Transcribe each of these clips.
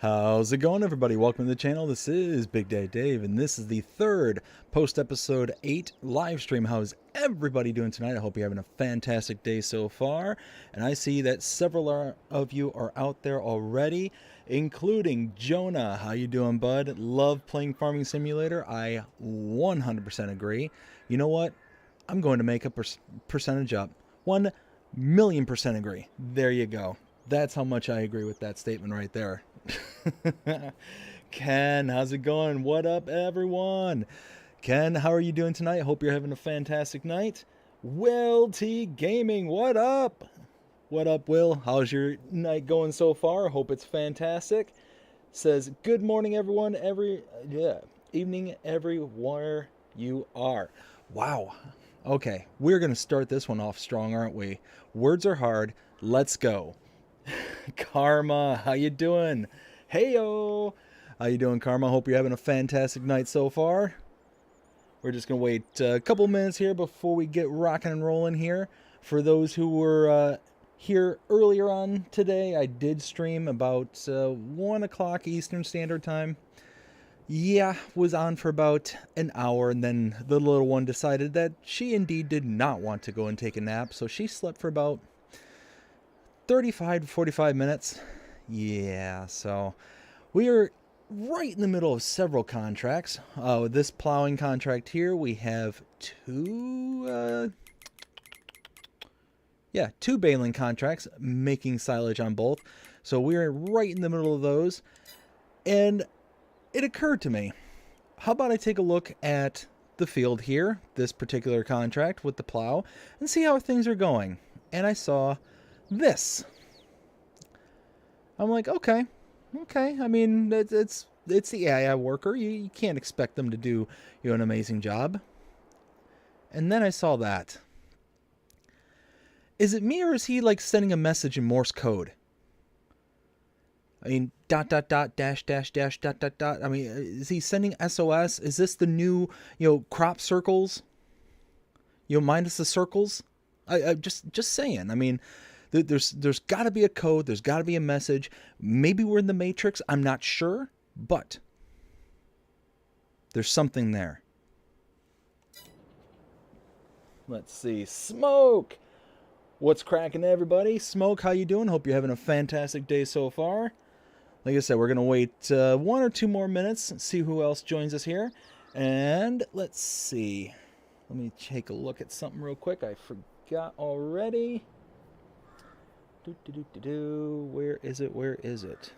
How's it going, everybody? Welcome to the channel. This is Big Day Dave, and this is the third post-episode 8 live stream. How's everybody doing tonight? I hope you're having a fantastic day so far. And I see that several of you are out there already, including Jonah. How you doing, bud? Love playing Farming Simulator. I 100% agree. You know what? I'm going to make a percentage up. 1,000,000% agree. There you go. That's how much I agree with that statement right there. Ken, how's it going? What up, everyone? Ken, how are you doing tonight? Hope you're having a fantastic night. Will T Gaming, what up? What up, Will? How's your night going so far? Hope it's fantastic. Says, good morning, everyone. Evening, everywhere you are. Wow. Okay, we're going to start this one off strong, aren't we? Words are hard. Let's go. Karma, how you doing? Heyo! How you doing, Karma? Hope you're having a fantastic night so far. We're just going to wait a couple minutes here before we get rocking and rolling here. For those who were here earlier on today, I did stream about 1 o'clock Eastern Standard Time. Yeah, was on for about an hour, and then the little one decided that she indeed did not want to go and take a nap, so she slept for about 35 to 45 minutes. Yeah, so we are right in the middle of several contracts. With this plowing contract here, we have two baling contracts, making silage on both. So we're right in the middle of those. And it occurred to me, how about I take a look at the field here, this particular contract with the plow, and see how things are going. And I saw this. I'm like, okay. I mean, it's the AI worker. You can't expect them to do an amazing job. And then I saw that. Is it me, or is he like sending a message in Morse code? I mean, ... dash ... I mean, is he sending SOS? Is this the new crop circles? Minus the circles? I just saying. I mean, there's got to be a code. There's got to be a message. Maybe we're in the Matrix. I'm not sure, but there's something there. Let's see. Smoke! What's cracking, everybody? Smoke, how you doing? Hope you're having a fantastic day so far. Like I said, we're going to wait 1 or 2 more minutes and see who else joins us here. And let's see. Let me take a look at something real quick. I forgot already. Where is it?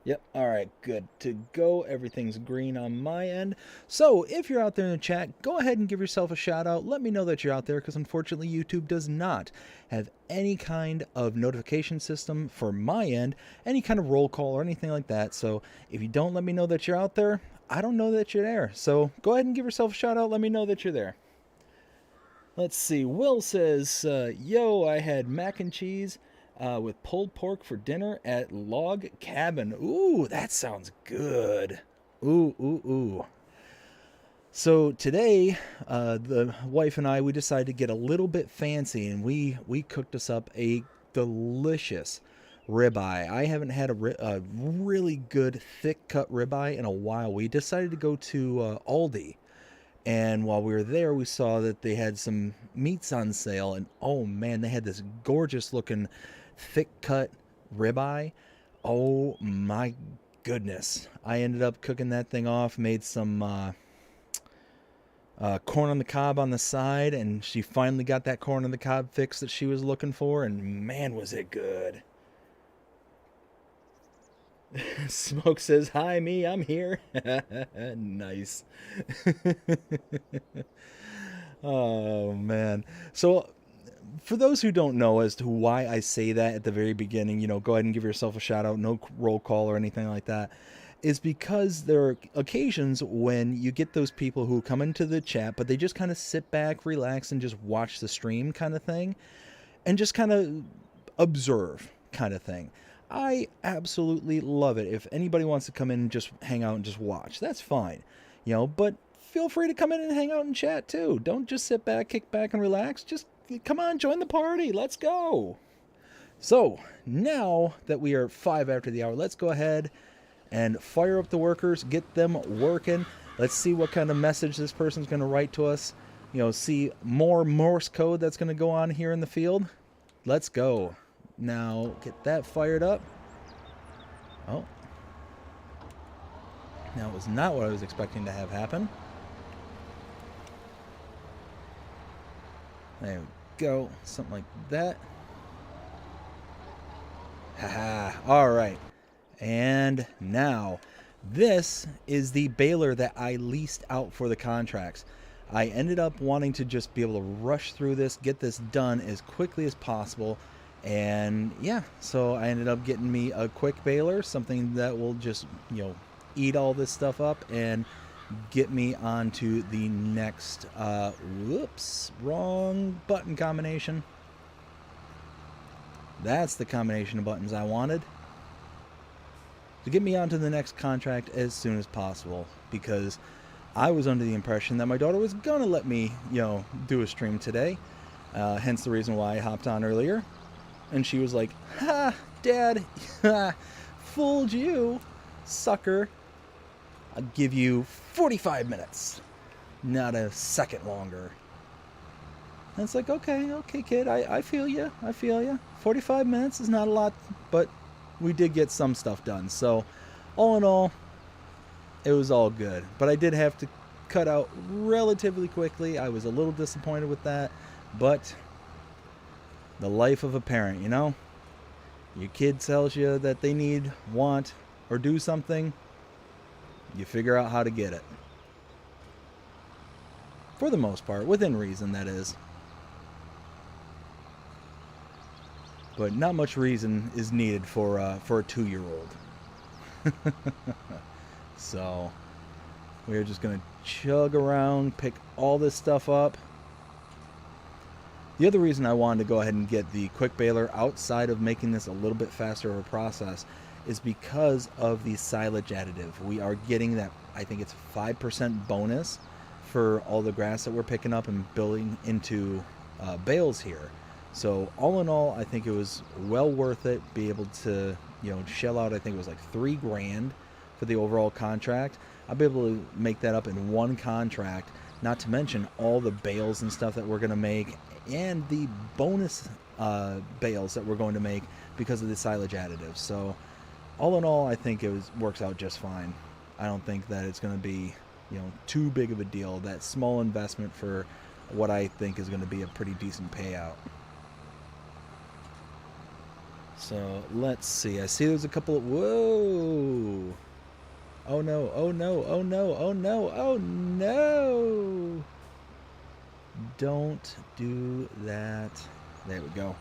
Yep, alright, good to go. Everything's green on my end. So, if you're out there in the chat, go ahead and give yourself a shout out. Let me know that you're out there, because unfortunately YouTube does not have any kind of notification system for my end, any kind of roll call or anything like that. So, if you don't let me know that you're out there, I don't know that you're there. So, go ahead and give yourself a shout out. Let me know that you're there. Let's see. Will says, yo, I had mac and cheese with pulled pork for dinner at Log Cabin. Ooh, that sounds good. Ooh. So today, the wife and I, we decided to get a little bit fancy, and we cooked us up a delicious ribeye. I haven't had a really good thick cut ribeye in a while. We decided to go to Aldi. And while we were there, we saw that they had some meats on sale. And oh man, they had this gorgeous looking thick cut ribeye. Oh my goodness. I ended up cooking that thing off, made some corn on the cob on the side. And she finally got that corn on the cob fix that she was looking for. And man, was it good. Smoke says, hi, me, I'm here. Nice. Oh, man. So, for those who don't know as to why I say that at the very beginning, go ahead and give yourself a shout out, no roll call or anything like that, is because there are occasions when you get those people who come into the chat, but they just kind of sit back, relax, and just watch the stream kind of thing, and just kind of observe kind of thing. I absolutely love it. If anybody wants to come in and just hang out and just watch, that's fine. But feel free to come in and hang out and chat too. Don't just sit back, kick back, and relax. Just come on, join the party. Let's go. So now that we are 5 after the hour, let's go ahead and fire up the workers, get them working. Let's see what kind of message this person's going to write to us. You know, see more Morse code that's going to go on here in the field. Let's go. Now get that fired up. Oh. Now it was not what I was expecting to have happen. There we go. Something like that. Haha. Alright. And now, this is the baler that I leased out for the contracts. I ended up wanting to just be able to rush through this, get this done as quickly as possible. And yeah, so I ended up getting me a quick baler, something that will just, you know, eat all this stuff up and get me onto the next, whoops, wrong button combination. That's the combination of buttons I wanted. To get me onto the next contract as soon as possible, because I was under the impression that my daughter was gonna let me, you know, do a stream today. Hence the reason why I hopped on earlier. And she was like, "Ha, Dad, fooled you, sucker. I'll give you 45 minutes, not a second longer." And it's like, okay, kid, I feel you, 45 minutes is not a lot, but we did get some stuff done. So, all in all, it was all good. But I did have to cut out relatively quickly. I was a little disappointed with that, but the life of a parent, you know? Your kid tells you that they need, want, or do something, you figure out how to get it. For the most part, within reason, that is. But not much reason is needed for a 2-year-old. So we're just gonna chug around, pick all this stuff up. The other reason I wanted to go ahead and get the quick baler outside of making this a little bit faster of a process is because of the silage additive. We are getting that, I think it's 5% bonus for all the grass that we're picking up and building into bales here. So all in all, I think it was well worth it. Be able to, you know, shell out, I think it was like $3 grand for the overall contract. I'll be able to make that up in one contract, not to mention all the bales and stuff that we're going to make and the bonus bales that we're going to make because of the silage additives. So all in all, I think it works out just fine. I don't think that it's going to be, you know, too big of a deal. That small investment for what I think is going to be a pretty decent payout. So let's see. I see there's a couple of, whoa. Oh no, oh no, oh no, oh no, oh no. Don't do that. There we go.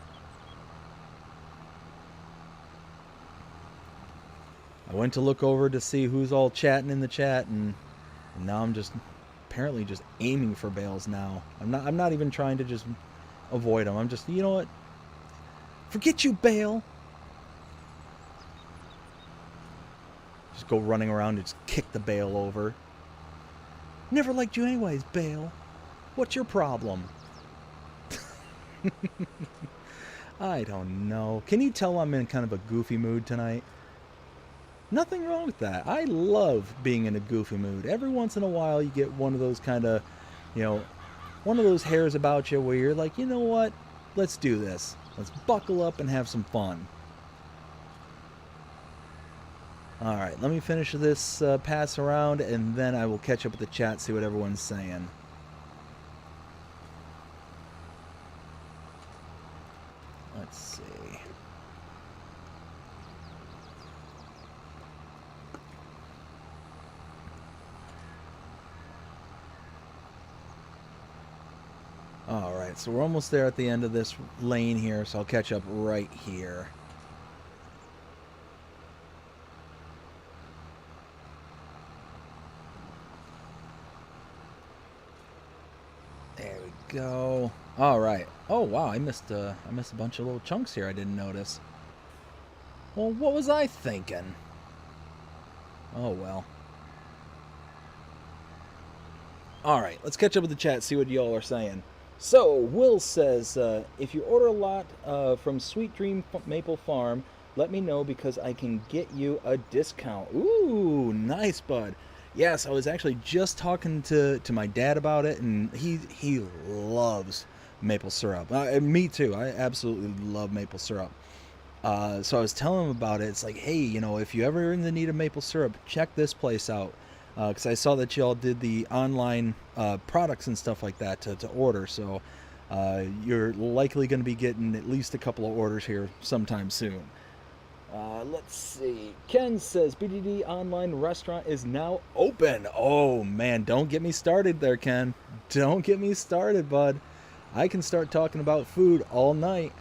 I went to look over to see who's all chatting in the chat, and now I'm just apparently just aiming for bales now. I'm not even trying to just avoid them. I'm just, you know what? Forget you, Bale. Just go running around and just kick the Bale over. Never liked you anyways, Bale. What's your problem? I don't know. Can you tell I'm in kind of a goofy mood tonight? Nothing wrong with that. I love being in a goofy mood. Every once in a while you get one of those kind of, you know, one of those hairs about you where you're like, you know what? Let's do this. Let's buckle up and have some fun. Alright, let me finish this pass around, and then I will catch up with the chat, see what everyone's saying. Let's see. Alright, so we're almost there at the end of this lane here, so I'll catch up right here. There we go. Alright. Oh wow, I missed a bunch of little chunks here I didn't notice. Well, what was I thinking? Oh well. Alright, let's catch up with the chat, see what y'all are saying. So, Will says, if you order a lot from Sweet Dream Maple Farm, let me know because I can get you a discount. Ooh, nice, bud. Yes, I was actually just talking to my dad about it, and he loves maple syrup. And me too. I absolutely love maple syrup. So I was telling him about it. It's like, hey, if you ever in the need of maple syrup, check this place out. Because I saw that y'all did the online products and stuff like that to order. So you're likely going to be getting at least a couple of orders here sometime soon. Let's see. Ken says BDD online restaurant is now open. Oh man, don't get me started there, Ken. Don't get me started, bud. I can start talking about food all night.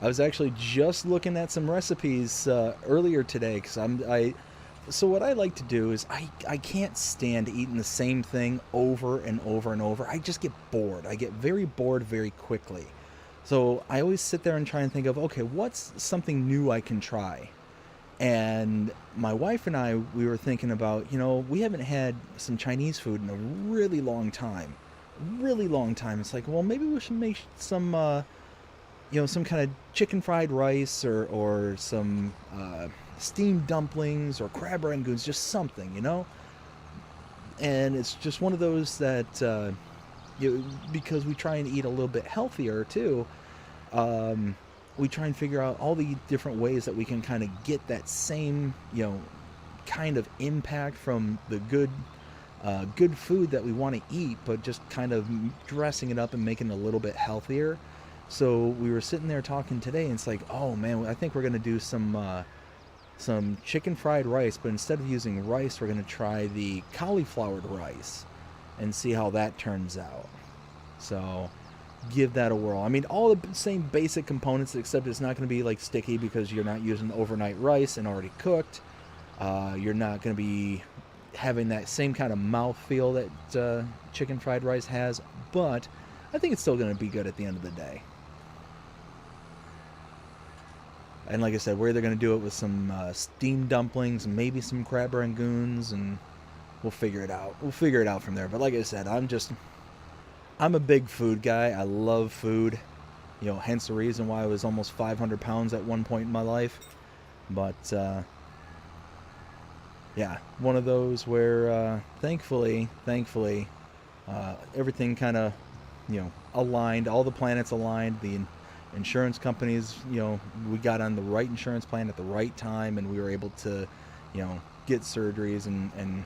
I was actually just looking at some recipes earlier today because so what I like to do is I can't stand eating the same thing over and over and over. I just get bored. I get very bored very quickly. So I always sit there and try and think of, okay, what's something new I can try? And my wife and I, we were thinking about, we haven't had some Chinese food in a really long time. Really long time. It's like, well, maybe we should make some some kind of chicken fried rice or some steamed dumplings or crab rangoons, just something, And it's just one of those that, because we try and eat a little bit healthier too, we try and figure out all the different ways that we can kind of get that same, kind of impact from the good food that we want to eat, but just kind of dressing it up and making it a little bit healthier. So we were sitting there talking today, and it's like, oh man, I think we're gonna do some chicken fried rice, but instead of using rice, we're gonna try the cauliflowered rice and see how that turns out. So give that a whirl. I mean, all the same basic components, except it's not gonna be like sticky because you're not using overnight rice and already cooked. You're not gonna be having that same kind of mouthfeel that chicken fried rice has, but I think it's still gonna be good at the end of the day. And like I said, we're either going to do it with some steamed dumplings, maybe some crab rangoons, and we'll figure it out. We'll figure it out from there. But like I said, I'm a big food guy. I love food. Hence the reason why I was almost 500 pounds at one point in my life. But, yeah, one of those where, thankfully, everything kind of, aligned. All the planets aligned. The insurance companies, we got on the right insurance plan at the right time, and we were able to, get surgeries and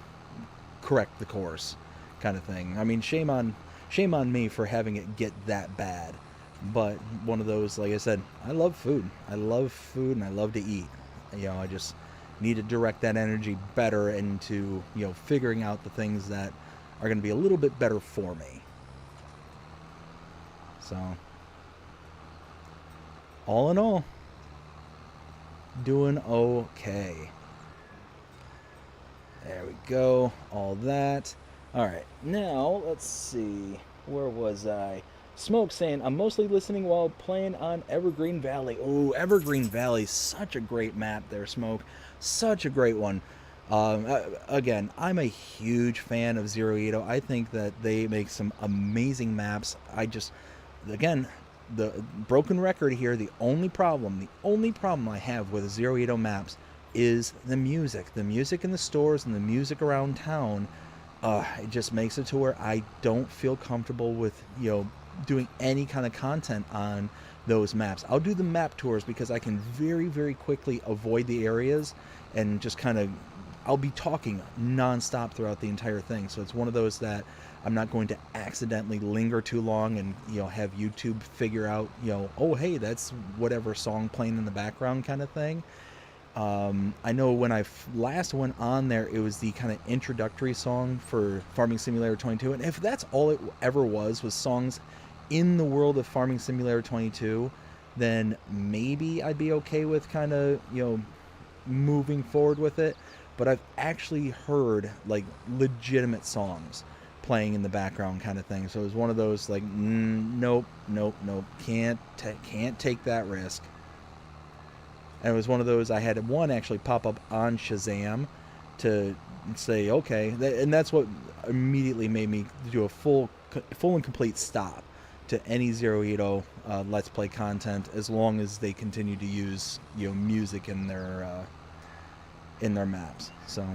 correct the course, kind of thing. I mean, shame on me for having it get that bad, but one of those, like I said, I love food, and I love to eat. I just need to direct that energy better into, figuring out the things that are going to be a little bit better for me. So all in all, doing okay. There we go. All that. All right. Now, let's see. Where was I? Smoke saying, I'm mostly listening while playing on Evergreen Valley. Oh, Evergreen Valley. Such a great map there, Smoke. Such a great one. Again, I'm a huge fan of Zero Edo. I think that they make some amazing maps. Again, the broken record here, the only problem I have with Zero Edo maps is the music in the stores and the music around town. It just makes it to where I don't feel comfortable with doing any kind of content on those maps. I'll do the map tours because I can very, very quickly avoid the areas and just kind of, I'll be talking nonstop throughout the entire thing. So it's one of those that I'm not going to accidentally linger too long and have YouTube figure out oh hey, that's whatever song playing in the background kind of thing. I know when I last went on there, it was the kind of introductory song for Farming Simulator 22, and if that's all it ever was songs in the world of Farming Simulator 22, then maybe I'd be okay with kind of moving forward with it. But I've actually heard like legitimate songs playing in the background kind of thing. So it was one of those like, nope, can't take that risk. And it was one of those, I had one actually pop up on Shazam to say, okay, and that's what immediately made me do a full and complete stop to any Zero Edo Let's Play content, as long as they continue to use music in their maps. So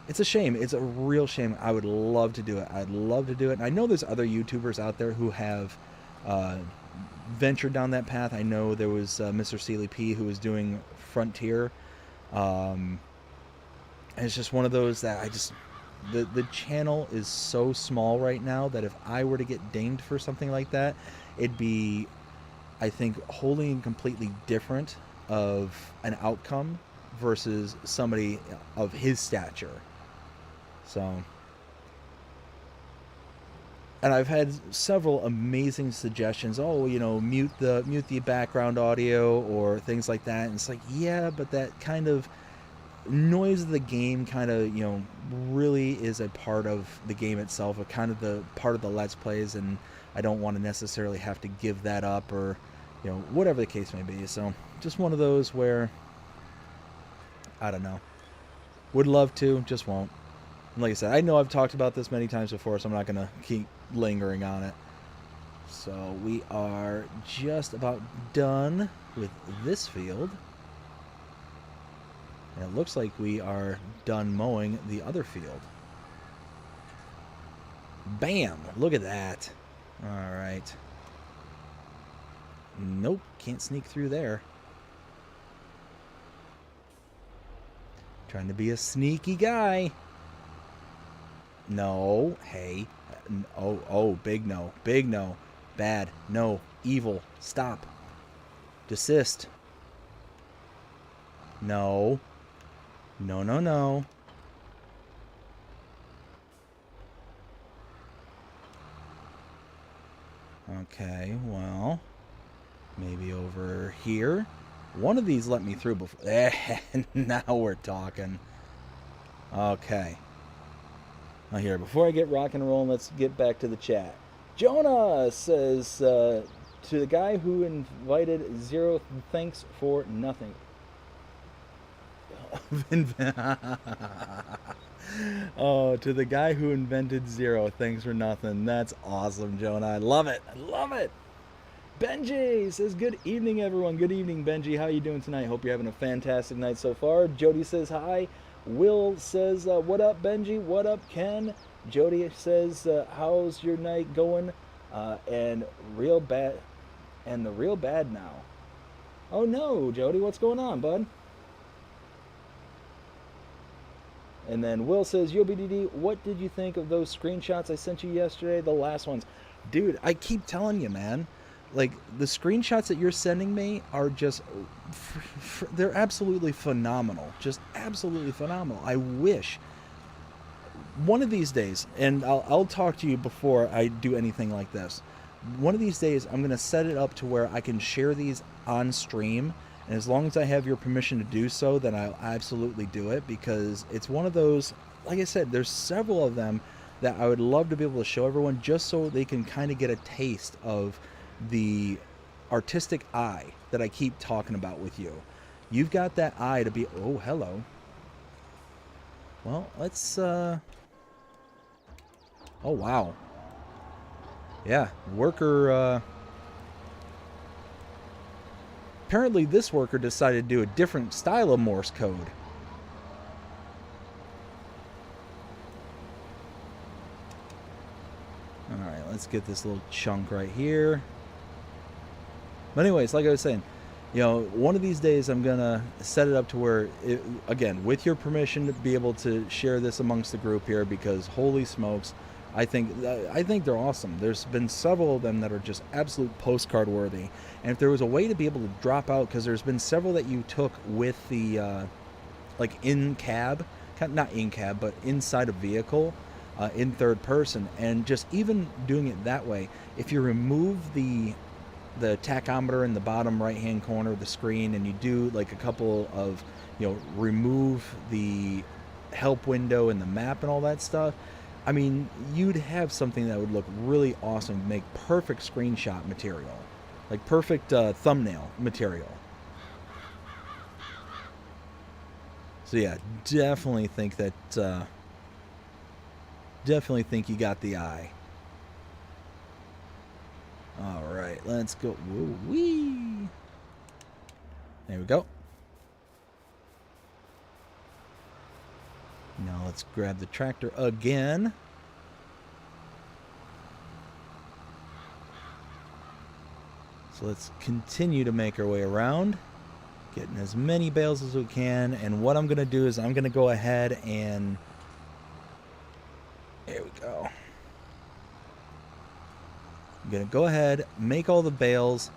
it's a shame. It's a real shame. I would love to do it. I'd love to do it. And I know there's other YouTubers out there who have ventured down that path. I know there was Mr. Sealy P who was doing Frontier. And it's just one of those that the channel is so small right now that if I were to get dinged for something like that, it'd be, I think, wholly and completely different of an outcome versus somebody of his stature. So, and I've had several amazing suggestions. Oh, mute the background audio or things like that. And it's like, yeah, but that kind of noise of the game kind of really is a part of the game itself, a kind of the part of the Let's Plays, and I don't want to necessarily have to give that up, or whatever the case may be. So just one of those where I don't know, would love to, just won't. And like I said, I know I've talked about this many times before, so I'm not gonna keep lingering on it. So we are just about done with this field. And it looks like we are done mowing the other field. Bam! Look at that. Alright. Nope, can't sneak through there. Trying to be a sneaky guy. No. Hey. Oh, big no. Big no. Bad. No. Evil. Stop. Desist. No. No, no, no. Okay, well, maybe over here. One of these let me through before. Now we're talking. Okay. Now here, before I get rock and rolling, let's get back to the chat. Jonah says, to the guy who invited Zero, thanks for nothing. Oh, to the guy who invented Zero, thanks for nothing. That's awesome, Jonah. I love it. I love it. Benji says, good evening, everyone. Good evening, Benji. How you doing tonight? Hope you're having a fantastic night so far. Jody says hi. Will says, what up, Benji? What up, Ken? Jody says, how's your night going? And the real bad now. Oh no, Jody, what's going on, bud? And then Will says, Yo BDD, what did you think of those screenshots I sent you yesterday? The last ones. Dude, I keep telling you, man. Like, the screenshots that you're sending me are just... they're absolutely phenomenal. Just absolutely phenomenal. I wish... one of these days, and I'll talk to you before I do anything like this. One of these days, I'm going to set it up to where I can share these on stream. And as long as I have your permission to do so, then I'll absolutely do it, because it's one of those, like I said, there's several of them that I would love to be able to show everyone, just so they can kind of get a taste of the artistic eye that I keep talking about with you. You've got that eye to be, oh, hello. Well, let's, oh, wow. Yeah, worker, apparently this worker decided to do a different style of Morse code. Alright, let's get this little chunk right here. But anyways, like I was saying, one of these days I'm going to set it up to where, again, with your permission, to be able to share this amongst the group here, because holy smokes, I think they're awesome. There's been several of them that are just absolute postcard worthy. And if there was a way to be able to drop out, because there's been several that you took with the, like in cab, not in cab, but inside a vehicle, in third person, and just even doing it that way, if you remove the tachometer in the bottom right hand corner of the screen, and you do like a couple of, remove the help window and the map and all that stuff, I mean, you'd have something that would look really awesome, make perfect screenshot material, like perfect thumbnail material. So yeah, definitely think that Definitely think you got the eye. All right, let's go. Woo-wee. There we go. Now let's grab the tractor again. So let's continue to make our way around, getting as many bales as we can. And what I'm going to do is I'm going to go ahead and... There we go. I'm going to go ahead, make all the bales,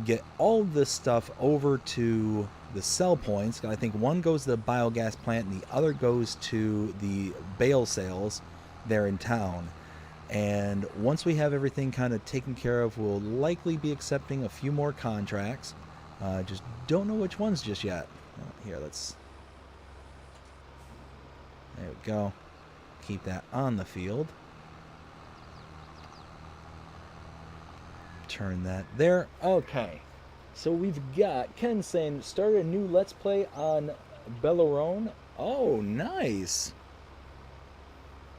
get all this stuff over to the sell points. I think one goes to the biogas plant and the other goes to the bale sales there in town. And once we have everything kind of taken care of, we'll likely be accepting a few more contracts. Just don't know which ones just yet. Here, let's... There we go. Keep that on the field. Turn that there. Okay. So we've got Ken saying, start a new Let's Play on Bellerone. Oh, nice.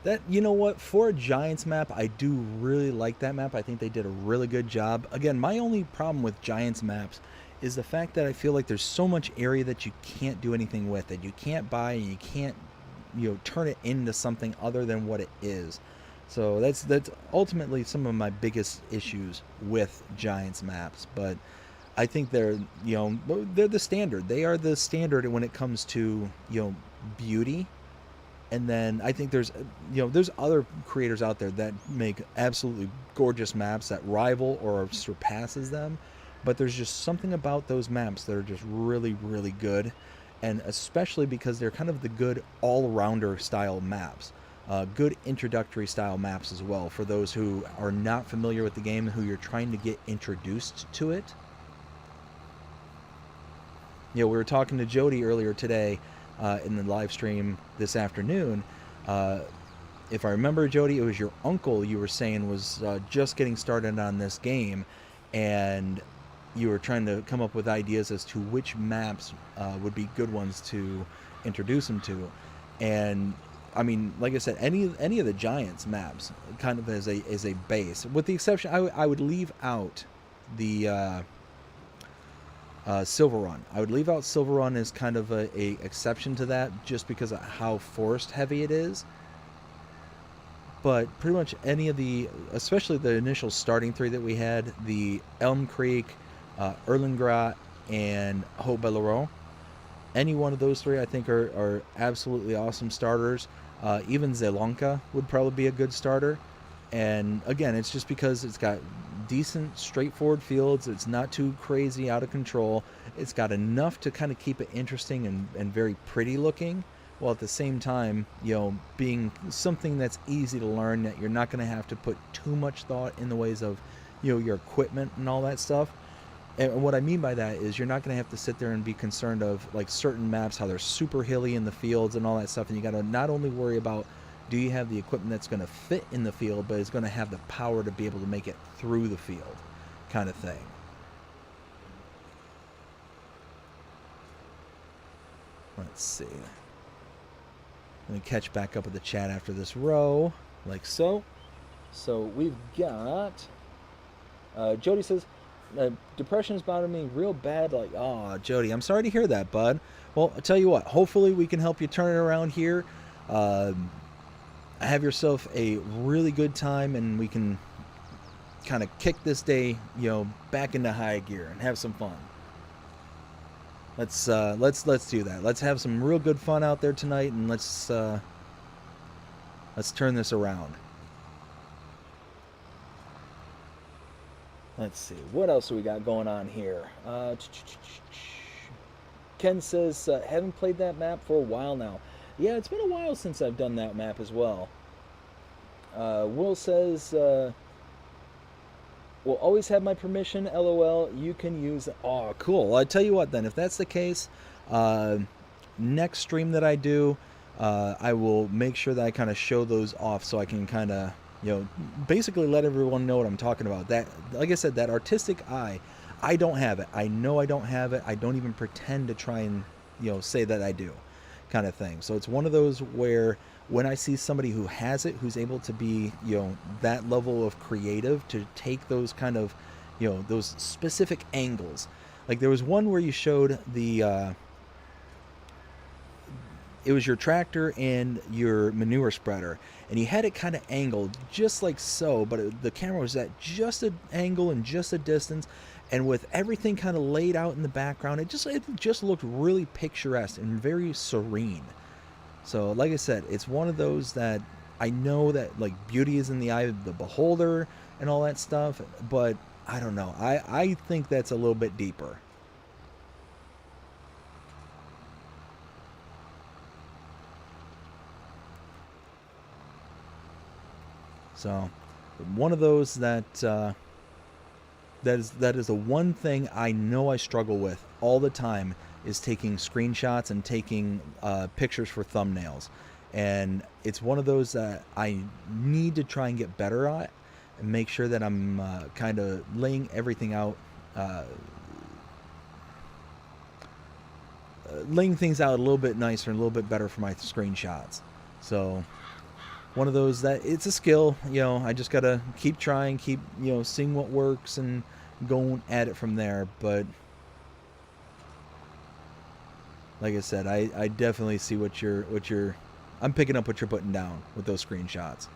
That, you know what, for a Giants map, I do really like that map. I think they did a really good job. Again, my only problem with Giants maps is the fact that I feel like there's so much area that you can't do anything with, that you can't buy and you can't, you know, turn it into something other than what it is. So that's ultimately some of my biggest issues with Giants maps. But I think they're, you know, they're the standard. They are the standard when it comes to, you know, beauty. And then I think there's, you know, there's other creators out there that make absolutely gorgeous maps that rival or surpasses them. But there's just something about those maps that are just really, really good. And especially because they're kind of the good all-rounder style maps. Good introductory style maps as well for those who are not familiar with the game, who you're trying to get introduced to it. You know, we were talking to Jody earlier today in the live stream this afternoon. If I remember, Jody, it was your uncle you were saying was just getting started on this game, and you were trying to come up with ideas as to which maps would be good ones to introduce him to. And I mean, like I said, any of the Giants maps kind of as a base, with the exception, I would leave out the Silver Run. I would leave out Silver Run as kind of a exception to that, just because of how forest heavy it is. But pretty much any of the, especially the initial starting three that we had, the Elm Creek, Erlengrad, and Haut Belleron, any one of those three I think are absolutely awesome starters. Even Zelonka would probably be a good starter. And again, it's just because it's got decent, straightforward fields. It's not too crazy out of control. It's got enough to kind of keep it interesting and very pretty looking, while at the same time, you know, being something that's easy to learn, that you're not going to have to put too much thought in the ways of, you know, your equipment and all that stuff. And what I mean by that is you're not going to have to sit there and be concerned of, like, certain maps, how they're super hilly in the fields and all that stuff. And you got to not only worry about, do you have the equipment that's going to fit in the field, but it's going to have the power to be able to make it through the field, kind of thing. Let's see. Let me catch back up with the chat after this row, like so. So we've got, Jody says, depression's bothering me real bad. Like, oh, Jody, I'm sorry to hear that, bud. Well, I'll tell you what, hopefully we can help you turn it around here. Have yourself a really good time, and we can kind of kick this day, you know, back into high gear and have some fun. Let's do that. Let's have some real good fun out there tonight, and let's turn this around. Let's see, what else do we got going on here? Ken says, haven't played that map for a while now. Yeah, it's been a while since I've done that map as well. Will says, will always have my permission, LOL, you can use it. Oh, cool. Well, I tell you what then, if that's the case, next stream that I do, I will make sure that I kind of show those off so I can kind of, you know, basically let everyone know what I'm talking about. That, like I said, that artistic eye, I don't have it. I know I don't have it. I don't even pretend to try and, you know, say that I do. kind of thing. So it's one of those where when I see somebody who has it, who's able to be, that level of creative to take those kind of, those specific angles. Like there was one where you showed it was your tractor and your manure spreader, and you had it kind of angled just like so, but the camera was at just an angle and just a distance, and with everything kind of laid out in the background, it just looked really picturesque and very serene. So like I said, it's one of those that I know that like beauty is in the eye of the beholder and all that stuff, but I don't know, I think that's a little bit deeper. So one of those that that is the one thing I know I struggle with all the time, is taking screenshots and taking pictures for thumbnails. And it's one of those that I need to try and get better at and make sure that I'm kind of laying everything out, laying things out a little bit nicer and a little bit better for my screenshots. So one of those that it's a skill, I just gotta keep trying, keep seeing what works and going at it from there. But like I said, I definitely see what you're I'm picking up what you're putting down with those screenshots.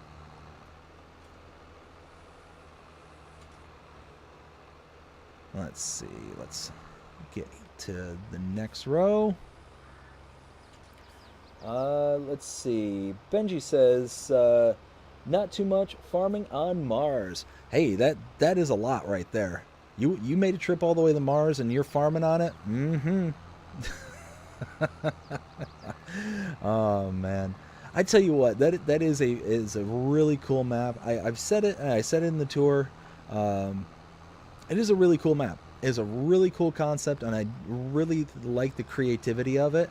Let's see, let's get to the next row. Let's see. Benji says, not too much farming on Mars. Hey, that is a lot right there. You made a trip all the way to Mars and you're farming on it? Mm-hmm. Oh man, I tell you what, that is a really cool map. I've said it, and I said it in the tour. It is a really cool map. It is a really cool concept, and I really like the creativity of it.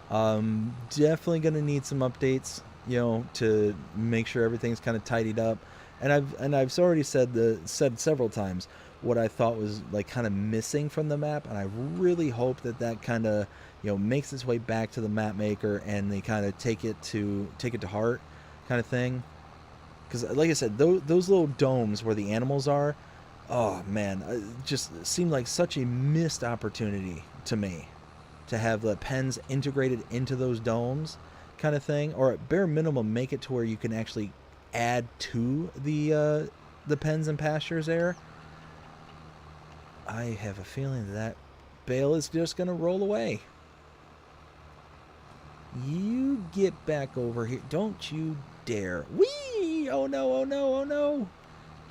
Definitely going to need some updates, to make sure everything's kind of tidied up. And I've already said several times what I thought was like kind of missing from the map, and I really hope that kind of makes its way back to the map maker and they kind of take it to heart, kind of thing. Because like I said, those little domes where the animals are, oh man, it just seemed like such a missed opportunity to me, to have the pens integrated into those domes, kind of thing, or at bare minimum make it to where you can actually add to the pens and pastures there. I have a feeling that bale is just gonna roll away. You get back over here, don't you dare! Whee! Oh no! Oh no! Oh no!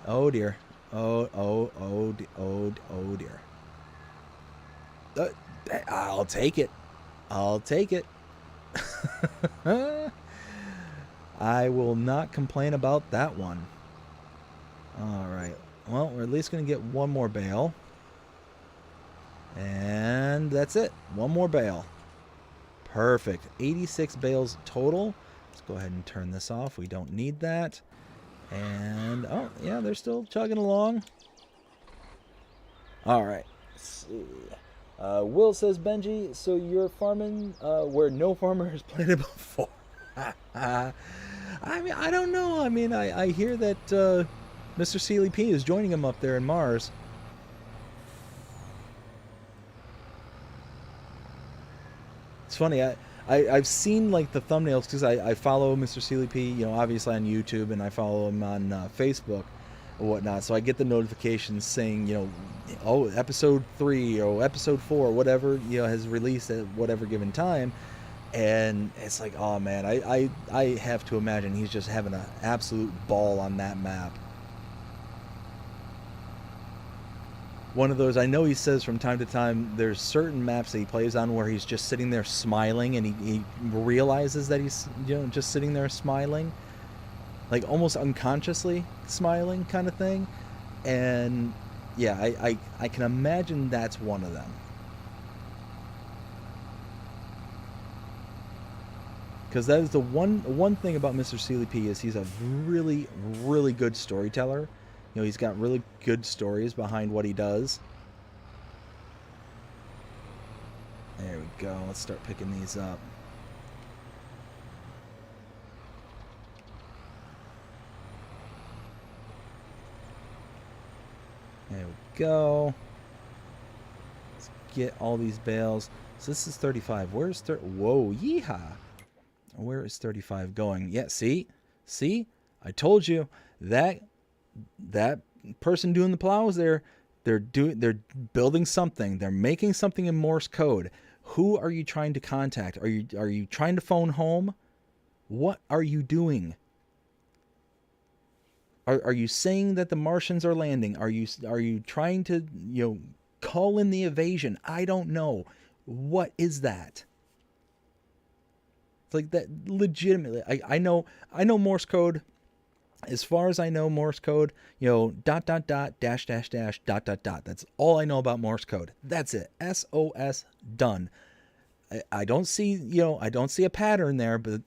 Oh dear! Oh dear! I'll take it. I'll take it. I will not complain about that one. Alright. Well, we're at least going to get one more bale. And that's it. One more bale. Perfect. 86 bales total. Let's go ahead and turn this off. We don't need that. And, oh, yeah, they're still chugging along. Alright. Let's see. Will says, Benji, so you're farming where no farmer has planted before. I mean, I don't know. I mean, I hear that Mr. Sealy P is joining him up there in Mars. It's funny. I've seen like the thumbnails because I follow Mr. Sealy P, obviously on YouTube, and I follow him on Facebook or whatnot. So I get the notifications saying, oh, episode 3 or episode 4, whatever, has released at whatever given time. And it's like, oh man, I have to imagine he's just having an absolute ball on that map. One of those, I know he says from time to time, there's certain maps that he plays on where he's just sitting there smiling, and he realizes that he's just sitting there smiling, like almost unconsciously smiling kind of thing. And yeah, I can imagine that's one of them. Because that is the one thing about Mr. Sealy P is he's a really, really good storyteller. He's got really good stories behind what he does. There we go. Let's start picking these up. There we go. Let's get all these bales. So this is 35. Where's 30? Whoa, yeehaw. Where is 35 going? Yeah, see? See? I told you that person doing the plows there, they're building something. They're making something in Morse code. Who are you trying to contact? Are you trying to phone home? What are you doing? Are you saying that the Martians are landing? Are you trying to, call in the invasion? I don't know. What is that? It's like that legitimately. I know Morse code. As far as I know Morse code, dot dot dot dash dash dash dot dot dot. That's all I know about Morse code. That's it. SOS done. I don't see, I don't see a pattern there, but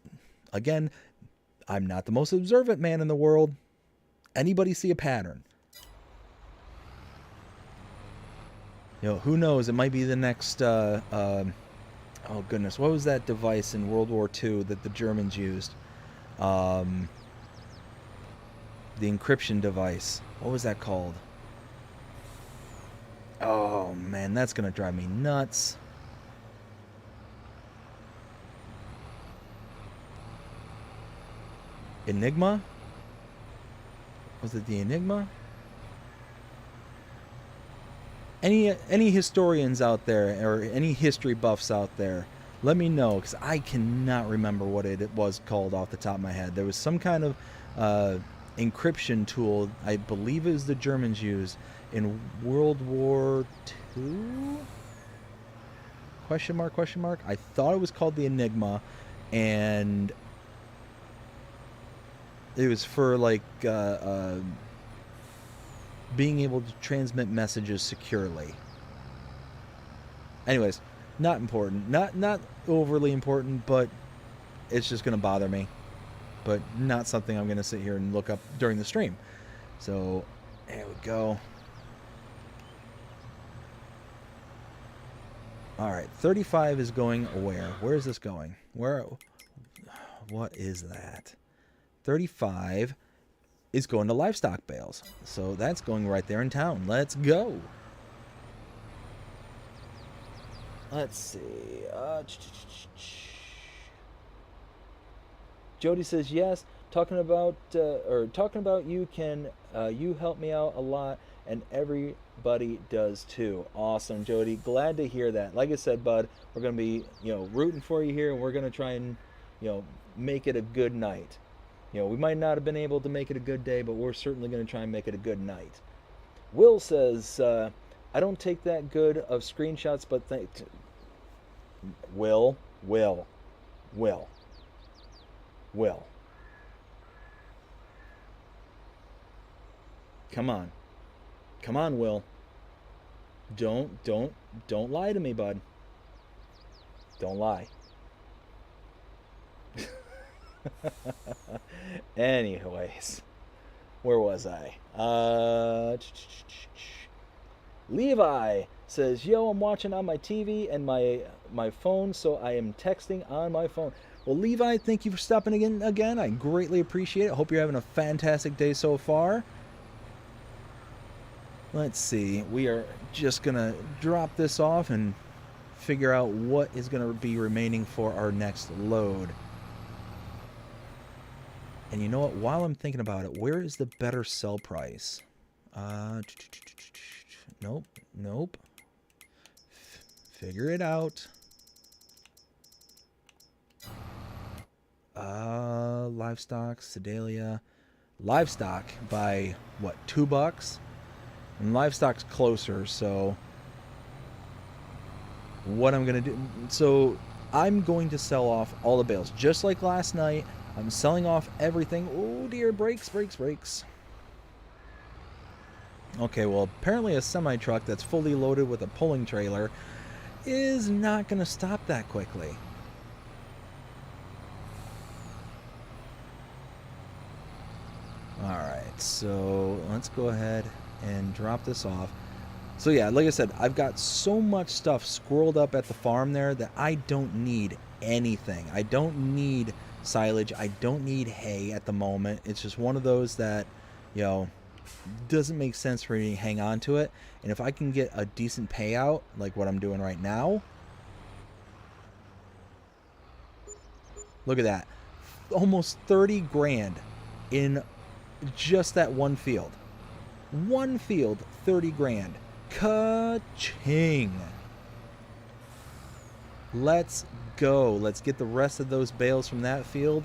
again, I'm not the most observant man in the world. Anybody see a pattern? Who knows? It might be the next oh goodness, what was that device in World War II that the Germans used? The encryption device. What was that called? Oh man, that's gonna drive me nuts. Enigma? Was it the Enigma? Any historians out there or any history buffs out there, let me know, because I cannot remember what it was called off the top of my head. There was some kind of encryption tool, I believe it was the Germans used in World War II? Question mark, question mark? I thought it was called the Enigma, and it was for like being able to transmit messages securely. Anyways, not important. Not overly important, but it's just going to bother me. But not something I'm going to sit here and look up during the stream. So, there we go. Alright, 35 is going where? Where is this going? What is that? 35 is going to livestock bales. So that's going right there in town. Let's go. Let's see. Jody says yes. Talking about you can you help me out a lot, and everybody does too. Awesome, Jody. Glad to hear that. Like I said, bud, we're gonna be rooting for you here, and we're gonna try and make it a good night. We might not have been able to make it a good day, but we're certainly going to try and make it a good night. Will says, I don't take that good of screenshots, but Will. Come on, Will. Don't lie to me, bud. Don't lie. Anyways, where was I? Levi says, yo, I'm watching on my TV and my phone, so I am texting on my phone. Well, Levi, thank you for stopping again. I greatly appreciate it. Hope you're having a fantastic day so far. Let's see. We are just going to drop this off and figure out what is going to be remaining for our next load. And you know what? While I'm thinking about it, where is the better sell price? Nope. Figure it out. Livestock, Sedalia. Livestock by, what, $2? And livestock's closer, so what I'm going to do... So I'm going to sell off all the bales. Just like last night, I'm selling off everything. Oh dear, brakes. Okay, well, apparently a semi-truck that's fully loaded with a pulling trailer is not going to stop that quickly. Alright, so let's go ahead and drop this off. So yeah, like I said, I've got so much stuff squirreled up at the farm there that I don't need anything. I don't need silage. I don't need hay at the moment. It's just one of those that, doesn't make sense for me to hang on to it. And if I can get a decent payout, like what I'm doing right now, look at that. Almost 30 grand in just that one field. One field, 30 grand. Ka-ching. Let's go. Let's get the rest of those bales from that field.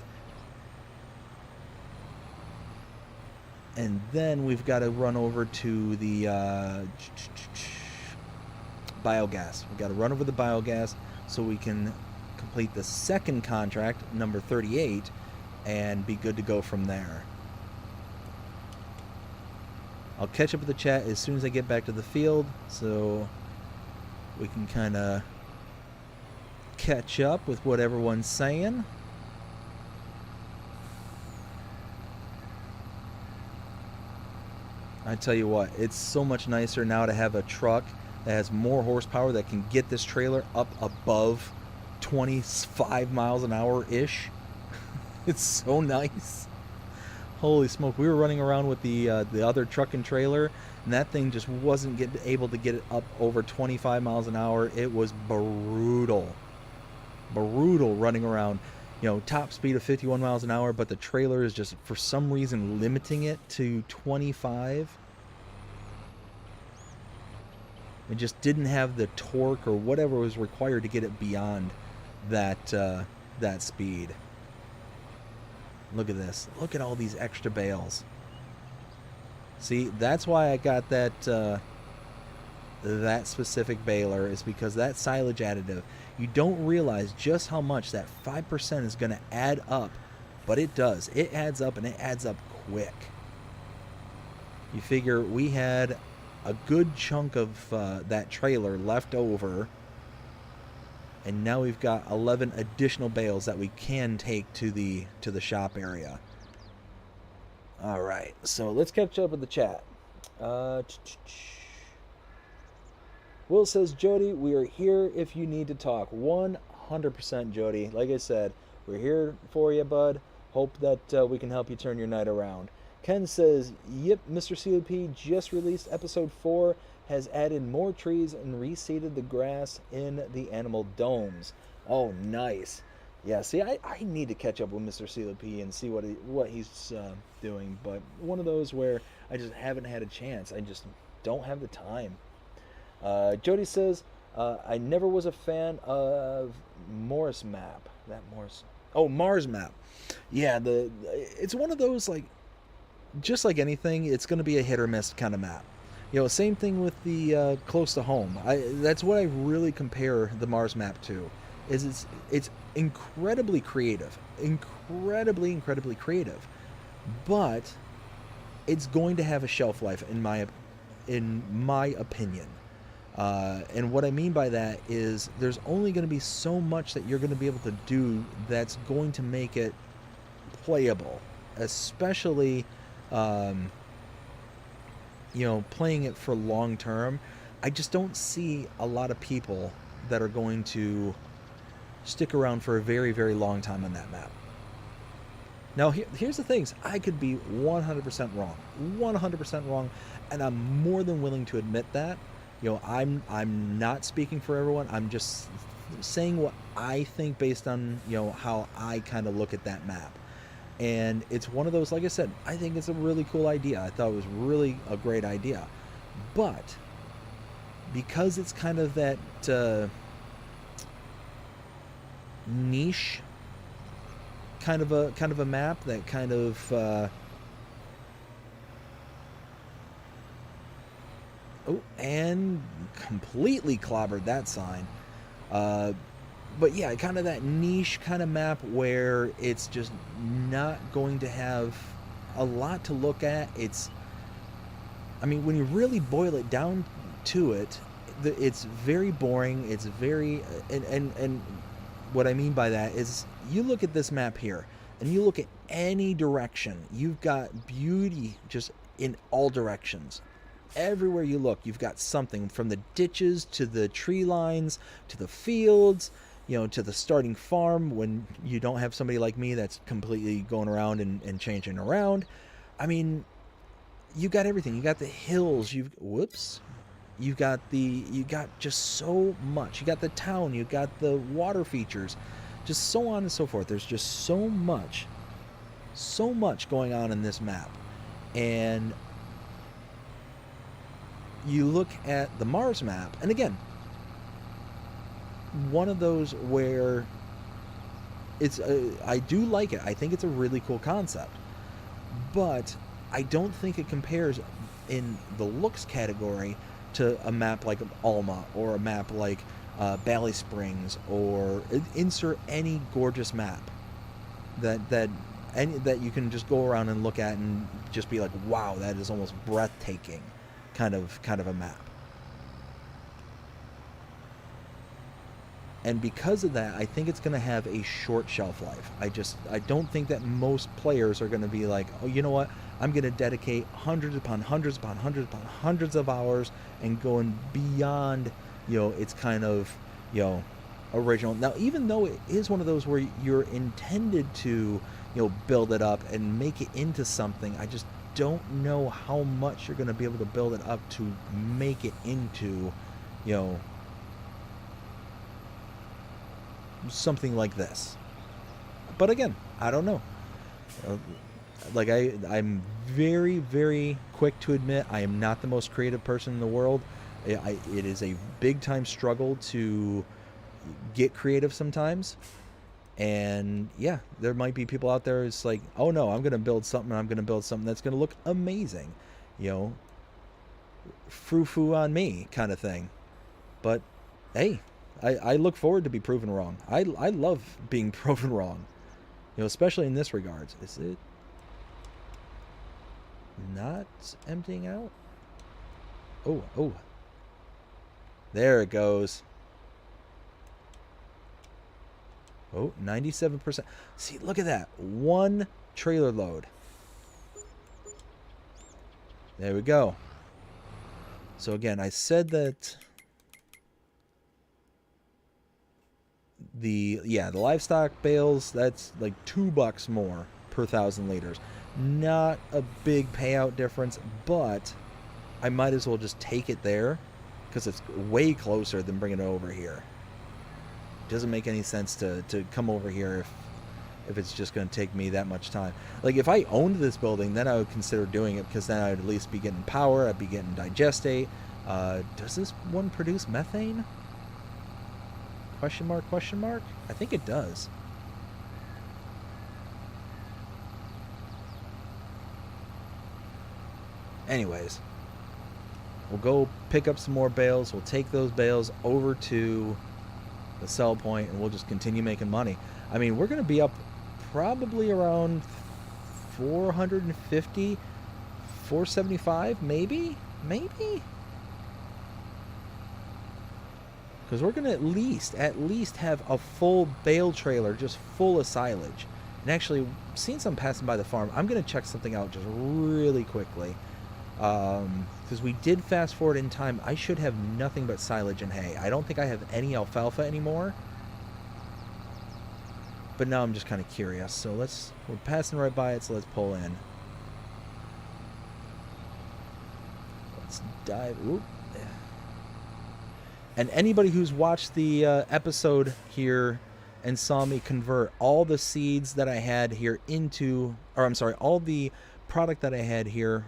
And then we've got to run over to the biogas. We've got to run over the biogas so we can complete the second contract, number 38, and be good to go from there. I'll catch up with the chat as soon as I get back to the field so we can kind of catch up with what everyone's saying. I tell you what, it's so much nicer now to have a truck that has more horsepower that can get this trailer up above 25 miles an hour-ish. It's so nice. Holy smoke, we were running around with the other truck and trailer, and that thing just wasn't able to get it up over 25 miles an hour. It was brutal. Brutal running around. You know, top speed of 51 miles an hour, but the trailer is just, for some reason, limiting it to 25. It just didn't have the torque or whatever was required to get it beyond that that speed. Look at this. Look at all these extra bales. See, that's why I got that that specific baler, is because that silage additive. You don't realize just how much that 5% is going to add up, but it does. It adds up, and it adds up quick. You figure we had a good chunk of that trailer left over, and now we've got 11 additional bales that we can take to the shop area. All right, so let's catch up with the chat. Will says, Jody, we are here if you need to talk. 100%, Jody. Like I said, we're here for you, bud. Hope that we can help you turn your night around. Ken says, yep, Mr. CLP just released episode 4, has added more trees and reseeded the grass in the animal domes. Oh, nice. Yeah, see, I need to catch up with Mr. CLP and see what he's doing, but one of those where I just haven't had a chance. I just don't have the time. Jody says, I never was a fan of Morris map. Mars map. Yeah, it's one of those, like, just like anything, it's going to be a hit or miss kind of map. You know, same thing with the close to home. That's what I really compare the Mars map to. Is it's incredibly creative, incredibly creative, but it's going to have a shelf life in my opinion. And what I mean by that is there's only going to be so much that you're going to be able to do that's going to make it playable, especially you know, playing it for long term. I just don't see a lot of people that are going to stick around for a very, very long time on that map. Now, here's the things. I could be 100% wrong. 100% wrong, and I'm more than willing to admit that. You know, I'm not speaking for everyone. I'm just saying what I think based on, you know, how I kind of look at that map. And it's one of those, like I said, I think it's a really cool idea. I thought it was really a great idea. But because it's kind of that niche kind of a map, that kind of and completely clobbered that sign. But yeah, kind of that niche kind of map where it's just not going to have a lot to look at. I mean, when you really boil it down to it, it's very boring. It's very, and what I mean by that is, you look at this map here, and you look at any direction, you've got beauty just in all directions. Everywhere you look, you've got something, from the ditches to the tree lines to the fields, you know, to the starting farm when you don't have somebody like me that's completely going around and changing around. I mean, you got everything. You got the hills. You got just so much. You got the town. You got the water features, just so on and so forth. There's just so much going on in this map. And you look at the Mars map, and again, one of those where it's I do like it. I think it's a really cool concept, but I don't think it compares in the looks category to a map like Alma or a map like Valley Springs, or insert any gorgeous map that you can just go around and look at and just be like, wow, that is almost breathtaking kind of a map. And because of that, I think it's going to have a short shelf life. I don't think that most players are going to be like, oh, you know what? I'm going to dedicate hundreds upon hundreds upon hundreds upon hundreds of hours and going beyond, it's kind of, original. Now, even though it is one of those where you're intended to, build it up and make it into something, I just don't know how much you're going to be able to build it up to make it into, something like this. But again, I don't know. I'm very, very quick to admit I am not the most creative person in the world. It is a big time struggle to get creative sometimes. And yeah, there might be people out there who's like, oh no, I'm going to build something that's going to look amazing. Frou-frou on me kind of thing. But hey, I look forward to be proven wrong. I love being proven wrong, especially in this regards. Is it not emptying out? Oh, there it goes. Oh, 97%. See, look at that. One trailer load. There we go. So again, I said that the livestock bales, that's like $2 more per 1,000 liters. Not a big payout difference, but I might as well just take it there because it's way closer than bringing it over here. Doesn't make any sense to come over here if it's just going to take me that much time. Like, if I owned this building, then I would consider doing it, because then I would at least be getting power, I'd be getting digestate. Does this one produce methane? Question mark, question mark? I think it does. Anyways, we'll go pick up some more bales. We'll take those bales over to the sell point, and we'll just continue making money. I mean, we're going to be up probably around 450, 475, maybe? Because we're going to at least have a full bale trailer just full of silage. And actually, seeing some passing by the farm, I'm going to check something out just really quickly. Because we did fast forward in time. I should have nothing but silage and hay. I don't think I have any alfalfa anymore. But now I'm just kind of curious. So we're passing right by it, so let's pull in. Let's dive. Oop. And anybody who's watched the episode here and saw me convert all the seeds that I had here all the product that I had here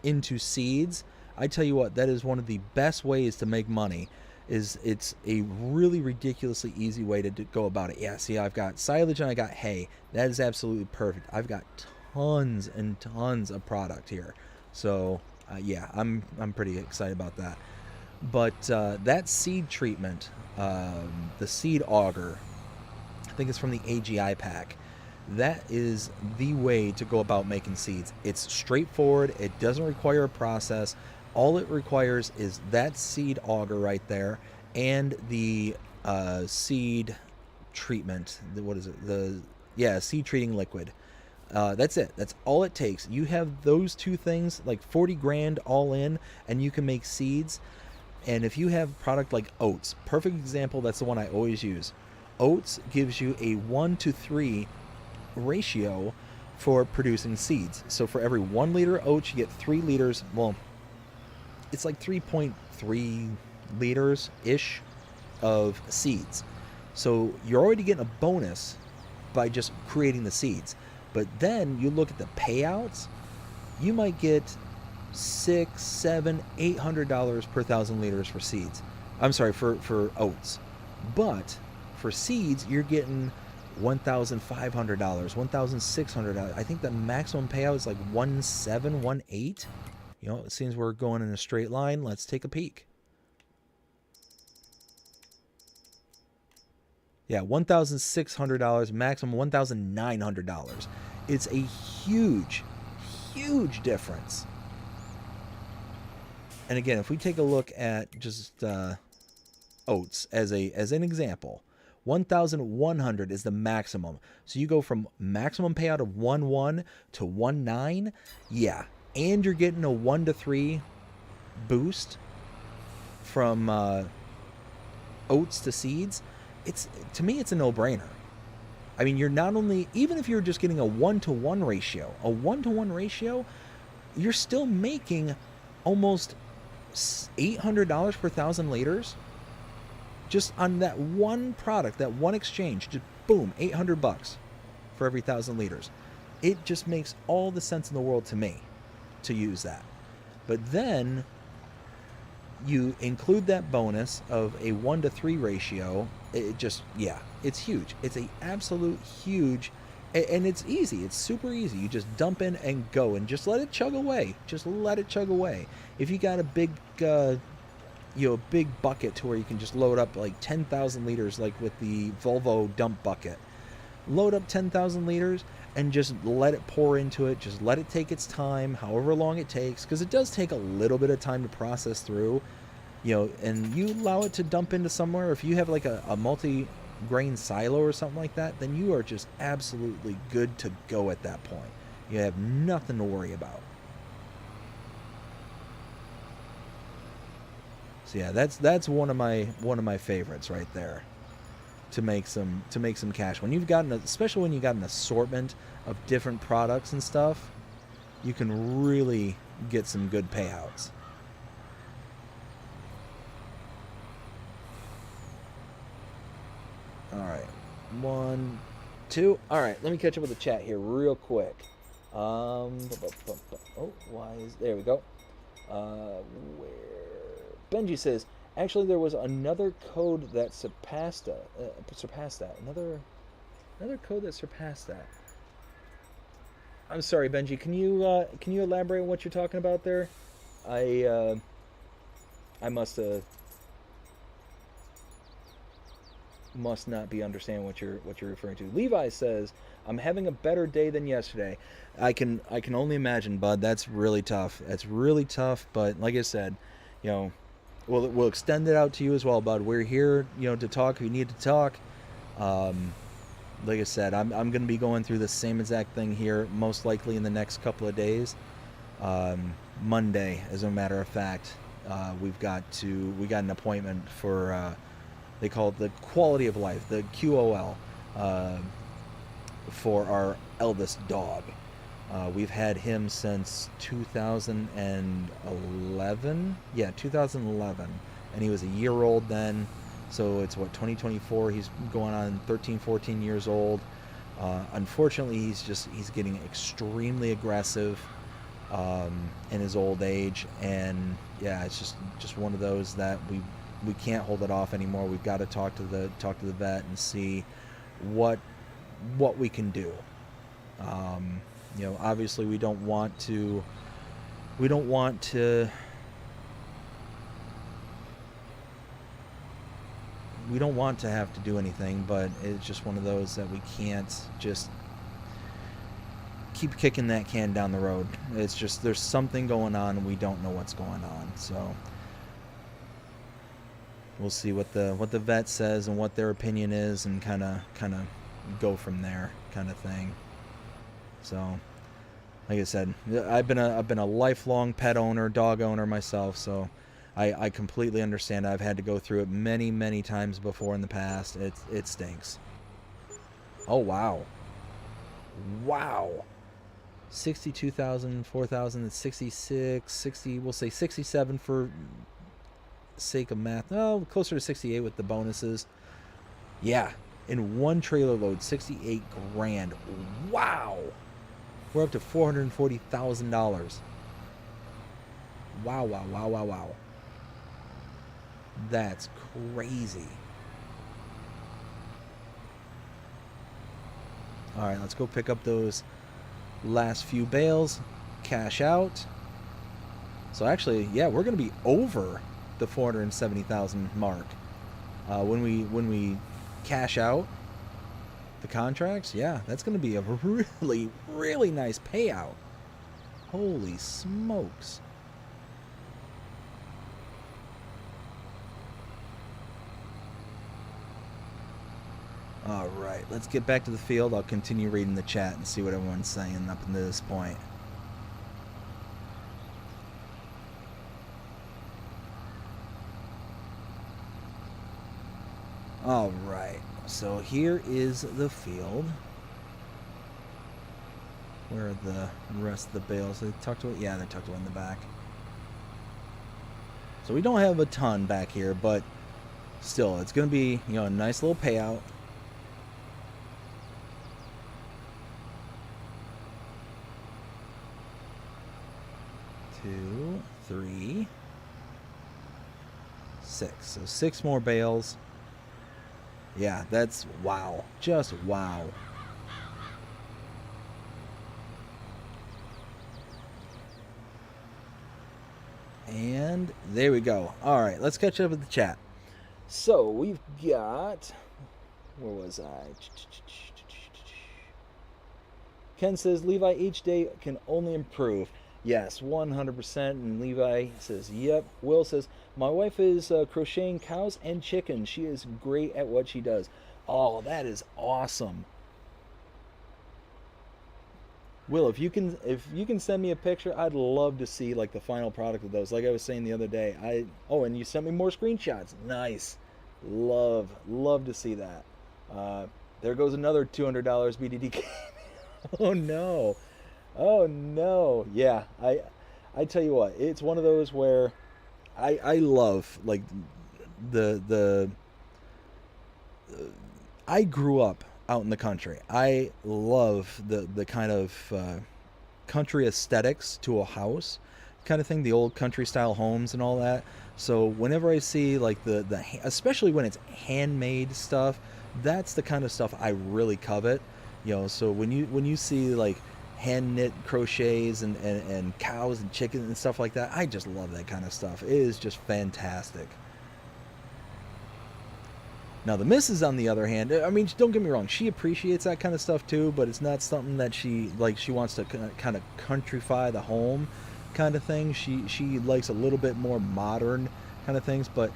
into seeds, I tell you what, that is one of the best ways to make money. It's a really ridiculously easy way to go about it. Yeah, see, I've got silage and I got hay. That is absolutely perfect. I've got tons and tons of product here. So yeah, I'm pretty excited about that. But that seed treatment, the seed auger, I think it's from the AGI pack. That is the way to go about making seeds. It's straightforward. It doesn't require a process. All it requires is that seed auger right there and the seed treatment. What is it? Seed treating liquid. That's it. That's all it takes. You have those two things, like 40 grand all in, and you can make seeds. And if you have a product like oats, perfect example, that's the one I always use. Oats gives you a 1-to-3 ratio for producing seeds. So for every 1 liter of oats, you get 3 liters. Well, it's like 3.3 liters ish of seeds. So you're already getting a bonus by just creating the seeds. But then you look at the payouts, you might get $600, $700, $800 per 1,000 liters for seeds. I'm sorry, for oats. But for seeds, you're getting $1,500, $1,600. I think the maximum payout is like 1.7, 1.8. You know, it seems we're going in a straight line. Let's take a peek. Yeah, $1,600, maximum $1,900. It's a huge, huge difference. And again, if we take a look at just oats as an example, 1,100 is the maximum. So you go from maximum payout of 1.1 to 1.9. Yeah, and you're getting a 1 to 3 boost from oats to seeds. To me, it's a no-brainer. I mean, you're not only, even if you're just getting a 1-to-1 ratio, you're still making almost $800 per 1,000 liters just on that one product, that one exchange. Just boom, $800 for every 1,000 liters. It just makes all the sense in the world to me to use that. But then you include that bonus of a 1 to 3 ratio. It just, yeah, it's huge. It's a absolute huge, and it's easy. It's super easy. You just dump in and go and just let it chug away. Just let it chug away. If you got a big, big bucket to where you can just load up like 10,000 liters, like with the Volvo dump bucket, load up 10,000 liters and just let it pour into it. Just let it take its time, however long it takes, because it does take a little bit of time to process through, and you allow it to dump into somewhere. If you have like a multi-grain silo or something like that, then you are just absolutely good to go at that point. You have nothing to worry about. So yeah, that's one of my favorites right there. To make some cash when you've got especially when you got an assortment of different products and stuff, you can really get some good payouts. All right, 1, 2. All right, let me catch up with the chat here real quick. Oh, why is there we go? Where Benji says, actually, there was another code that surpassed that. Another code that surpassed that. I'm sorry, Benji. Can you elaborate on what you're talking about there? I must not be understanding what you're referring to. Levi says, I'm having a better day than yesterday. I can only imagine, bud. That's really tough. That's really tough. But like I said, we'll extend it out to you as well, bud. We're here, to talk if you need to talk. Like I said, I'm going to be going through the same exact thing here, most likely in the next couple of days. Monday, as a matter of fact, we got an appointment for they call it the quality of life, the QOL, for our eldest dog. We've had him since 2011. Yeah, 2011. And he was a year old then. So it's 2024. He's going on 13, 14 years old. Unfortunately, he's getting extremely aggressive in his old age. And yeah, it's just one of those that we can't hold it off anymore. We've got to talk to the vet and see what we can do. Obviously we don't want to have to do anything, but it's just one of those that we can't just keep kicking that can down the road. It's just, there's something going on and we don't know what's going on. So we'll see what the vet says and what their opinion is, and kind of go from there, kind of thing. So, like I said, I've been a lifelong pet owner, dog owner myself, so I completely understand. I've had to go through it many, many times before in the past. It stinks. Oh wow. 62,000, 4,000, 66, 60. We'll say 67 for sake of math. Oh, closer to 68 with the bonuses. Yeah, in one trailer load, 68 grand. Wow. We're up to $440,000. Wow, wow, wow, wow, wow. That's crazy. All right, let's go pick up those last few bales, cash out. So actually, yeah, we're going to be over the 470,000 mark when we cash out the contracts. Yeah, that's going to be a really, really nice payout. Holy smokes. All right, let's get back to the field. I'll continue reading the chat and see what everyone's saying up until this point. All right, so here is the field. Where are the rest of the bales? They tucked away? Yeah, they're tucked away in the back. So we don't have a ton back here, but still, it's going to be, you know, a nice little payout. 2, 3, 6. So 6 more bales. Yeah, that's wow. Just wow. And there we go. All right, let's catch up with the chat. So we've got, where was I? Ken says, Levi, each day can only improve. Yes, 100%. And Levi says, yep. Will says, my wife is crocheting cows and chickens. She is great at what she does. Oh, that is awesome. Will, if you can send me a picture, I'd love to see like the final product of those. Like I was saying the other day, and you sent me more screenshots. Nice, love to see that. There goes another $200 BDD. Oh no, oh no. Yeah, I tell you what, it's one of those where I love like the I grew up out in the country. I love the kind of country aesthetics to a house kind of thing, the old country style homes and all that. So whenever I see like the especially when it's handmade stuff, that's the kind of stuff I really covet. You know, so when you see like hand knit crochets and cows and chickens and stuff like that, I just love that kind of stuff. It is just fantastic. Now the missus, on the other hand, I mean, don't get me wrong, she appreciates that kind of stuff too, but it's not something that she wants to kind of countrify the home kind of thing. She likes a little bit more modern kind of things. But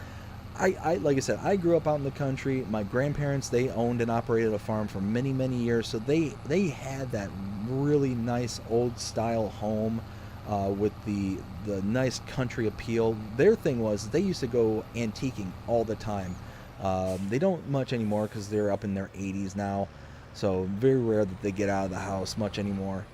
I like I said, I grew up out in the country. My grandparents, they owned and operated a farm for many years, so they had that really nice old style home with the nice country appeal. Their thing was they used to go antiquing all the time. They don't much anymore because they're up in their 80s now, so very rare that they get out of the house much anymore.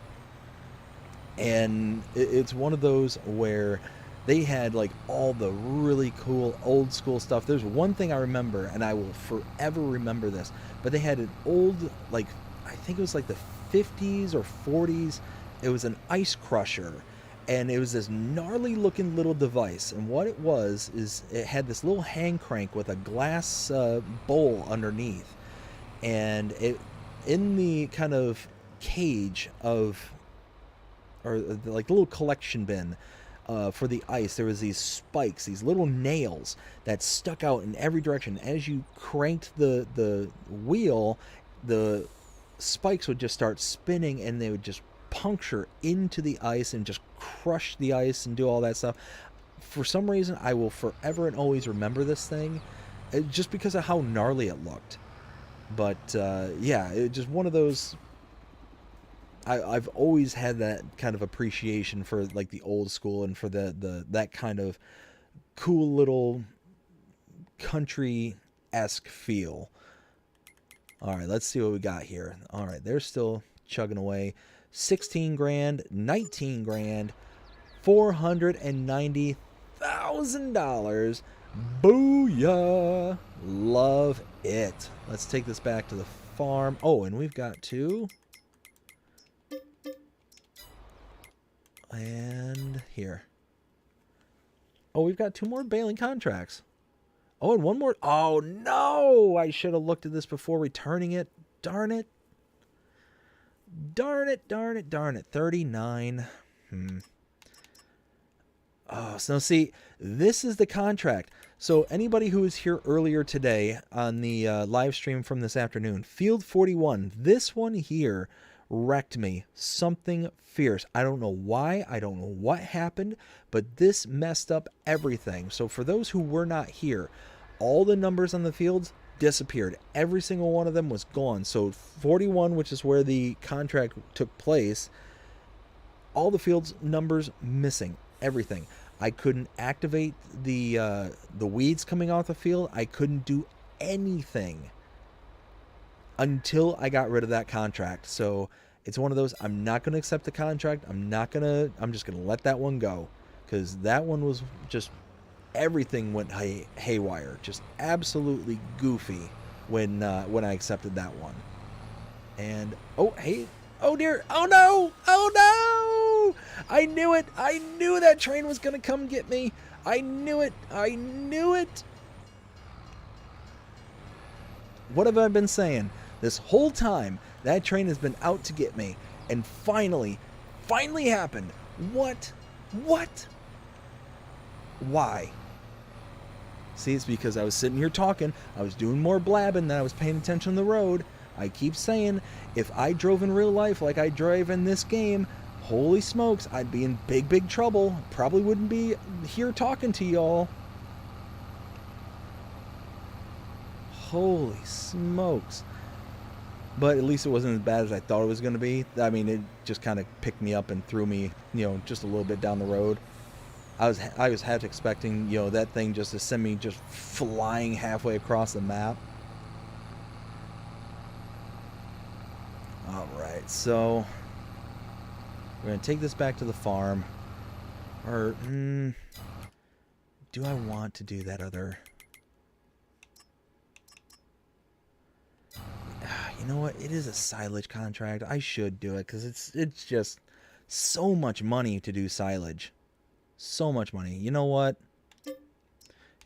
And it's one of those where they had like all the really cool old school stuff. There's one thing I remember, and I will forever remember this, but they had an old, like, I think it was like the 50s or 40s. It was an ice crusher, and it was this gnarly looking little device. And what it was is it had this little hand crank with a glass bowl underneath, and it, in the kind of cage of, or like the little collection bin for the ice, there was these spikes, these little nails that stuck out in every direction. As you cranked the wheel, the spikes would just start spinning, and they would just puncture into the ice and just crush the ice and do all that stuff. For some reason, I will forever and always remember this thing, just because of how gnarly it looked. But yeah, it just one of those. I've always had that kind of appreciation for like the old school and for the that kind of cool little country-esque feel. All right, let's see what we got here. All right, they're still chugging away. 16 grand, 19 grand, $490,000. Booyah. Love it. Let's take this back to the farm. Oh, and we've got two. And here. Oh, we've got two more baling contracts. Oh, and one more. Oh, no. I should have looked at this before returning it. Darn it. Darn it, darn it, darn it. 39. Oh, so see, this is the contract. So anybody who was here earlier today on the live stream from this afternoon, Field 41, this one here wrecked me. Something fierce. I don't know why. I don't know what happened, but this messed up everything. So for those who were not here, all the numbers on the fields disappeared. Every single one of them was gone. So 41, which is where the contract took place, all the fields numbers missing. Everything. I couldn't activate the weeds coming off the field. I couldn't do anything until I got rid of that contract. So it's one of those, I'm not going to accept the contract. I'm just going to let that one go, because that one was just, everything went haywire. Just absolutely goofy when I accepted that one. And, oh, hey, oh dear, oh no, oh no! I knew it. I knew that train was going to come get me. I knew it. I knew it. What have I been saying? This whole time, that train has been out to get me. And finally happened. What? Why? See, it's because I was sitting here talking. I was doing more blabbing than I was paying attention on the road. I keep saying, if I drove in real life like I drive in this game, holy smokes, I'd be in big trouble. Probably wouldn't be here talking to y'all. Holy smokes. But at least it wasn't as bad as I thought it was going to be. I mean, it just kind of picked me up and threw me, just a little bit down the road. I was half expecting, that thing just to send me just flying halfway across the map. Alright, so we're going to take this back to the farm. Or, do I want to do that other... You know what? It is a silage contract. I should do it, because it's just so much money to do silage. So much money. You know what?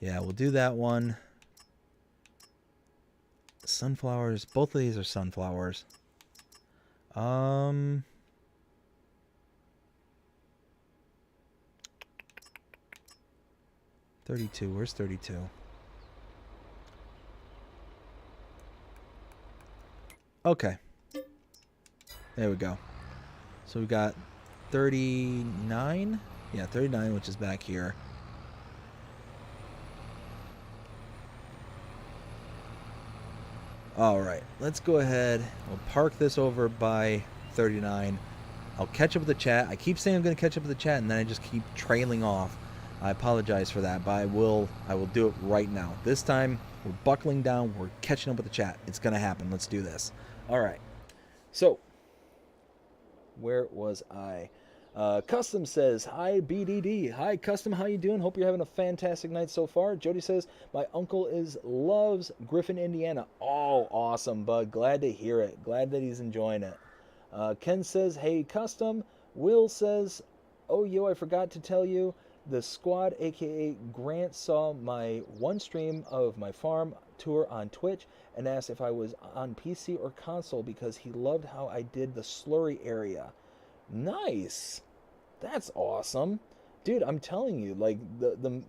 Yeah, we'll do that one. Sunflowers. Both of these are sunflowers. 32. Where's 32? Okay. There we go. So we got 39? Yeah, 39, which is back here. Alright, let's go ahead. We'll park this over by 39. I'll catch up with the chat. I keep saying I'm going to catch up with the chat, and then I just keep trailing off. I apologize for that, but I will do it right now. This time, we're buckling down. We're catching up with the chat. It's going to happen. Let's do this. Alright. So, where was I? Custom says, hi BDD. Hi Custom, how you doing? Hope you're having a fantastic night so far. Jody says, my uncle loves Griffin, Indiana. Oh, awesome, bud. Glad to hear it. Glad that he's enjoying it. Ken says, hey Custom. Will says, oh yo, I forgot to tell you, the squad aka Grant saw my one stream of my farm tour on Twitch and asked if I was on PC or console because he loved how I did the slurry area. Nice. That's awesome. Dude, I'm telling you, like, the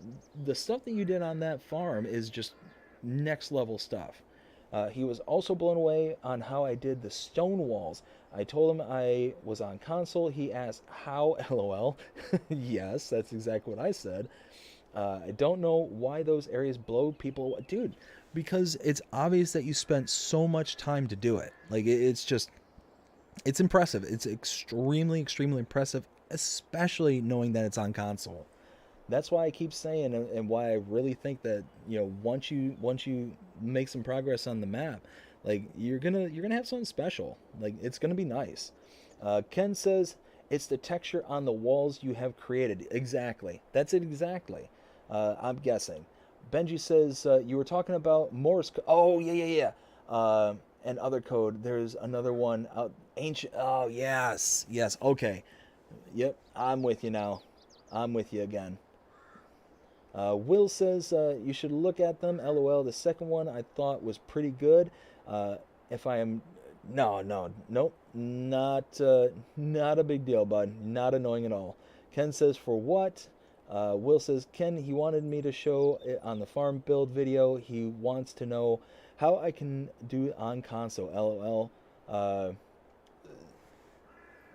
stuff that you did on that farm is just next level stuff. He was also blown away on how I did the stone walls. I told him I was on console. He asked how, lol. Yes, that's exactly what I said. I don't know why those areas blow people. Dude, because it's obvious that you spent so much time to do it. Like, it's just... It's impressive. It's extremely impressive, especially knowing that it's on console. That's why I keep saying, and why I really think that, once you make some progress on the map, Like you're gonna have something special. Like it's gonna be nice. Ken says it's the texture on the walls you have created. Exactly. That's it exactly. I'm guessing. Benji says you were talking about Morse. Oh yeah, yeah, yeah. And other code. There's another one out. Ancient. Oh yes, yes. Okay. Yep. I'm with you now. I'm with you again. Will says you should look at them. LOL. The second one I thought was pretty good. If I am, no, no, nope, not a big deal, bud. Not annoying at all. Ken says for what? Will says Ken. He wanted me to show it on the farm build video. He wants to know how I can do it on console. LOL.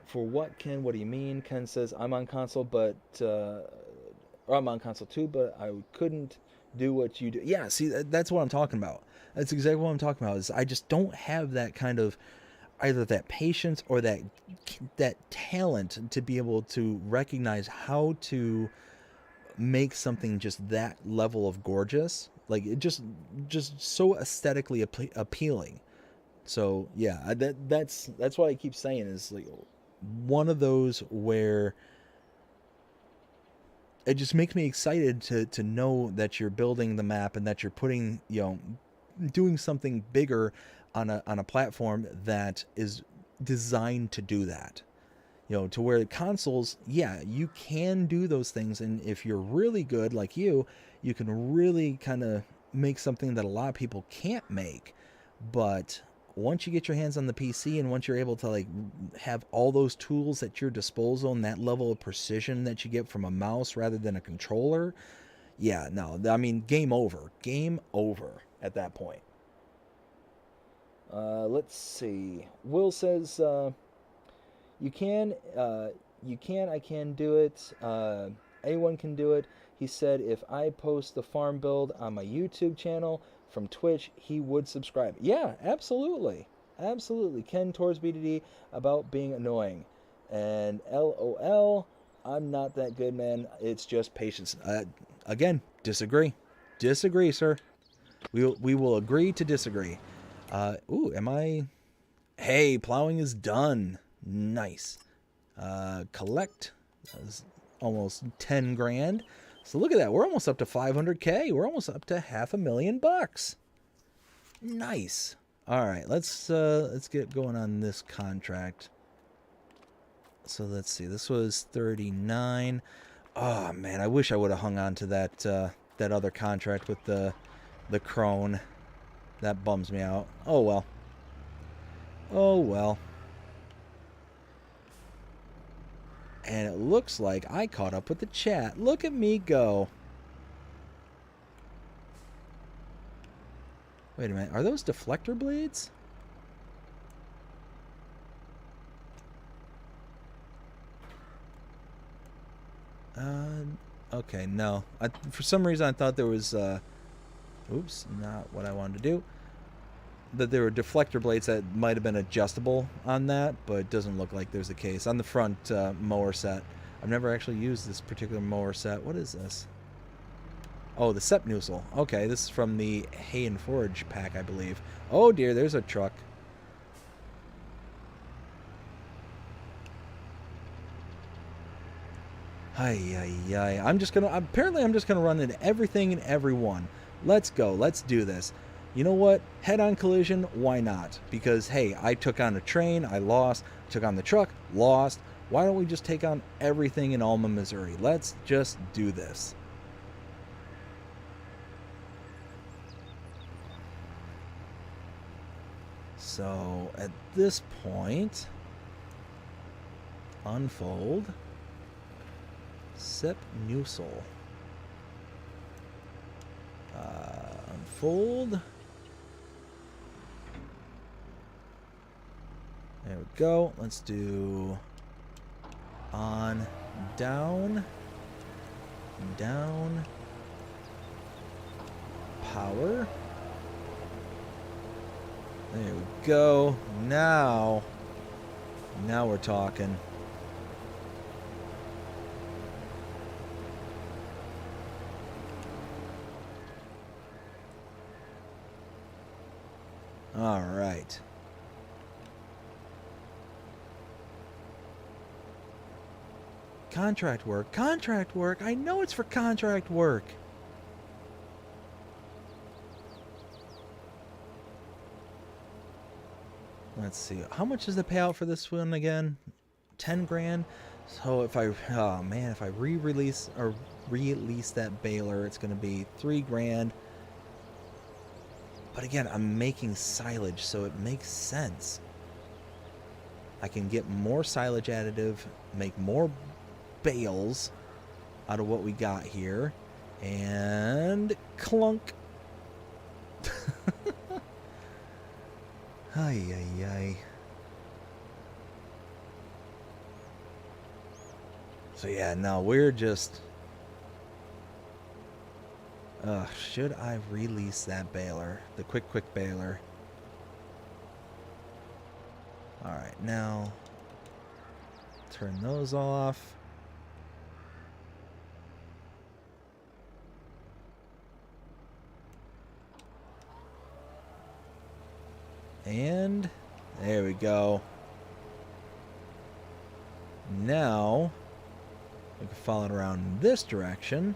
For what, Ken? What do you mean? Ken says I'm on console, but or I'm on console too, but I couldn't do what you do. Yeah, see, that's what I'm talking about. That's exactly what I'm talking about. Is I just don't have that kind of either that patience or that talent to be able to recognize how to make something just that level of gorgeous. Like it just so aesthetically appealing. So yeah, that's what I keep saying is like one of those where it just makes me excited to know that you're building the map and that you're putting, doing something bigger on a platform that is designed to do that. To where consoles, yeah, you can do those things, and if you're really good like you can really kind of make something that a lot of people can't make. But once you get your hands on the PC and once you're able to like have all those tools at your disposal and that level of precision that you get from a mouse rather than a controller, yeah, no, I mean, game over at that point. Let's see. Will says you can, I can do it. Anyone can do it. He said if I post the farm build on my YouTube channel from Twitch, he would subscribe. Yeah, absolutely. Absolutely. Ken towards BDD about being annoying. And LOL, I'm not that good, man. It's just patience. Again, disagree. Disagree, sir. We will agree to disagree. Ooh, am I... Hey, plowing is done. Nice. Collect. That was almost 10 grand. So look at that. We're almost up to 500K. We're almost up to $500,000. Nice. All right, let's get going on this contract. So let's see. This was 39. Oh man, I wish I would have hung on to that other contract with the crone. That bums me out. Oh well. Oh well. And it looks like I caught up with the chat. Look at me go. Wait a minute. Are those deflector blades? Okay, no. For some reason I thought there was, oops, not what I wanted to do. That there were deflector blades that might have been adjustable on that, but it doesn't look like there's a case. On the front mower set. I've never actually used this particular mower set. What is this? Oh, the sPnoozle. Okay, this is from the Hay and Forage pack, I believe. Oh dear, there's a truck. Ay. I'm just gonna run into everything and everyone. Let's go. Let's do this. You know what? Head-on collision, why not? Because, hey, I took on a train, I lost. Took on the truck, lost. Why don't we just take on everything in Alma, Missouri? Let's just do this. So, at this point, unfold sPnoozle. Unfold. There we go. Let's do on, down, power. There we go. Now we're talking. All right. Contract work. Contract work. I know it's for contract work. Let's see. How much is the payout for this one again? 10 grand. So if I, oh man, if I re-release or release that baler, it's going to be 3 grand. But again, I'm making silage, so it makes sense. I can get more silage additive, make more bales out of what we got here, and clunk. Ay, ay, ay. So yeah, no, we're just... should I release that baler? The quick baler. Alright, now... turn those off. And... there we go. Now... we can follow it around this direction.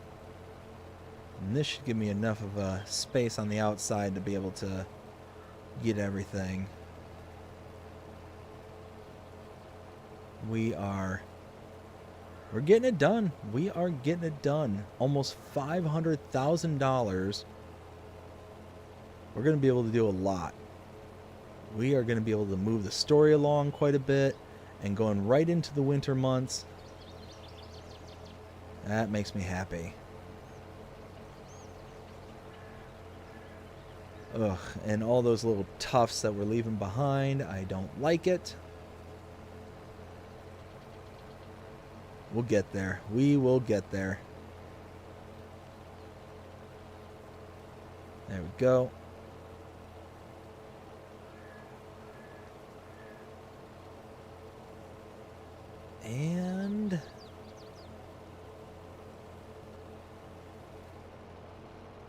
And this should give me enough of a space on the outside to be able to get everything. We're getting it done. We are getting it done. Almost $500,000. We're going to be able to do a lot. We are going to be able to move the story along quite a bit and going right into the winter months. That makes me happy. Ugh, and all those little tufts that we're leaving behind, I don't like it. We'll get there. We will get there. There we go. And...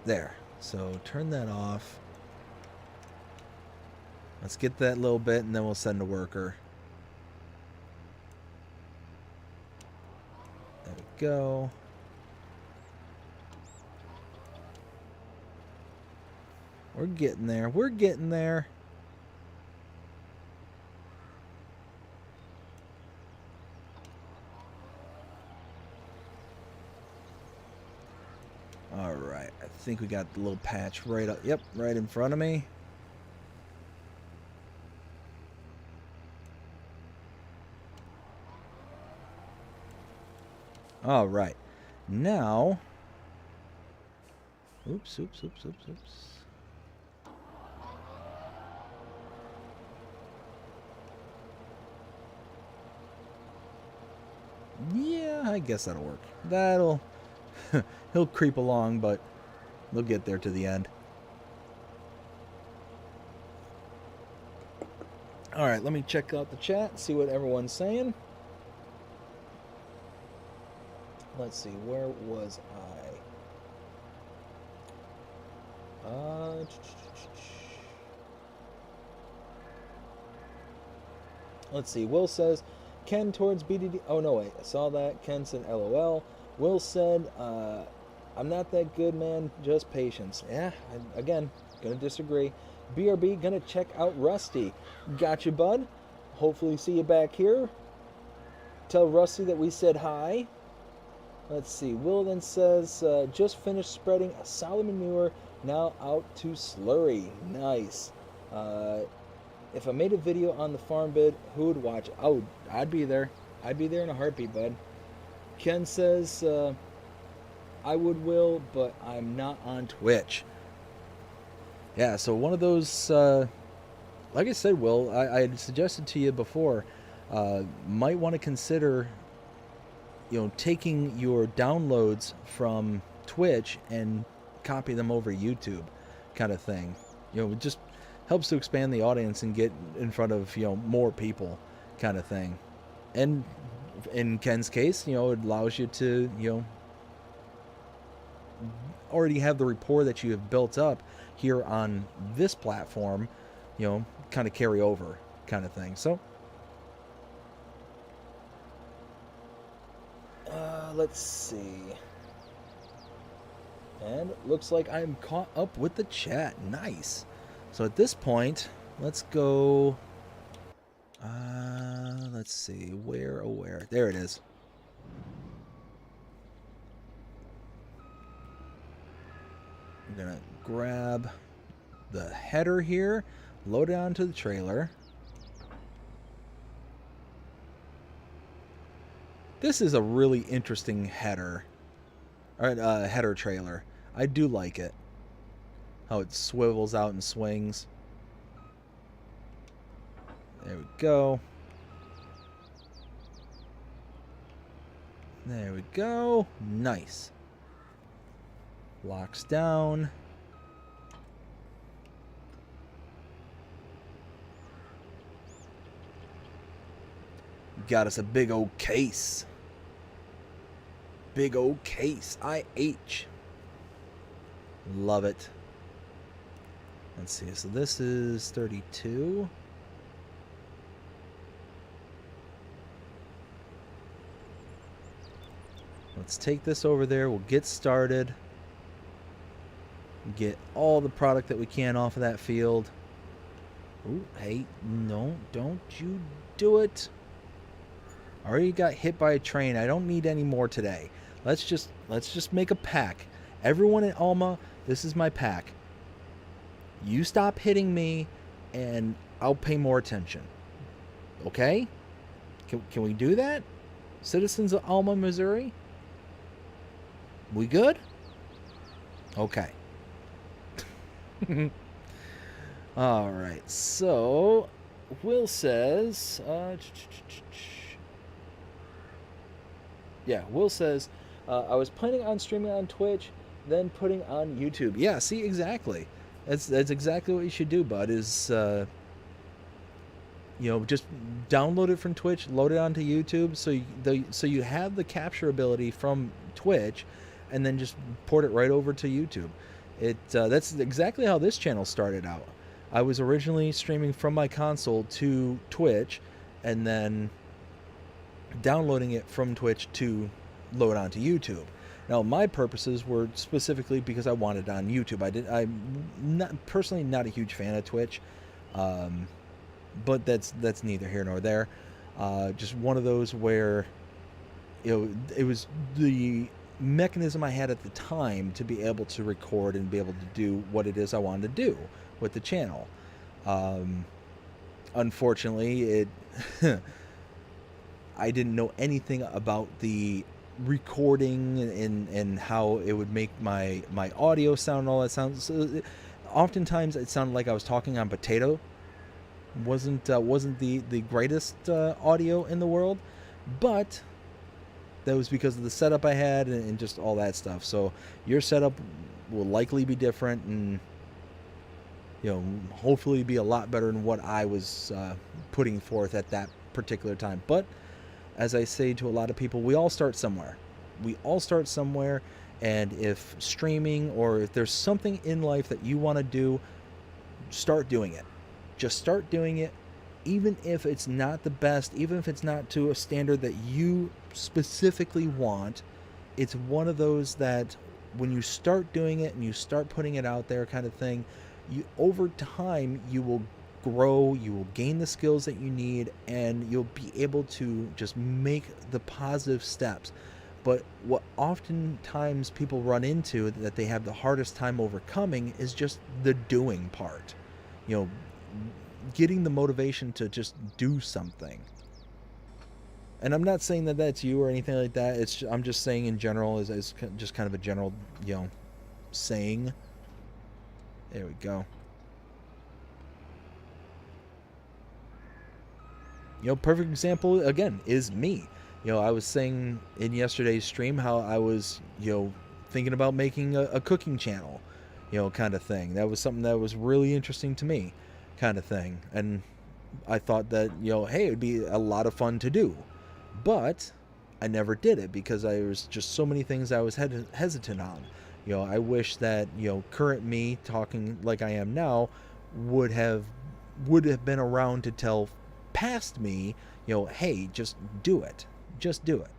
there. So turn that off. Let's get that little bit and then we'll send a worker. There we go. We're getting there. We're getting there. All right. I think we got the little patch right up. Yep, right in front of me. All right. Now, oops. Yeah, I guess that'll work. That'll... he'll creep along, but we'll get there to the end. All right, let me check out the chat, see what everyone's saying. Let's see, where was I? Let's see, Will says, Ken towards BDD. Oh, no, wait, I saw that. Ken said LOL. Will said, I'm not that good, man, just patience. Yeah, again, gonna disagree. BRB, gonna check out Rusty. Gotcha, bud. Hopefully see you back here. Tell Rusty that we said hi. Let's see. Will then says, just finished spreading a solid manure, now out to slurry. Nice. If I made a video on the farm bid, who would watch? Oh, I'd be there. I'd be there in a heartbeat, bud. Ken says, I would, Will, but I'm not on Twitch. Yeah, so one of those, like I said, Will, I had suggested to you before, might want to consider, taking your downloads from Twitch and copy them over YouTube kind of thing. It just helps to expand the audience and get in front of, more people kind of thing. And in Ken's case, it allows you to, already have the rapport that you have built up here on this platform kind of carry over kind of thing. So let's see. And looks like I'm caught up with the chat. Nice. So at this point, let's go. Let's see. Where, oh, where? There it is. I'm going to grab the header here, load it onto the trailer. This is a really interesting header. All right, header trailer. I do like it. How it swivels out and swings. There we go. There we go. Nice. Locks down. Got us a big old case. Big old case. IH. Love it. Let's see. So this is 32. Let's take this over there. We'll get started. Get all the product that we can off of that field. Ooh, hey, no, don't you do it. Already got hit by a train. I don't need any more today. Let's just make a pack. Everyone in Alma, this is my pack. You stop hitting me and I'll pay more attention. Okay? Can we do that? Citizens of Alma, Missouri? We good? Okay. All right. So, Will says, yeah, Will says, I was planning on streaming on Twitch, then putting on YouTube. Yeah, see, exactly. That's exactly what you should do, bud, is, just download it from Twitch, load it onto YouTube, so you have the capture ability from Twitch, and then just port it right over to YouTube. That's exactly how this channel started out. I was originally streaming from my console to Twitch, and then downloading it from Twitch to load onto YouTube. Now, my purposes were specifically because I wanted it on YouTube. I'm personally not a huge fan of Twitch, but that's neither here nor there. Just one of those where it was the mechanism I had at the time to be able to record and be able to do what it is I wanted to do with the channel. Unfortunately, I didn't know anything about the recording and how it would make my audio sound and all that sound. So oftentimes it sounded like I was talking on potato. Wasn't the greatest audio in the world, but that was because of the setup I had and just all that stuff. So your setup will likely be different and hopefully be a lot better than what I was putting forth at that particular time. But as I say to a lot of people, we all start somewhere. We all start somewhere, and if streaming or if there's something in life that you want to do, start doing it. Just start doing it, even if it's not the best, even if it's not to a standard that you specifically want. It's one of those that when you start doing it and you start putting it out there kind of thing, over time you will grow, you will gain the skills that you need, and you'll be able to just make the positive steps. But what oftentimes people run into that they have the hardest time overcoming is just the doing part. Getting the motivation to just do something. And I'm not saying that that's you or anything like that. I'm just saying in general, as just kind of a general, saying. There we go. Perfect example, again, is me. I was saying in yesterday's stream how I was, thinking about making a cooking channel, kind of thing. That was something that was really interesting to me, kind of thing. And I thought that, hey, it would be a lot of fun to do. But I never did it because I was just so many things I was hesitant on. I wish that, current me, talking like I am now, would have would have been around to tell past me, hey, just do it. Just do it.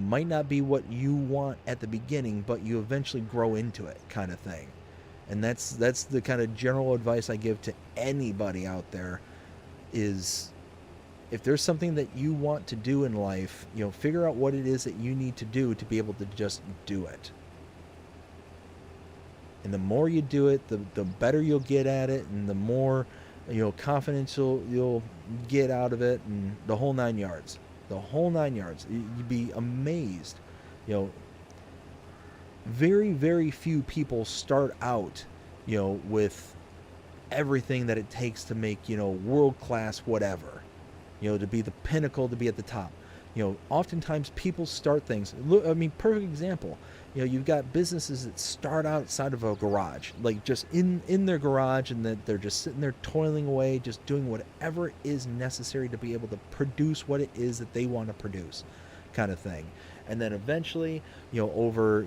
Might not be what you want at the beginning, but you eventually grow into it, kind of thing. And that's the kind of general advice I give to anybody out there is, if there's something that you want to do in life, figure out what it is that you need to do to be able to just do it. And the more you do it, the better you'll get at it, and the more confidence you'll get out of it, and the whole 9 yards. The whole 9 yards. You'd be amazed. Very, very few people start out, with everything that it takes to make, world-class whatever. To be the pinnacle, to be at the top. Oftentimes people start things. Look, perfect example. You've got businesses that start outside of a garage, like just in their garage, and that they're just sitting there toiling away, just doing whatever is necessary to be able to produce what it is that they want to produce, kind of thing. And then eventually, over,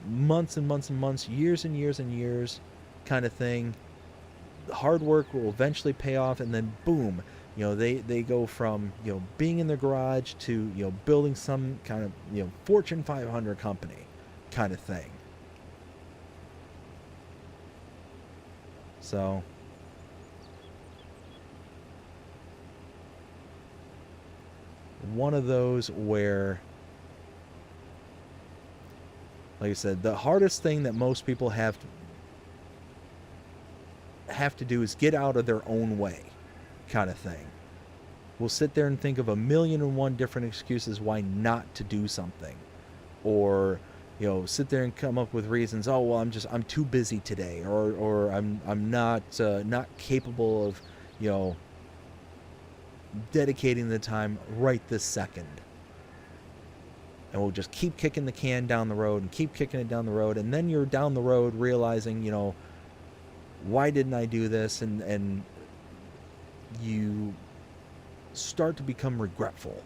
months and months and months, years and years and years, kind of thing, the hard work will eventually pay off, and then boom, they go from, being in their garage to, building some kind of, Fortune 500 company kind of thing. So one of those where, like I said, the hardest thing that most people have to do is get out of their own way, kind of thing. We'll sit there and think of 1,000,001 different excuses why not to do something, or sit there and come up with reasons. Oh, well, I'm too busy today, or I'm not capable of dedicating the time right this second. And we'll just keep kicking the can down the road and keep kicking it down the road, and then you're down the road realizing, why didn't I do this? And you start to become regretful.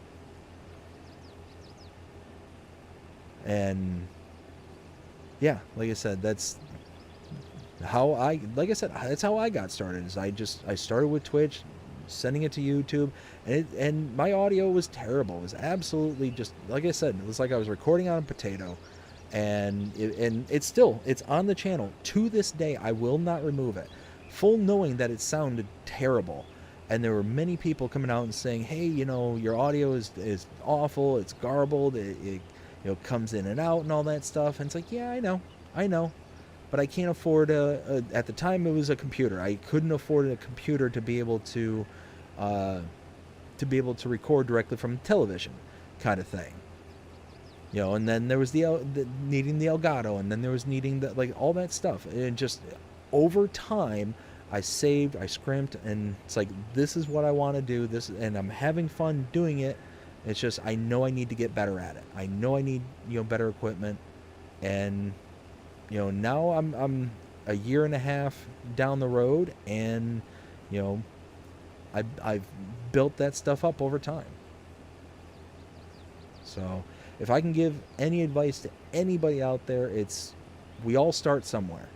And yeah, like I said, that's how I got started. Is I started with Twitch, sending it to YouTube, and my audio was terrible. It was absolutely just, like I said, it was like I was recording on a potato. And it's on the channel to this day. I will not remove it, full knowing that it sounded terrible. And there were many people coming out and saying, hey, your audio is awful, it's garbled, it comes in and out and all that stuff. And it's like, yeah, I know, but I can't afford at the time it was a computer. I couldn't afford a computer to be able to record directly from television, kind of thing. And then there was the needing the Elgato, and then there was needing all that stuff. And just over time, I saved, I scrimped, and it's like, this is what I want to do. And I'm having fun doing it. It's just, I know I need to get better at it. I know I need, better equipment. And, now I'm a year and a half down the road, and, I've built that stuff up over time. So if I can give any advice to anybody out there, it's, we all start somewhere.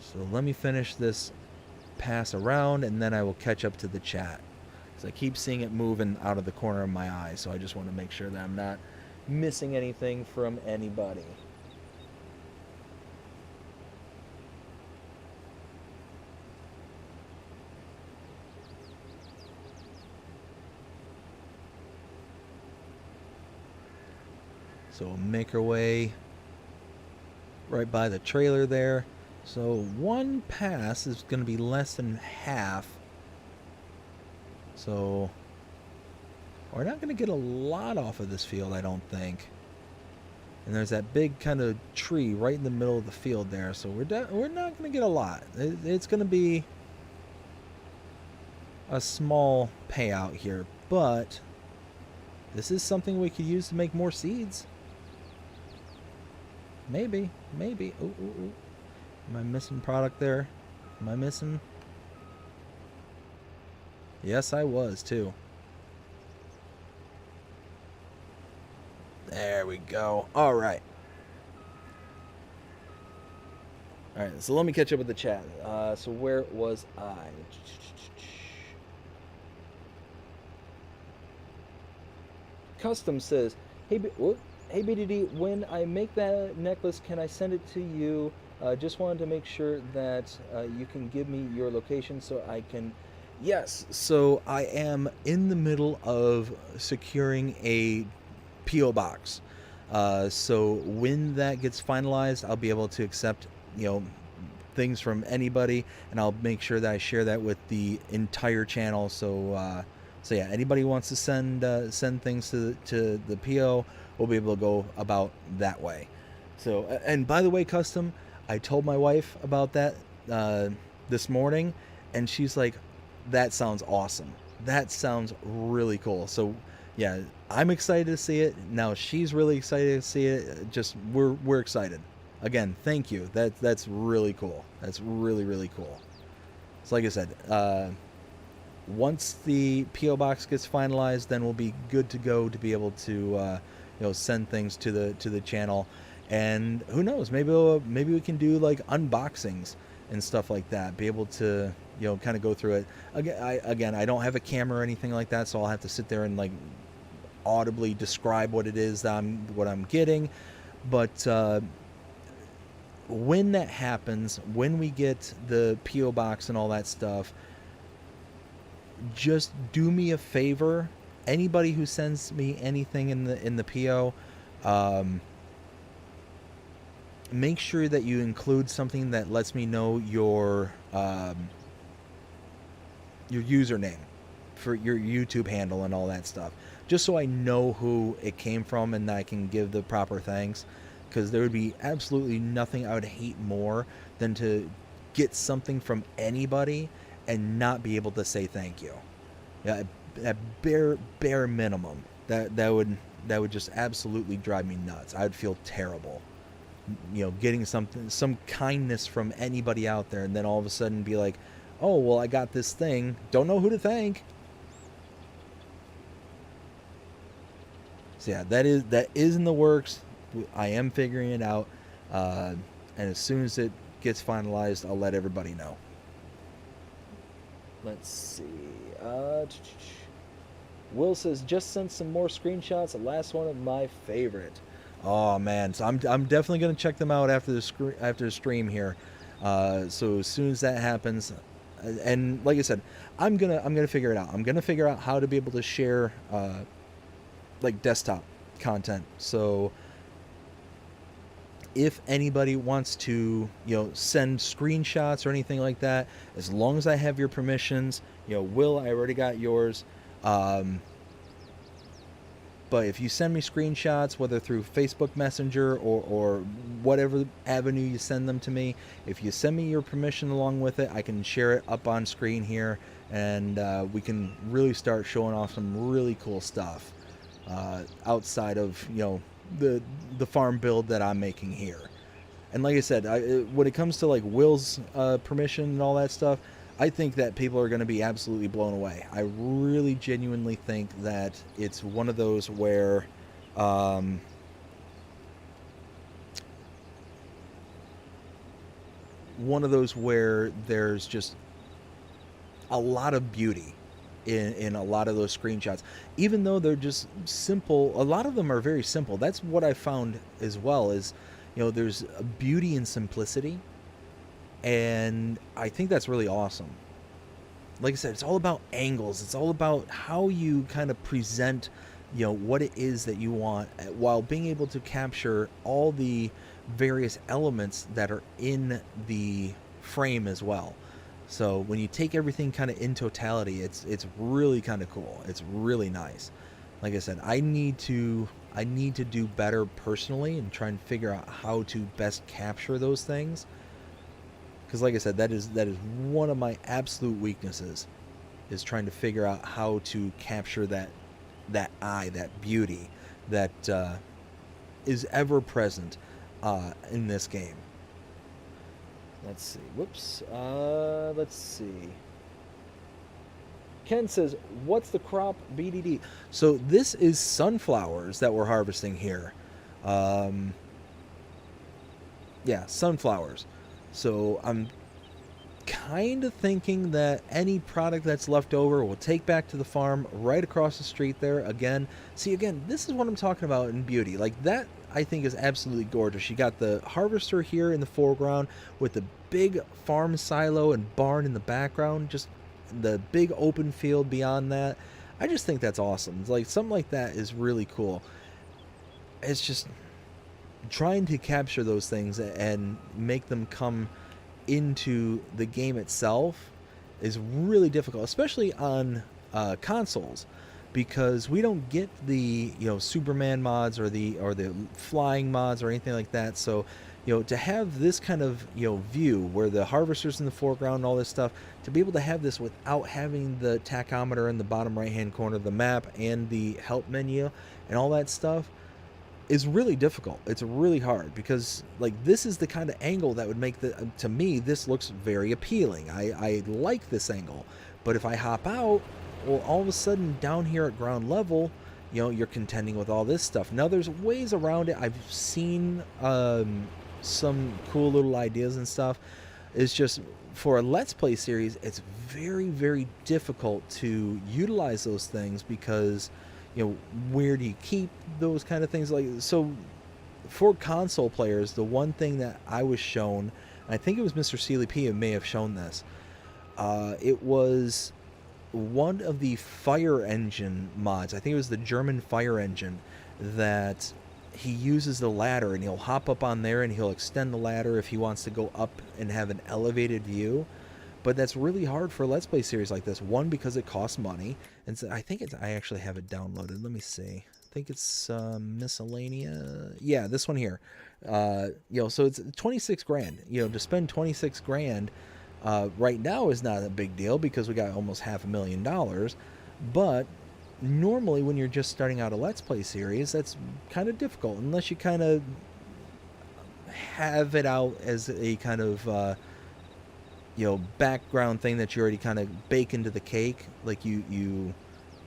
So let me finish this pass around, and then I will catch up to the chat, because I keep seeing it moving out of the corner of my eye. So I just want to make sure that I'm not missing anything from anybody. So we'll make our way right by the trailer there. So one pass is going to be less than half. So we're not going to get a lot off of this field, I don't think. And there's that big kind of tree right in the middle of the field there. So we're not going to get a lot. It's going to be a small payout here. But this is something we could use to make more seeds. Maybe. Ooh. Am I missing product there? Am I missing? Yes, I was too. There we go. All right. All right, so let me catch up with the chat. So where was I? Custom says, "Hey, hey BDD, when I make that necklace, can I send it to you? Just wanted to make sure that you can give me your location so I can." Yes, so I am in the middle of securing a PO box. So when that gets finalized, I'll be able to accept, you know, things from anybody, and I'll make sure that I share that with the entire channel. So yeah, anybody who wants to send things to the PO will be able to go about that way. So, and by the way, Custom, I told my wife about that this morning, and she's like, "That sounds awesome. That sounds really cool." So yeah, I'm excited to see it. Now she's really excited to see it. Just we're excited. Again, thank you. That's really cool. That's really cool. So like I said, once the PO box gets finalized, then we'll be good to go to be able to send things to the channel. And who knows, maybe we can do like unboxings and stuff like that. Be able to kind of go through it. Again, I don't have a camera or anything like that, so I'll have to sit there and like audibly describe what it is that I'm getting. But when that happens, when we get the PO box and all that stuff, just do me a favor. Anybody who sends me anything in the PO, make sure that you include something that lets me know your username for your YouTube handle and all that stuff, just so I know who it came from and I can give the proper thanks. Because there would be absolutely nothing I would hate more than to get something from anybody and not be able to say thank you. Yeah, at bare minimum, that would just absolutely drive me nuts. I would feel terrible, getting some kindness from anybody out there, and then all of a sudden be like, "Oh, well, I got this thing. Don't know who to thank." So yeah, that is in the works. I am figuring it out, and as soon as it gets finalized, I'll let everybody know. Let's see. Will says, "Just sent some more screenshots. The last one of my favorite." Oh man, so I'm definitely gonna check them out after the stream here. So as soon as that happens, and like I said, I'm gonna figure it out. I'm gonna figure out how to be able to share like desktop content. So if anybody wants to, send screenshots or anything like that, as long as I have your permissions, Will, I already got yours. But if you send me screenshots, whether through Facebook Messenger or whatever avenue you send them to me, if you send me your permission along with it, I can share it up on screen here, and we can really start showing off some really cool stuff outside of, the farm build that I'm making here. And like I said, when it comes to like Will's permission and all that stuff, I think that people are going to be absolutely blown away. I really genuinely think that it's one of those where there's just a lot of beauty in a lot of those screenshots, even though they're just simple. A lot of them are very simple. That's what I found as well, is there's a beauty in simplicity, and I think that's really awesome. Like I said, it's all about angles. It's all about how you kind of present what it is that you want, while being able to capture all the various elements that are in the frame as well. So when you take everything kind of in totality, it's really kind of cool. It's really nice. Like I said, I need to do better personally and try and figure out how to best capture those things. Because like I said, that is one of my absolute weaknesses, is trying to figure out how to capture that eye, that beauty that is ever present in this game. Let's see. Whoops. Let's see. Ken says, "What's the crop, BDD?" So this is sunflowers that we're harvesting here. Um, yeah, sunflowers. So I'm kind of thinking that any product that's left over we'll take back to the farm right across the street there. Again, see, again, this is what I'm talking about in beauty. Like that, I think is absolutely gorgeous. You got the harvester here in the foreground with the big farm silo and barn in the background, just the big open field beyond that. I just think that's awesome. It's like something like that is really cool. It's just trying to capture those things and make them come into the game itself is really difficult, especially on consoles, because we don't get the Superman mods or the flying mods or anything like that. So to have this kind of view where the harvester's in the foreground and all this stuff, to be able to have this without having the tachometer in the bottom right hand corner of the map and the help menu and all that stuff is really difficult. It's really hard because like this is the kind of angle that would make to me this looks very appealing. I like this angle, but if I hop out, well, all of a sudden down here at ground level, you're contending with all this stuff. Now there's ways around it. I've seen some cool little ideas and stuff. It's just for a Let's Play series, it's very, very difficult to utilize those things because where do you keep those kind of things? Like, so for console players, the one thing that I was shown, I think it was Mr. Sealy P who may have shown this, it was one of the fire engine mods. I think it was the German fire engine that he uses the ladder and he'll hop up on there and he'll extend the ladder if he wants to go up and have an elevated view. But that's really hard for a Let's Play series like this. One, because it costs money. And so I actually have it downloaded. Let me see. I think it's miscellaneous. Yeah, this one here. So it's 26 grand. To spend 26 grand right now is not a big deal because we got almost $500,000. But normally when you're just starting out a Let's Play series, that's kind of difficult unless you kind of have it out as a kind of background thing that you already kind of bake into the cake. Like you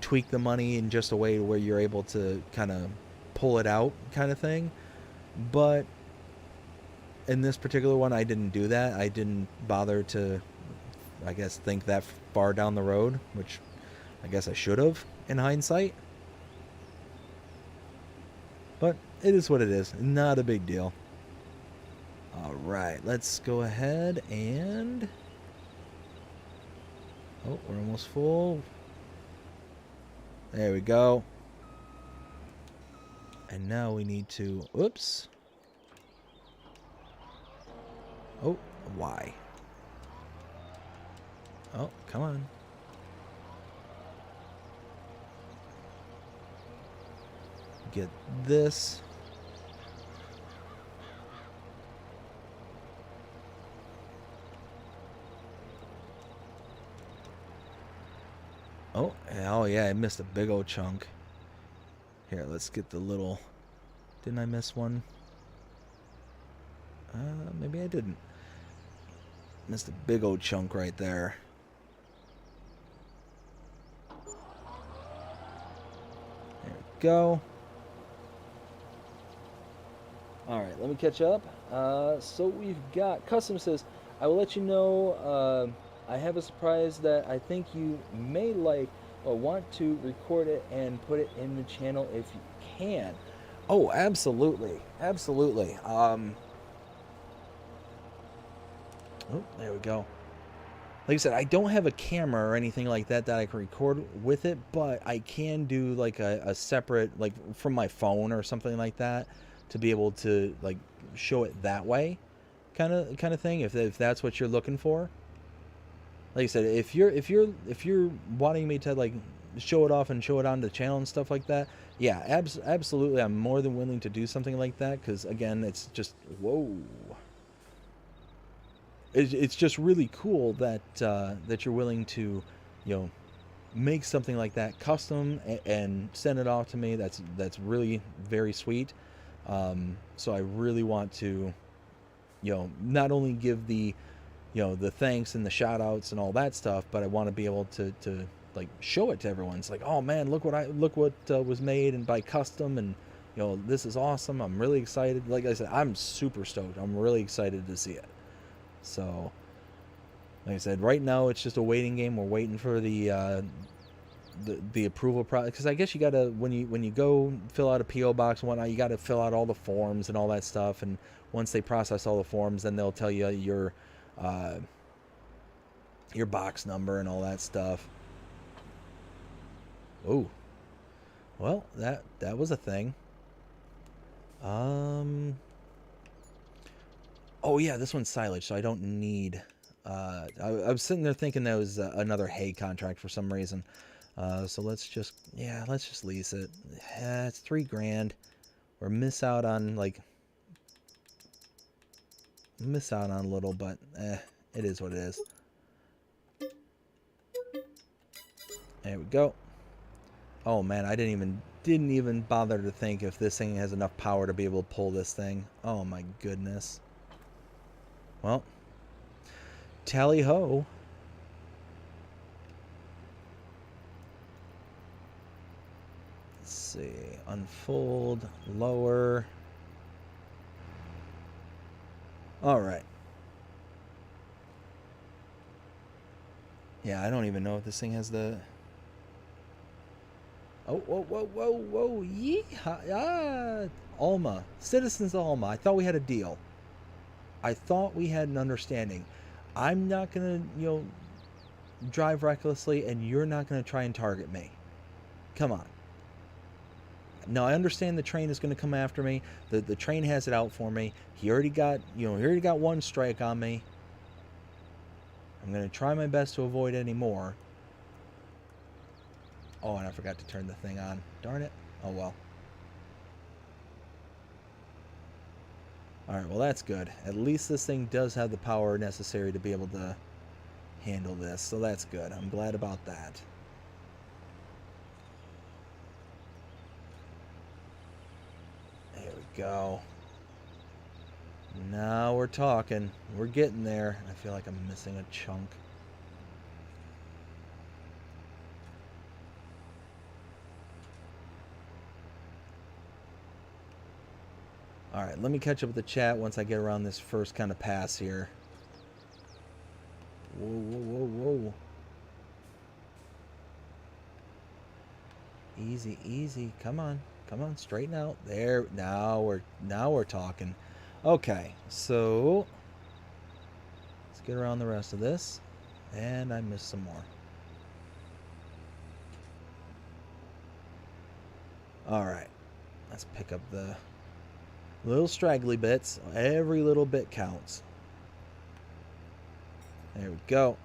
tweak the money in just a way where you're able to kind of pull it out kind of thing. But in this particular one, I didn't do that. I didn't bother to, I guess, think that far down the road, which I guess I should have in hindsight. But it is what it is. Not a big deal. Alright, let's go ahead and... Oh, we're almost full. There we go. And now we need to... Oops. Oh, why? Oh, come on. Get this. Oh yeah, I missed a big old chunk. Here, let's get the little... Didn't I miss one? Maybe I didn't. Missed a big old chunk right there. There we go. Alright, let me catch up. So we've got... Custom says, I will let you know... I have a surprise that I think you may like or want to record it and put it in the channel if you can. Oh, absolutely. Absolutely. Oh, there we go. Like I said, I don't have a camera or anything like that I can record with it, but I can do like a separate, like from my phone or something like that to be able to like show it that way kind of thing if that's what you're looking for. Like I said, if you're wanting me to like show it off and show it on the channel and stuff like that, yeah, absolutely, I'm more than willing to do something like that. Because again, it's just whoa, it's just really cool that that you're willing to, make something like that custom and send it off to me. That's really very sweet. So I really want to, not only give the the thanks and the shout outs and all that stuff, but I want to be able to like show it to everyone. It's like, oh man, look what was made and by custom, and you know, this is awesome. I'm really excited. Like I said, I'm super stoked. I'm really excited to see it. So, like I said, right now it's just a waiting game. We're waiting for the approval process, because I guess you gotta, when you go fill out a PO box and whatnot, you gotta fill out all the forms and all that stuff. And once they process all the forms, then they'll tell you your box number and all that stuff. Oh, well, that was a thing. Oh yeah, this one's silage, so I don't need. I was sitting there thinking that was another hay contract for some reason. So let's just lease it. Yeah, it's $3,000. Or miss out on a little, but it is what it is. There we go. Oh man, I didn't even bother to think if this thing has enough power to be able to pull this thing. Oh my goodness. Well, tally ho. Let's see. Unfold, lower. All right. Yeah, I don't even know if this thing has the... Oh, whoa, whoa, whoa, whoa, yeehaw, Alma, Citizens Alma, I thought we had a deal. I thought we had an understanding. I'm not gonna, drive recklessly, and you're not gonna try and target me. Come on. Now, I understand the train is gonna come after me. The train has it out for me. He already got one strike on me. I'm gonna try my best to avoid any more. Oh, and I forgot to turn the thing on. Darn it. Oh, well. Alright, well, that's good. At least this thing does have the power necessary to be able to handle this, so that's good. I'm glad about that. There we go. Now we're talking. We're getting there. I feel like I'm missing a chunk. Alright, let me catch up with the chat once I get around this first kind of pass here. Whoa, whoa, whoa, whoa. Easy, easy. Come on. Come on, straighten out. There, now we're talking. Okay, so let's get around the rest of this. And I missed some more. Alright. Let's pick up the little straggly bits. Every little bit counts. There we go.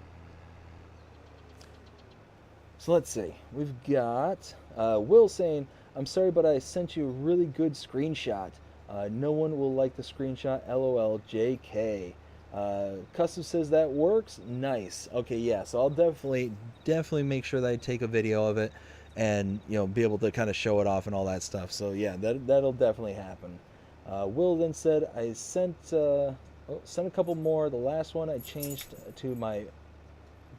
So let's see. We've got Will saying, I'm sorry, but I sent you a really good screenshot. No one will like the screenshot. LOL, JK. Custom says that works. Nice. Okay, yeah. So I'll definitely make sure that I take a video of it and, be able to kind of show it off and all that stuff. So yeah, that'll definitely happen. Will then said, I sent a couple more. The last one I changed to my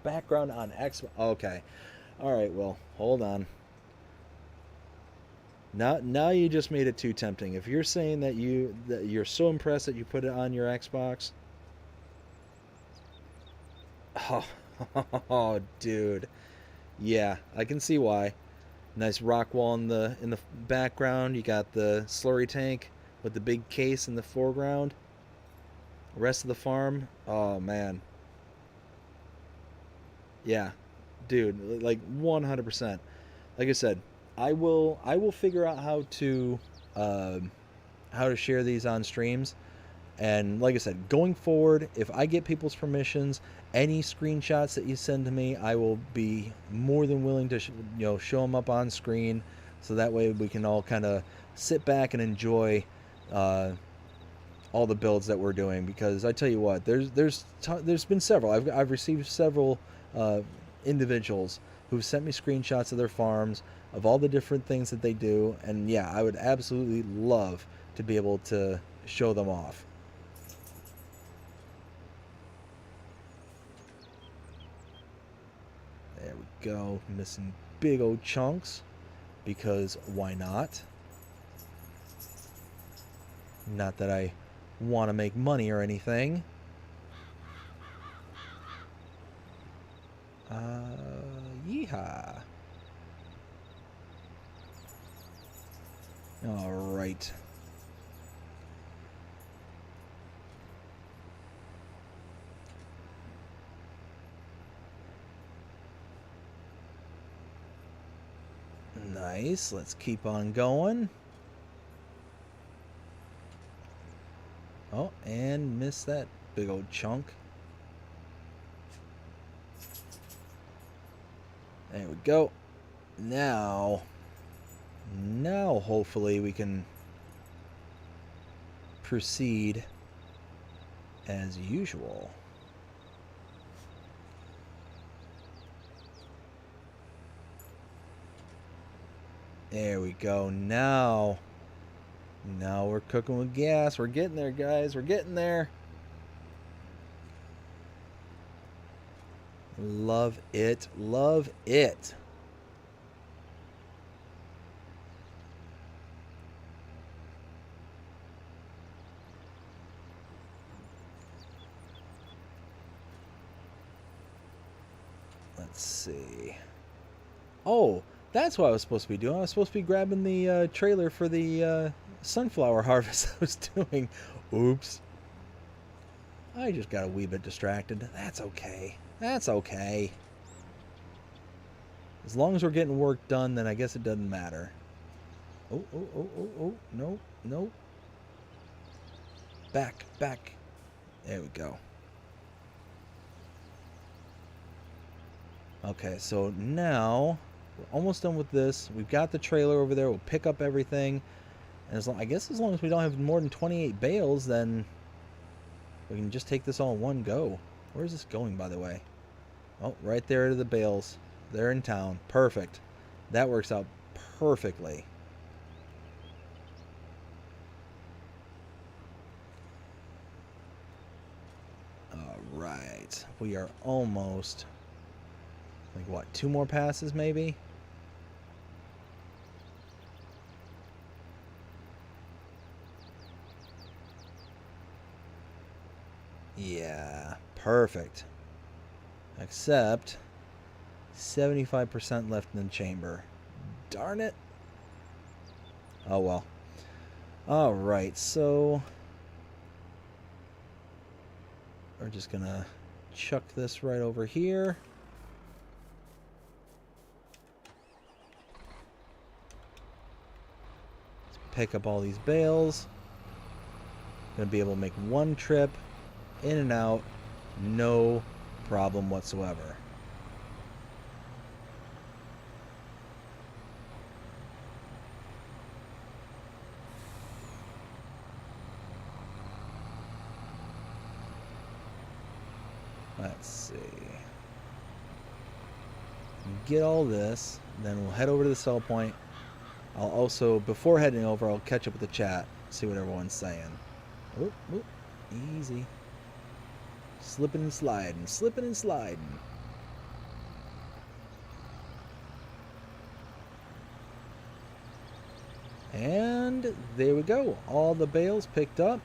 background on X. Okay. All right, Will. Hold on. Now you just made it too tempting. If you're saying that you're so impressed that you put it on your Xbox. Oh, dude. Yeah, I can see why. Nice rock wall in the background. You got the slurry tank with the big case in the foreground. The rest of the farm, oh man. Yeah, dude, like 100%. Like I said, I will figure out how to share these on streams. And like I said, going forward, if I get people's permissions, any screenshots that you send to me, I will be more than willing to show them up on screen, so that way we can all kind of sit back and enjoy all the builds that we're doing. Because I tell you what, there's been several. I've received several individuals who've sent me screenshots of their farms, of all the different things that they do, and yeah, I would absolutely love to be able to show them off. There we go. Missing big old chunks. Because why not? Not that I want to make money or anything. Yeehaw. All right. Nice. Let's keep on going. Oh, and missed that big old chunk. There we go. Now hopefully we can proceed as usual. There we go. Now we're cooking with gas. We're getting there, guys. We're getting there. Love it. Love it. Let's see. Oh, that's what I was supposed to be doing. I was supposed to be grabbing the trailer for the sunflower harvest I was doing. Oops. I just got a wee bit distracted. That's okay. That's okay. As long as we're getting work done, then I guess it doesn't matter. Oh. No, no. Back. There we go. Okay, so now we're almost done with this. We've got the trailer over there. We'll pick up everything. And I guess as long as we don't have more than 28 bales, then we can just take this all in one go. Where is this going, by the way? Oh, right there to the bales. They're in town. Perfect. That works out perfectly. All right. We are almost... like what, 2 more passes maybe? Yeah, perfect. Except 75% left in the chamber. Darn it. Oh well. All right, so we're just gonna chuck this right over here. Pick up all these bales. Gonna be able to make one trip in and out, no problem whatsoever. Let's see. Get all this, then we'll head over to the sell point. I'll also, before heading over, I'll catch up with the chat, see what everyone's saying. Oop, oop, easy. Slipping and sliding, slipping and sliding. And there we go. All the bales picked up.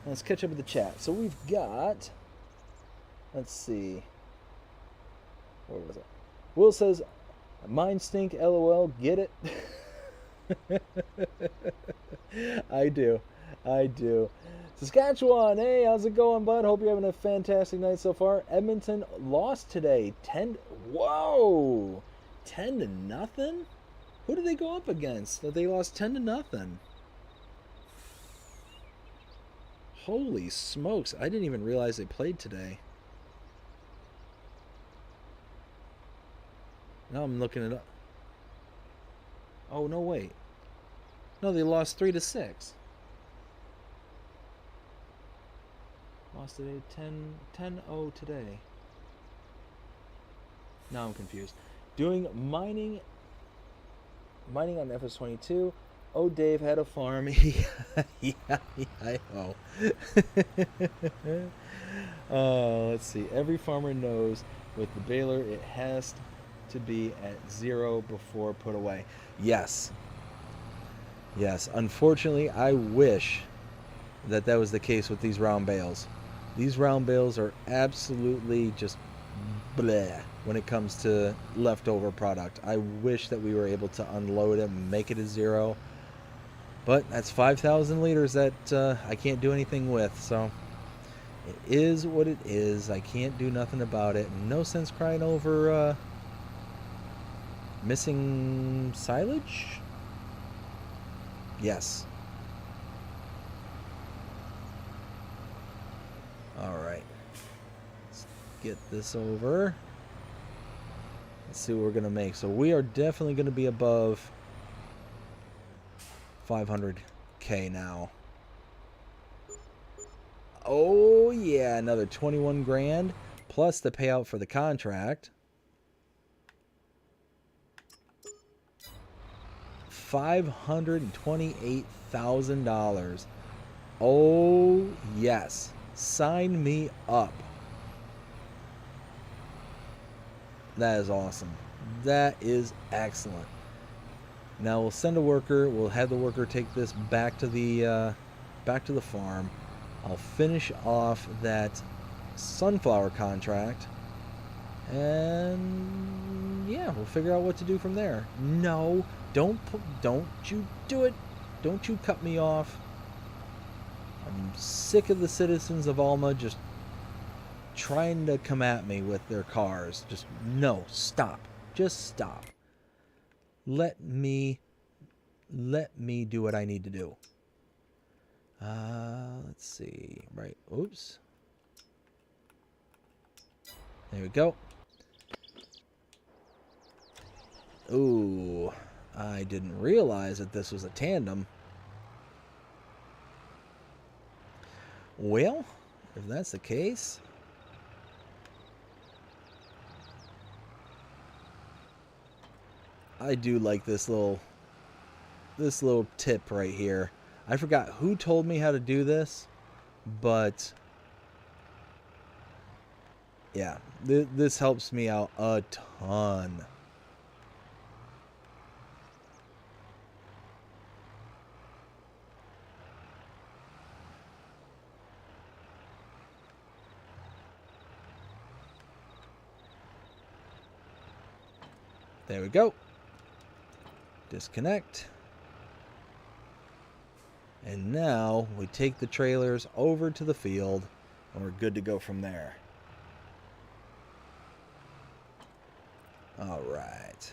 Let's catch up with the chat. So we've got, let's see. Where was it? Will says, mine stink, LOL, get it? I do. Saskatchewan, hey, how's it going, bud? Hope you're having a fantastic night so far. Edmonton lost today. 10-0. Who did they go up against that they lost 10-0? Holy smokes, I didn't even realize they played today. Now I'm looking it up. Oh, no, wait. No, they lost 3-6. Lost today, 10-0 today. Now I'm confused. Doing mining on FS22. Oh, Dave had a farm. Oh. Let's see. Every farmer knows with the baler it has to be at 0 before put away. Yes. Yes. Unfortunately, I wish that that was the case with these round bales. These round bales are absolutely just bleh when it comes to leftover product. I wish that we were able to unload it and make it a 0. But that's 5,000 liters that I can't do anything with, so it is what it is. I can't do nothing about it. No sense crying over missing silage? Yes. Alright. Let's get this over. Let's see what we're going to make. So we are definitely going to be above 500K now. Oh yeah, another 21 grand plus the payout for the contract. $528,000. Oh yes, sign me up. That is awesome. That is excellent. Now we'll send a worker. We'll have the worker take this back to the farm. I'll finish off that sunflower contract, and yeah, we'll figure out what to do from there. No, don't you do it. Don't you cut me off. I'm sick of the citizens of Alma just trying to come at me with their cars. Just no, stop. Just stop. Let me do what I need to do. Let's see. Right. Oops. There we go. Ooh, I didn't realize that this was a tandem. Well, if that's the case, I do like this little tip right here. I forgot who told me how to do this, but yeah, this helps me out a ton. There we go. Disconnect. And now we take the trailers over to the field and we're good to go from there. All right.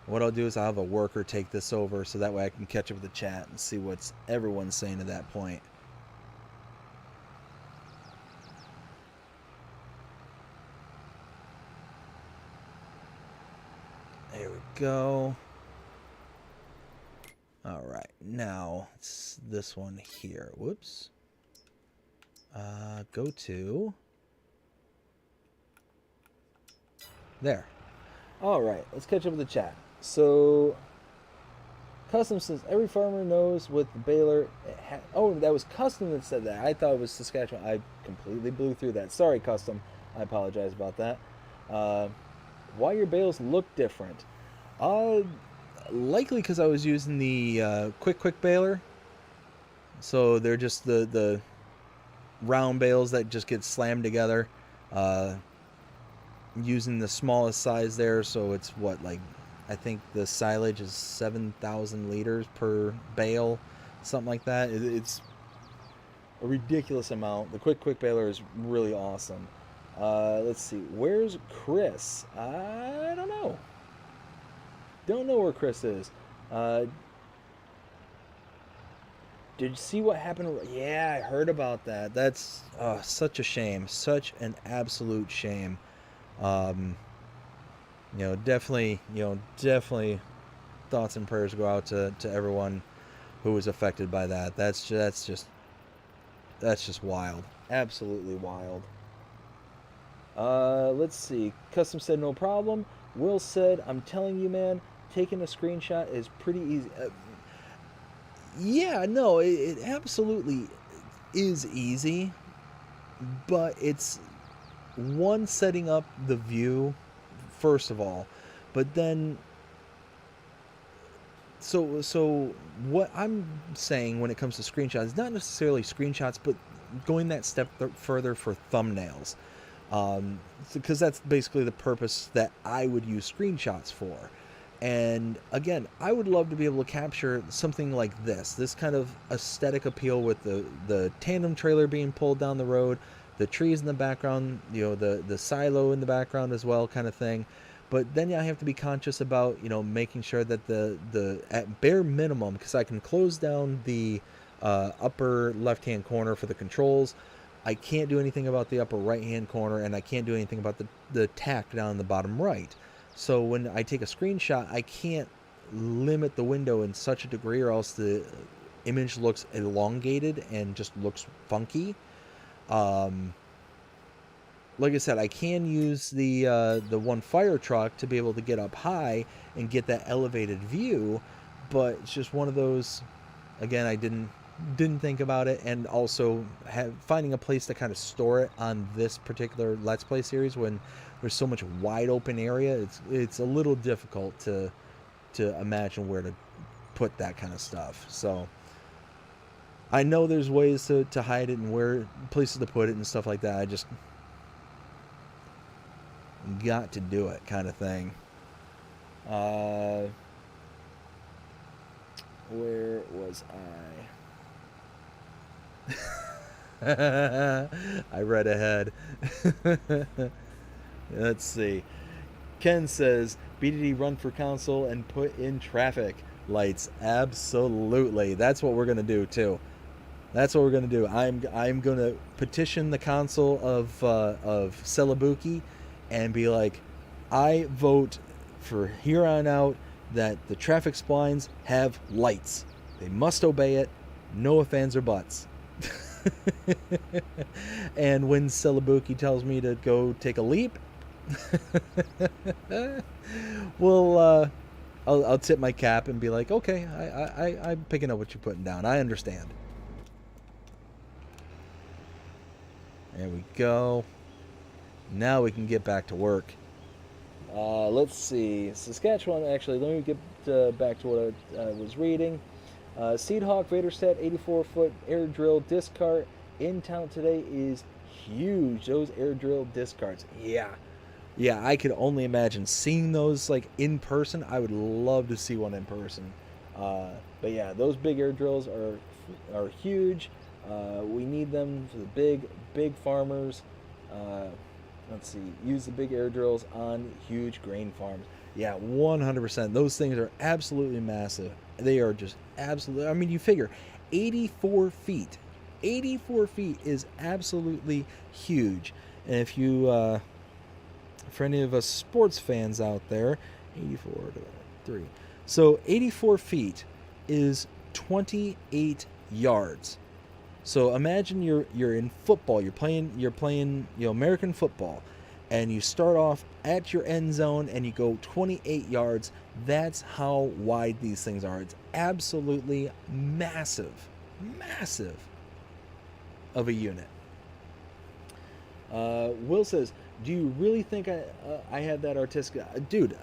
What I'll do is I'll have a worker take this over so that way I can catch up with the chat and see what everyone's saying at that point. There we go. All right, now it's this one here. Whoops. Go to there. All right, let's catch up with the chat. So, Custom says every farmer knows what the baler. Oh, that was Custom that said that. I thought it was Saskatchewan. I completely blew through that. Sorry, Custom. I apologize about that. Why your bales look different? Likely because I was using the quick baler. So they're just the round bales that just get slammed together. Using the smallest size there, so it's what, like, I think the silage is 7,000 liters per bale, something like that. It's a ridiculous amount. The quick baler is really awesome. Let's see, where's Chris? I don't know. Don't know where Chris is. Did you see what happened? Yeah, I heard about that. That's such a shame. Such an absolute shame. Definitely thoughts and prayers go out to everyone who was affected by that. That's just wild. Absolutely wild. Let's see. Custom said no problem. Will said, I'm telling you, man, taking a screenshot is pretty easy. Yeah, no, it absolutely is easy, but it's one, setting up the view, first of all. But then, so what I'm saying when it comes to screenshots, not necessarily screenshots, but going that step further for thumbnails, because that's basically the purpose that I would use screenshots for. And again, I would love to be able to capture something like this kind of aesthetic appeal with the tandem trailer being pulled down the road, the trees in the background, the silo in the background as well, kind of thing. But then I have to be conscious about, making sure that the at bare minimum, because I can close down the upper left-hand corner for the controls. I can't do anything about the upper right-hand corner, and I can't do anything about the tack down in the bottom right. So when I take a screenshot, I can't limit the window in such a degree, or else the image looks elongated and just looks funky. Like I said, I can use the one fire truck to be able to get up high and get that elevated view, but it's just one of those. Again, I didn't think about it, and also finding a place to kind of store it on this particular Let's Play series when there's so much wide open area. It's a little difficult to imagine where to put that kind of stuff. So I know there's ways to hide it and where places to put it and stuff like that. I just got to do it, kind of thing. Where was I? I read ahead. Let's see. Ken says, BDD run for council and put in traffic lights. Absolutely. That's what we're going to do, too. That's what we're going to do. I'm going to petition the council of Celobuki and be like, I vote for here on out that the traffic splines have lights. They must obey it. No ifs, ands, or buts. And when Celobuki tells me to go take a leap, well, I'll tip my cap and be like, okay, I'm picking up what you're putting down. I understand. There we go. Now we can get back to work. Let's see. Saskatchewan, actually, let me get back to what I was reading. Seedhawk Vaderstedt 84-foot air drill disc cart in town today is huge. Those air drill disc carts. Yeah, I could only imagine seeing those like in person. I would love to see one in person. But yeah, those big air drills are huge. We need them for the big farmers. Let's see. Use the big air drills on huge grain farms. Yeah, 100%. Those things are absolutely massive. They are just absolutely. I mean, you figure 84 feet. 84 feet is absolutely huge. And if you, for any of us sports fans out there, 84 to 3. So 84 feet is 28 yards. So imagine you're in football. You're playing American football, and you start off at your end zone and you go 28 yards. That's how wide these things are. It's absolutely massive of a unit. Will says, do you really think I had that artistic... Dude,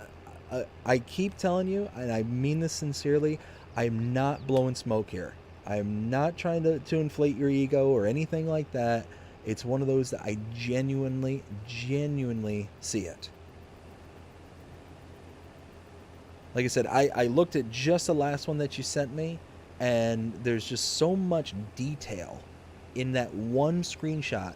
I keep telling you, and I mean this sincerely, I'm not blowing smoke here. I'm not trying to inflate your ego or anything like that. It's one of those that I genuinely see it. Like I said, I looked at just the last one that you sent me, and there's just so much detail in that one screenshot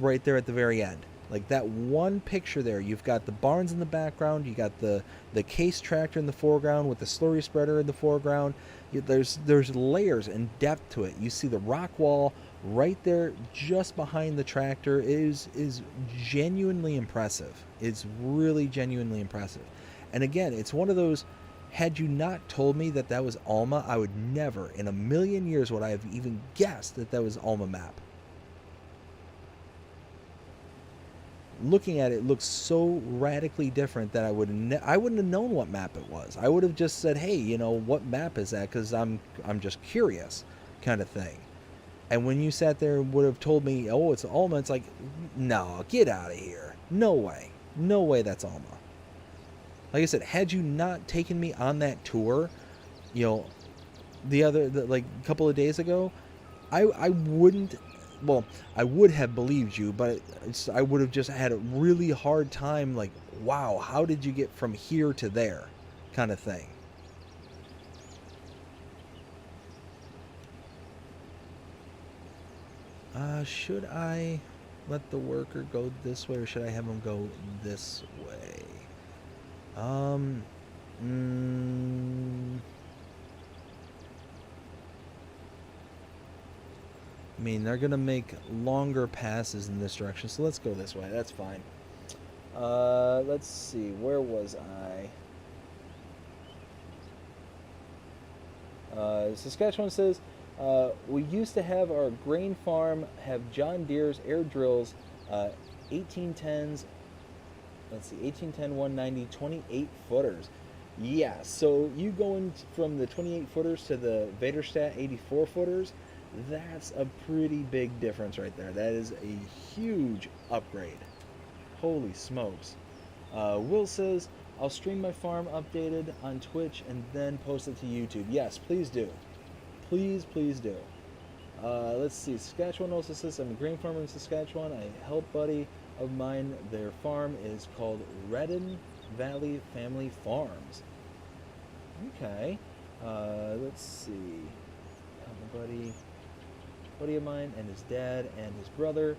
right there at the very end. Like that one picture there, you've got the barns in the background, you got the case tractor in the foreground with the slurry spreader in the foreground. There's layers and depth to it. You see the rock wall right there just behind the tractor is genuinely impressive. It's really genuinely impressive. And again, it's one of those, had you not told me that was Alma, I would never in a million years would I have even guessed that was Alma map. Looking at it looks so radically different that I wouldn't have known what map it was. I would have just said, hey, what map is that? Because I'm just curious, kind of thing. And when you sat there and would have told me, oh, it's Alma, it's like, no, get out of here. No way that's Alma. Like I said, had you not taken me on that tour, you know, like a couple of days ago, I wouldn't. Well, I would have believed you, but I would have just had a really hard time. Like, wow, how did you get from here to there, kind of thing. Should I let the worker go this way, or should I have him go this way? Um, mm, I mean, they're gonna make longer passes in this direction, so let's go this way. That's fine. Let's see. Where was I? Saskatchewan says, we used to have our grain farm have John Deere's air drills, 1810s. Let's see, 1810, 190, 28 footers. Yeah, so you going from the 28 footers to the Vaderstadt 84 footers, that's a pretty big difference right there. That is a huge upgrade. Holy smokes. Will says, I'll stream my farm updated on Twitch and then post it to YouTube. Yes, please do. Please, please do. Let's see. Saskatchewan also says, I'm a grain farmer in Saskatchewan. I help buddy of mine. Their farm is called Redden Valley Family Farms. Okay. Let's see. Buddy of mine and his dad and his brother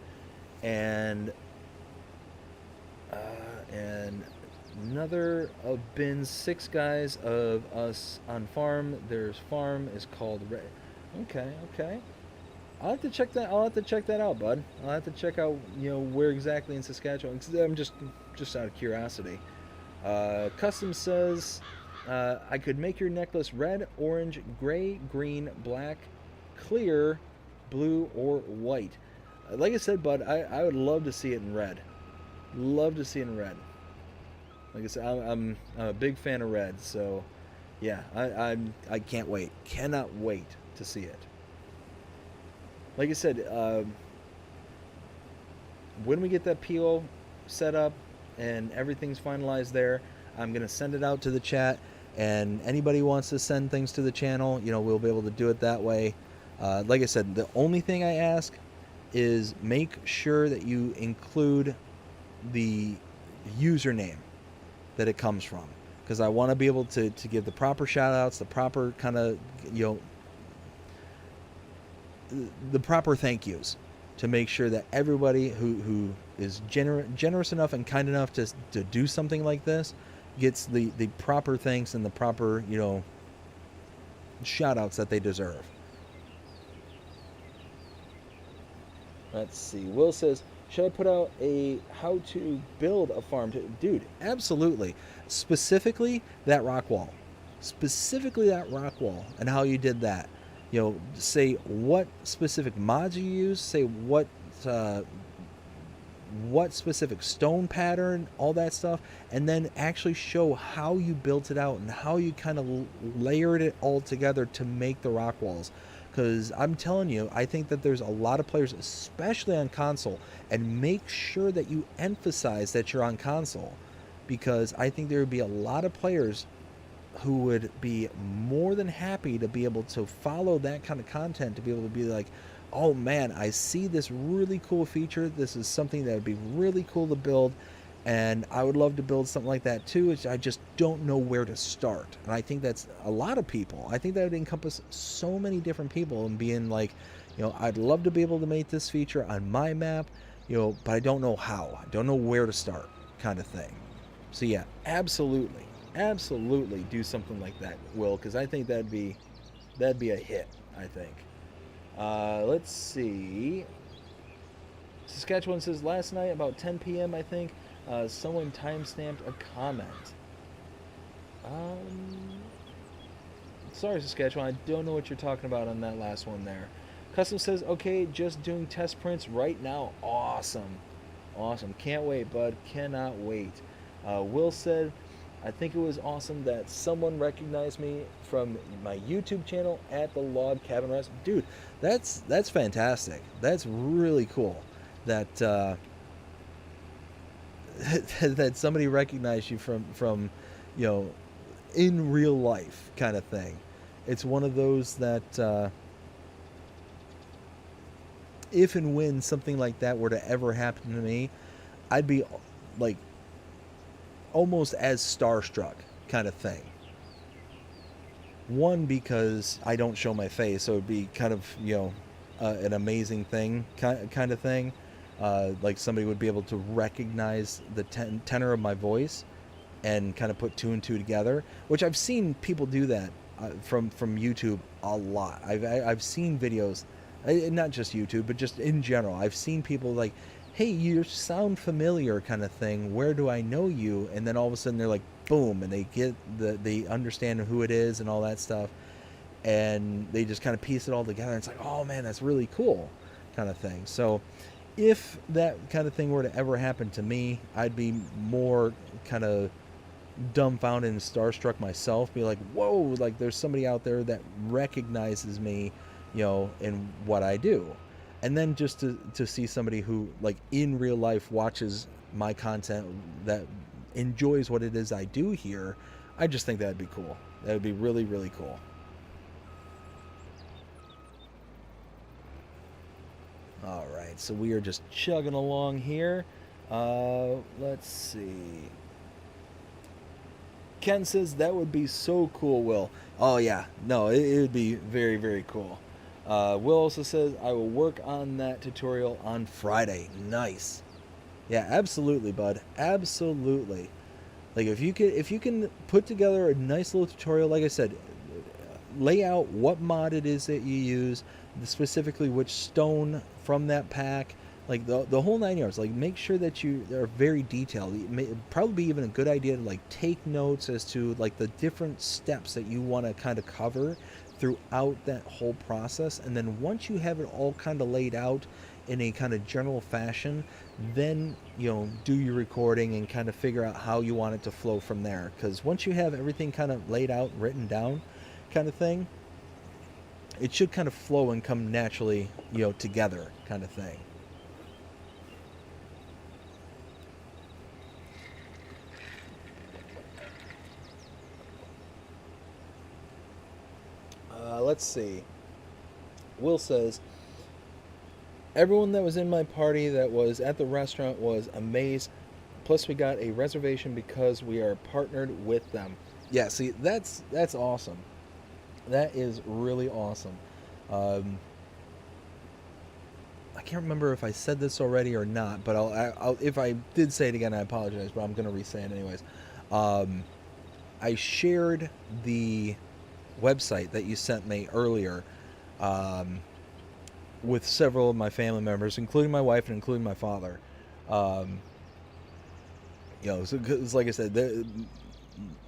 and another of Ben's 6 guys of us on farm. Their farm is called Okay, okay. I'll have to check that. I'll have to check that out, bud. I'll have to check out, where exactly in Saskatchewan. I'm just out of curiosity. Custom says, I could make your necklace red, orange, gray, green, black, clear, blue, or white. Like I said, bud, I would love to see it in red. Love to see it in red. Like I said, I'm a big fan of red, so yeah, I can't wait. Cannot wait to see it. Like I said, when we get that PO set up and everything's finalized there, I'm gonna send it out to the chat, and anybody who wants to send things to the channel, we'll be able to do it that way. Like I said, the only thing I ask is make sure that you include the username that it comes from, because I want to be able to give the proper shout outs, the proper kind of the proper thank yous, to make sure that everybody who is generous enough and kind enough to do something like this gets the proper thanks and the proper shout outs that they deserve. Let's see. Will says, should I put out a how to build a farm? Dude, absolutely. Specifically that rock wall. And how you did that. Say what specific mods you use. Say what specific stone pattern, all that stuff. And then actually show how you built it out and how you kind of layered it all together to make the rock walls. Because I'm telling you, I think that there's a lot of players, especially on console, and make sure that you emphasize that you're on console, because I think there would be a lot of players who would be more than happy to be able to follow that kind of content, to be able to be like, oh man, I see this really cool feature. This is something that would be really cool to build, and I would love to build something like that too. I just don't know where to start. And I think that's a lot of people. I think that would encompass so many different people, and being like, I'd love to be able to make this feature on my map, but I don't know how. I don't know where to start, kind of thing. So yeah, absolutely do something like that, Will, because I think that'd be a hit, I think. Let's see. Saskatchewan says, last night about 10 p.m. I think, someone time-stamped a comment. Sorry, Saskatchewan, I don't know what you're talking about on that last one there. Custom says, okay, just doing test prints right now. Awesome. Can't wait, bud. Cannot wait. Will said, I think it was awesome that someone recognized me from my YouTube channel at the Log Cabin Rest. Dude, that's fantastic. That's really cool that that somebody recognized you from you know, in real life kind of thing. It's one of those that if and when something like that were to ever happen to me, I'd be like almost as starstruck kind of thing. One, because I don't show my face, so it'd be kind of, an amazing thing kind of thing. Like somebody would be able to recognize the tenor of my voice and kind of put two and two together, which I've seen people do that from YouTube a lot. I've seen videos, not just YouTube, but just in general. I've seen people like, hey, you sound familiar kind of thing. Where do I know you? And then all of a sudden they're like, boom, and they understand who it is and all that stuff. And they just kind of piece it all together. And it's like, oh man, that's really cool kind of thing. So if that kind of thing were to ever happen to me, I'd be more kind of dumbfounded and starstruck myself. Be like, whoa, like there's somebody out there that recognizes me, in what I do. And then just to see somebody who, like, in real life watches my content, that enjoys what it is I do here, I just think that'd be cool. That would be really, really cool. All right, so we are just chugging along here. Let's see. Ken says that would be so cool, Will. Oh, yeah. No, it would be very, very cool. Will also says, I will work on that tutorial on Friday. Nice. Yeah, absolutely, bud. Absolutely. Like, if you can put together a nice little tutorial, like I said, lay out what mod it is that you use, specifically which stone from that pack, like the whole 9 yards. Like, make sure that you are very detailed. It may probably be even a good idea to like take notes as to like the different steps that you want to kind of cover throughout that whole process. And then once you have it all kind of laid out in a kind of general fashion, then do your recording and kind of figure out how you want it to flow from there. Because once you have everything kind of laid out, written down kind of thing, it should kind of flow and come naturally, together kind of thing. Let's see. Will says, everyone that was in my party that was at the restaurant was amazed. Plus, we got a reservation because we are partnered with them. Yeah, see, that's awesome. That is really awesome. I can't remember if I said this already or not, but I'll if I did say it again, I apologize, but I'm going to re-say it anyways. I shared the website that you sent me earlier with several of my family members, including my wife and including my father. So, 'cause like I said,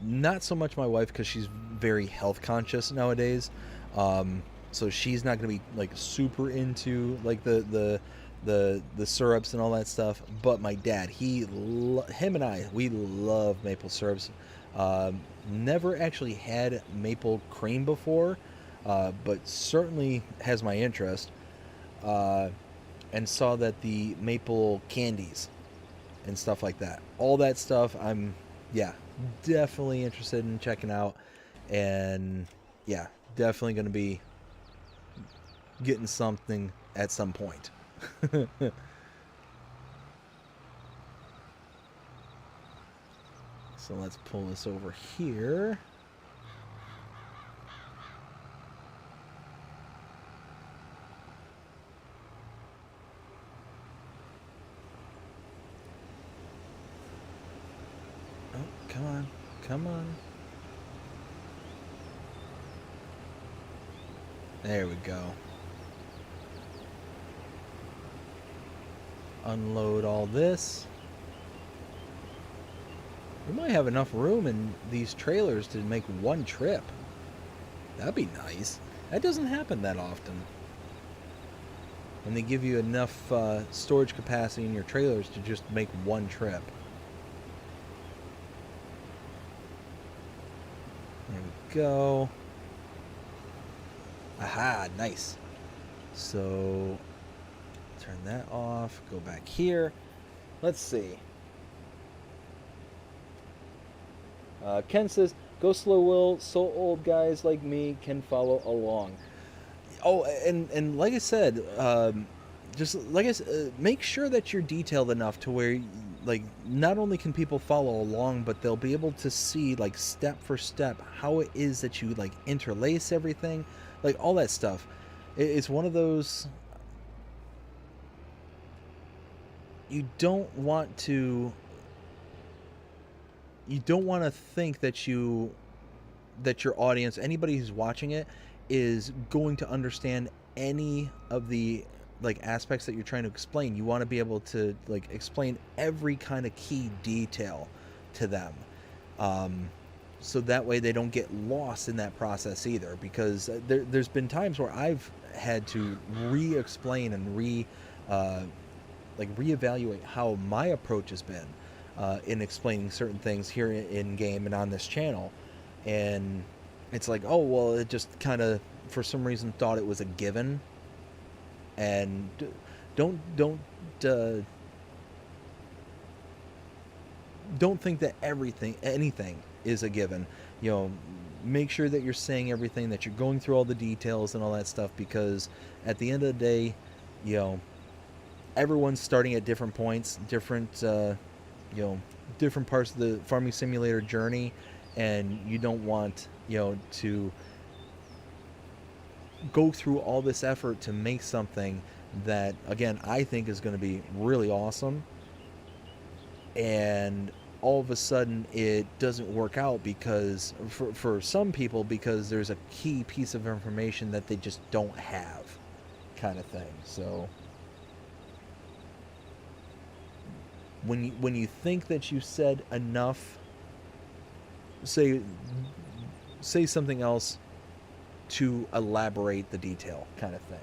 not so much my wife, because she's very health conscious nowadays. So she's not going to be like super into like the syrups and all that stuff. But my dad, him and I, we love maple syrups. Never actually had maple cream before, but certainly has my interest. And saw that the maple candies and stuff like that, all that stuff, I'm definitely interested in checking out. And definitely going to be getting something at some point. So let's pull this over here. Oh, come on. Come on. There we go. Unload all this. We might have enough room in these trailers to make one trip. That'd be nice. That doesn't happen that often. And they give you enough storage capacity in your trailers to just make one trip. There we go. Aha, nice. So, turn that off. Go back here. Let's see. Ken says, "Go slow, Will. So old guys like me can follow along." Oh, and like I said, just like I said, make sure that you're detailed enough to where, like, not only can people follow along, but they'll be able to see, like, step for step how it is that you, like, interlace everything, like all that stuff. It's one of those, you don't want to think that your audience, anybody who's watching it, is going to understand any of the, like, aspects that you're trying to explain. You want to be able to, like, explain every kind of key detail to them, so that way they don't get lost in that process either, because there's been times where I've had to re-explain and reevaluate how my approach has been, in explaining certain things here in game and on this channel. And it's like, oh, well, it just kind of, for some reason, thought it was a given. And don't uh, don't think that anything is a given. Make sure that you're saying everything, that you're going through all the details and all that stuff, because at the end of the day, you know, everyone's starting at different points, different parts of the farming simulator journey, and you don't want, to go through all this effort to make something that, again, I think is going to be really awesome, and all of a sudden it doesn't work out because, for some people, because there's a key piece of information that they just don't have, kind of thing. So when you think that you said enough, say something else to elaborate the detail, kind of thing.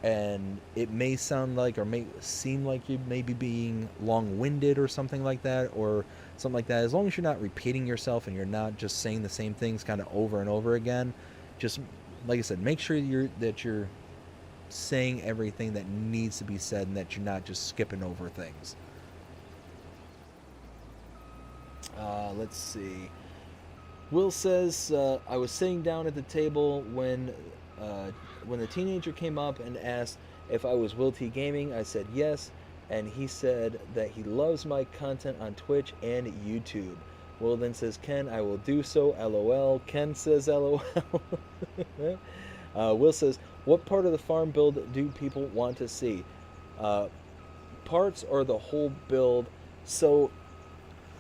And it may sound like, or may seem like, you may be being long-winded or something like that, or something like that. As long as you're not repeating yourself and you're not just saying the same things kind of over and over again, just like I said, make sure that you're saying everything that needs to be said, and that you're not just skipping over things. Let's see. Will says, I was sitting down at the table when the teenager came up and asked if I was Will T Gaming. I said yes, and he said that he loves my content on Twitch and YouTube. Will then says, Ken, I will do so, LOL. Ken says, LOL. Will says, what part of the farm build do people want to see? Parts or the whole build? So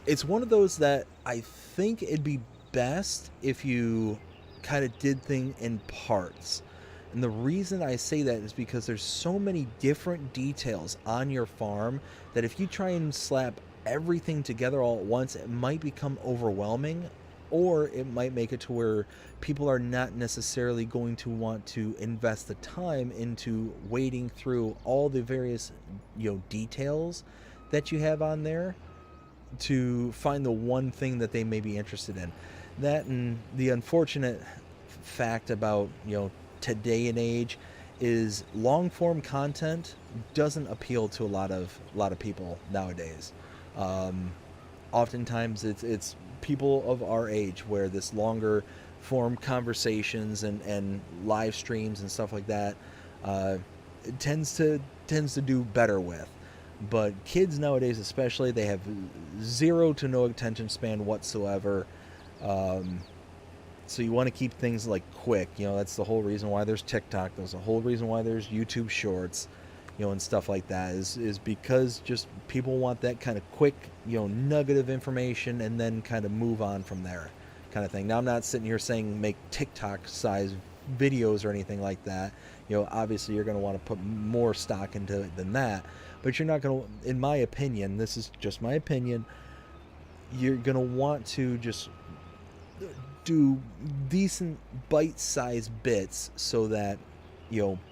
it's one of those that I think it'd be best if you kind of did things in parts. And the reason I say that is because there's so many different details on your farm that if you try and slap everything together all at once, it might become overwhelming, or it might make it to where people are not necessarily going to want to invest the time into wading through all the various, details that you have on there to find the one thing that they may be interested in. That, and the unfortunate fact about, today and age, is long form content doesn't appeal to a lot of people nowadays. Oftentimes it's people of our age where this longer form conversations and live streams and stuff like that tends to do better with. But kids nowadays, especially, they have zero to no attention span whatsoever. So you want to keep things like quick. That's the whole reason why there's TikTok. That's the whole reason why there's YouTube Shorts, and stuff like that. Is because just people want that kind of quick, nugget of information, and then kind of move on from there, kind of thing. Now, I'm not sitting here saying make TikTok size videos or anything like that. Obviously you're going to want to put more stock into it than that. But you're not going to, in my opinion, this is just my opinion, you're going to want to just do decent bite-sized bits so that,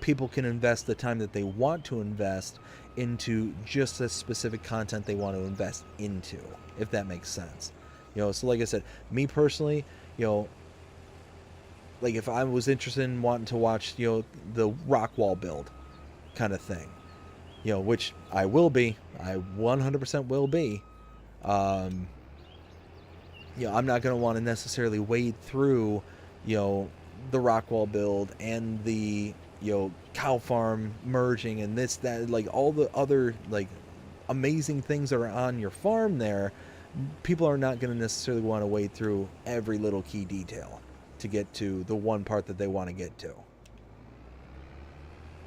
people can invest the time that they want to invest into just the specific content they want to invest into, if that makes sense. So like I said, me personally, like if I was interested in wanting to watch, the rock wall build kind of thing, which I will be, I 100% will be, I'm not going to want to necessarily wade through, the Rockwall build and the, cow farm merging and this, that, like all the other, like, amazing things that are on your farm there. People are not going to necessarily want to wade through every little key detail to get to the one part that they want to get to.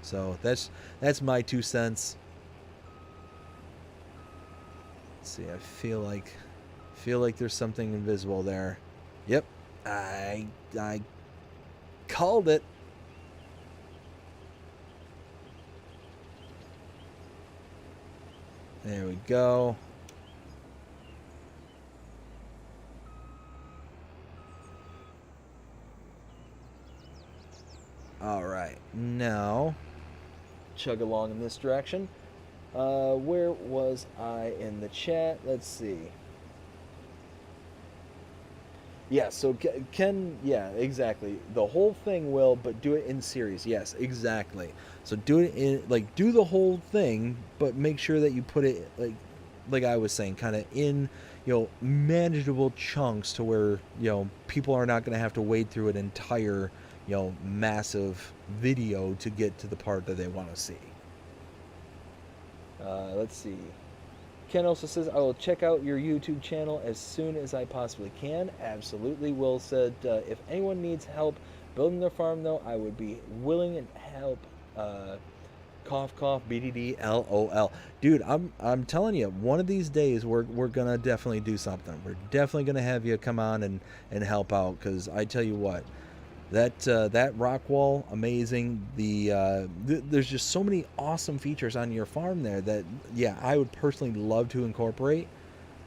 So that's my 2 cents. Let's see, I feel like there's something invisible there. Yep, I called it. There we go. All right, now chug along in this direction. Where was I in the chat? Let's see. Yeah, so Ken, yeah, exactly. The whole thing will, but do it in series. Yes, exactly. So do it in, like, do the whole thing, but make sure that you put it, like I was saying, kind of in, manageable chunks to where, people are not going to have to wade through an entire, massive video to get to the part that they want to see. Let's see. Ken also says, I will check out your YouTube channel as soon as I possibly can. Absolutely. Will said, if anyone needs help building their farm, though, I would be willing to help. Cough, cough, BDD, LOL. Dude, I'm telling you, one of these days we're going to definitely do something. We're definitely going to have you come on and help out, because I tell you what, that rock wall, amazing. There's just so many awesome features on your farm there that, yeah, I would personally love to incorporate.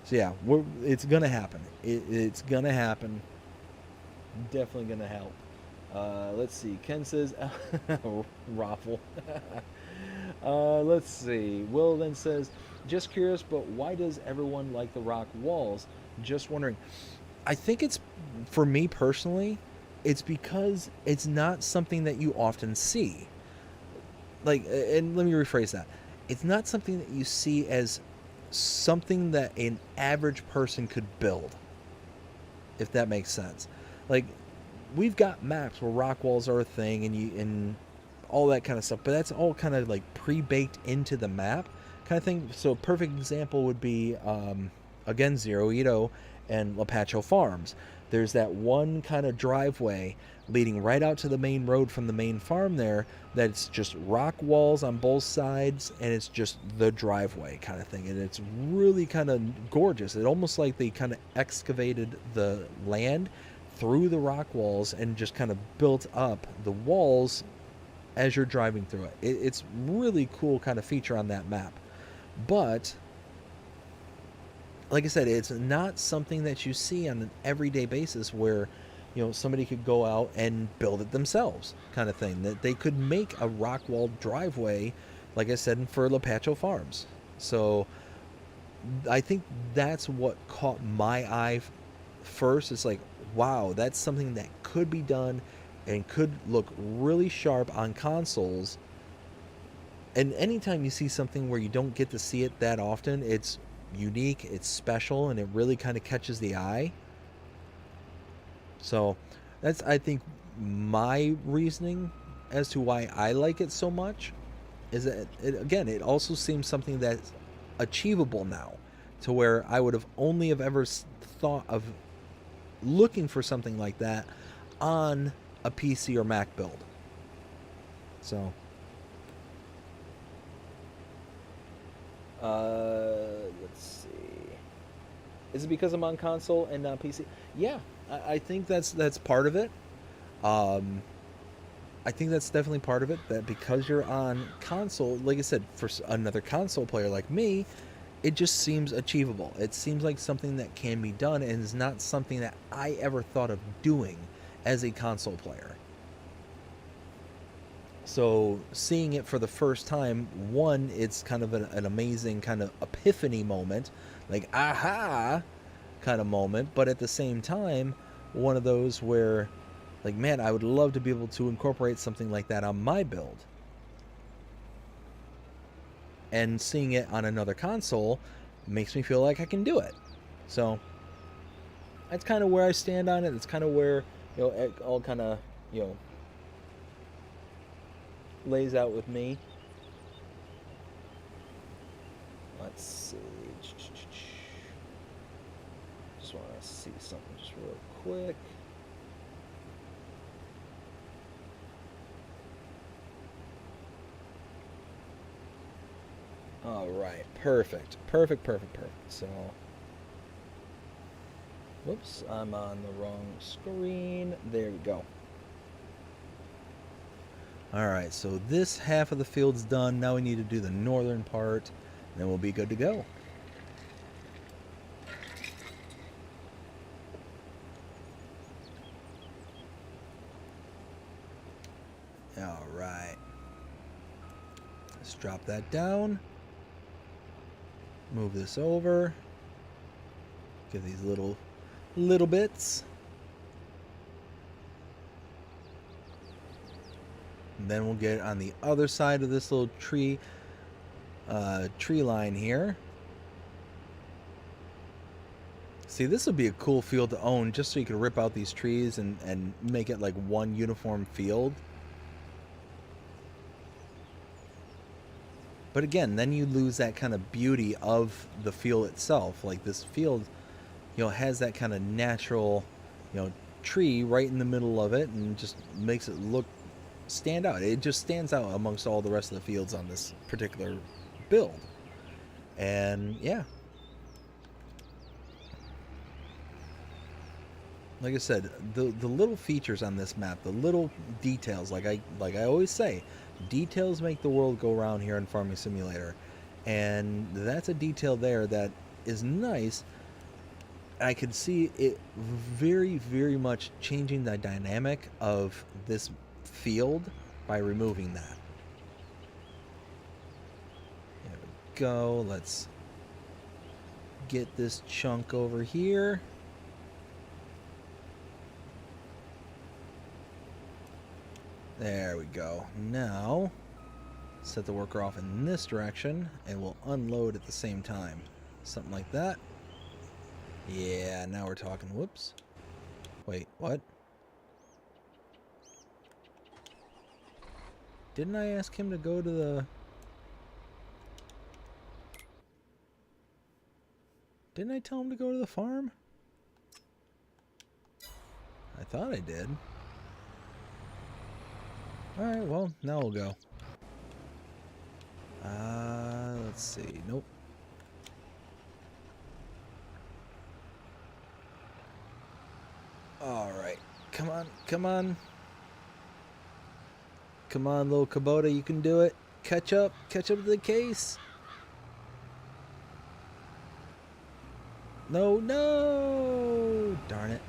So yeah, it's gonna happen. It's gonna happen. Definitely gonna help. Let's see. Ken says, raffle. Let's see. Will then says, just curious, but why does everyone like the rock walls? Just wondering. I think it's, for me personally, it's because it's not something that you often see. Like, and let me rephrase that. It's not something that you see as something that an average person could build, if that makes sense. Like, we've got maps where rock walls are a thing and all that kind of stuff, but that's all kind of like pre-baked into the map kind of thing. So a perfect example would be, again, Zero Ito and Lapacho Farms. There's that one kind of driveway leading right out to the main road from the main farm there, that's just rock walls on both sides, and it's just the driveway kind of thing, and it's really kind of gorgeous. It's almost like they kind of excavated the land through the rock walls and just kind of built up the walls as you're driving through it. It's really cool kind of feature on that map. But like I said, it's not something that you see on an everyday basis where, somebody could go out and build it themselves kind of thing. That they could make a rock walled driveway, like I said, for Lapacho Farms. So I think that's what caught my eye first. It's like, wow, that's something that could be done and could look really sharp on consoles. And anytime you see something where you don't get to see it that often, it's unique, it's special, and it really kind of catches the eye. So that's, I think, my reasoning as to why I like it so much, is that it also seems something that's achievable now, to where I would have only have ever thought of looking for something like that on a PC or Mac build. So let's see. Is it because I'm on console and not PC? Yeah, I think that's part of it. I think that's definitely part of it. That because you're on console, like I said, for another console player like me, it just seems achievable. It seems like something that can be done, and is not something that I ever thought of doing as a console player. So seeing it for the first time, one, it's kind of an amazing kind of epiphany moment, like aha kind of moment, but at the same time, one of those where, like, man, I would love to be able to incorporate something like that on my build. And seeing it on another console makes me feel like I can do it. So that's kind of where I stand on it. That's kind of where, it all kind of, lays out with me. Let's see. Just want to see something just real quick. All right, perfect. So, whoops, I'm on the wrong screen. There we go. All right, so this half of the field's done. Now we need to do the northern part, and then we'll be good to go. All right. Let's drop that down. Move this over. Give these little bits. And then we'll get on the other side of this little tree line here. See, this would be a cool field to own, just so you could rip out these trees and make it like one uniform field. But again, then you lose that kind of beauty of the field itself. Like this field, has that kind of natural, tree right in the middle of it, and just makes it stand out. It just stands out amongst all the rest of the fields on this particular build. And yeah, like I said, the little features on this map, the little details, like I always say, details make the world go round here in Farming Simulator, and that's a detail there that is nice. I could see it very, very much changing the dynamic of this field by removing that. There we go. Let's get this chunk over here. There we go. Now, set the worker off in this direction, and we'll unload at the same time. Something like that. Yeah, now we're talking. Whoops. Wait, what? Didn't I ask him to go to the... Didn't I tell him to go to the farm? I thought I did. Alright, well, now we'll go. Let's see. Nope. Alright. Come on, come on. Come on, little Kubota, you can do it. Catch up to the case. No, no! Darn it.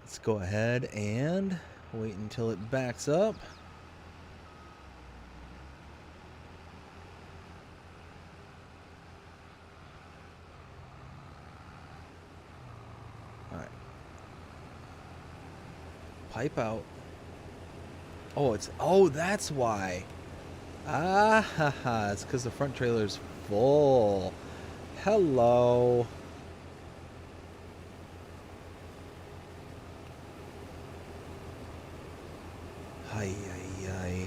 Let's go ahead and wait until it backs up. Alright. Pipe out. Oh, that's why. Ah, ha, ha. It's because the front trailer's full. Hello. Ay, ay, ay.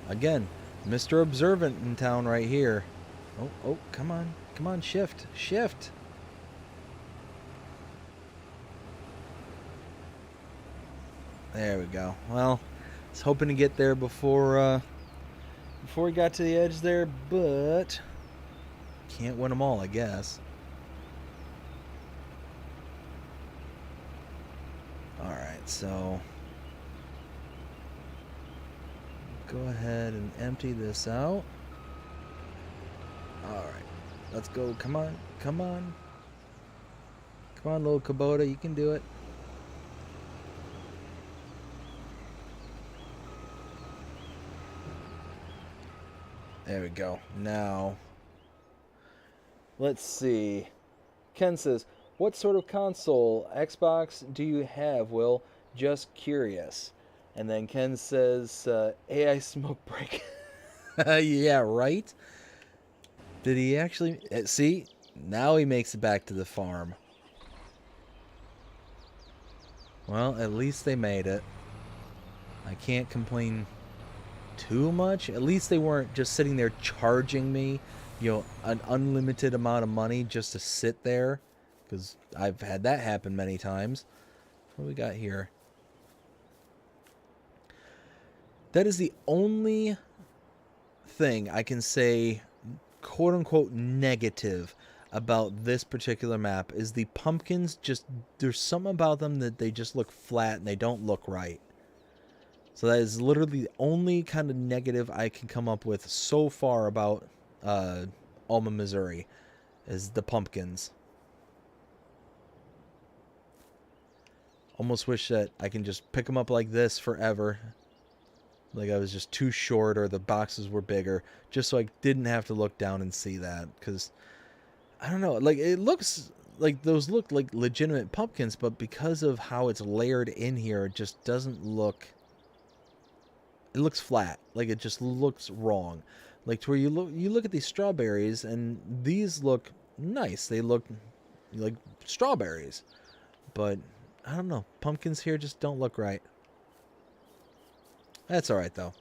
Again, Mr. Observant in town right here. Oh, come on. Come on, shift. Shift. There we go. Well, I was hoping to get there before we got to the edge there, but can't win them all, I guess. Alright, so go ahead and empty this out. Alright, let's go. Come on, come on. Come on, little Kubota, you can do it. There we go. Now, let's see. Ken says, what sort of console, Xbox, do you have, Will? Just curious. And then Ken says, AI smoke break. Yeah, right? Did he actually... See? Now he makes it back to the farm. Well, at least they made it. I can't complain too much. At least they weren't just sitting there charging me, you know, an unlimited amount of money just to sit there. Because I've had that happen many times. What do we got here? That is the only thing I can say, quote-unquote, negative about this particular map is the pumpkins. Just, there's something about them that they just look flat and they don't look right. So that is literally the only kind of negative I can come up with so far about Alma, Missouri, is the pumpkins. Almost wish that I can just pick them up like this forever. Like I was just too short or the boxes were bigger, just so I didn't have to look down and see that. Because, I don't know, like it looks like those look like legitimate pumpkins, but because of how it's layered in here, it just doesn't look... It looks flat. Like it just looks wrong. Like to where you look at these strawberries and these look nice. They look like strawberries. But I don't know. Pumpkins here just don't look right. That's alright though.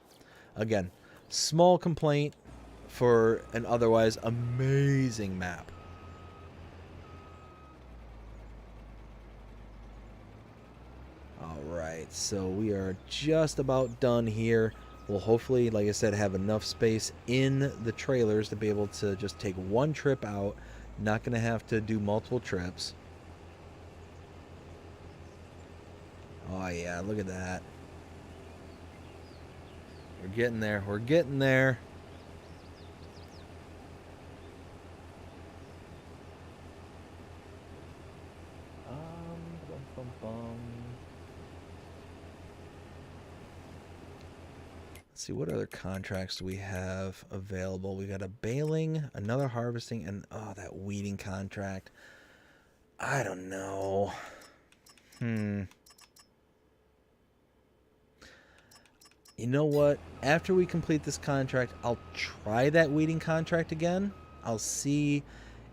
Again, small complaint for an otherwise amazing map. Alright, so we are just about done here. We'll hopefully, like I said, have enough space in the trailers to be able to just take one trip out. Not going to have to do multiple trips. Oh yeah, look at that. We're getting there. We're getting there. Bum, bum, bum. Let's see, what other contracts do we have available? We got a baling, another harvesting, and oh, that weeding contract. I don't know. You know what? After we complete this contract, I'll try that weeding contract again. I'll see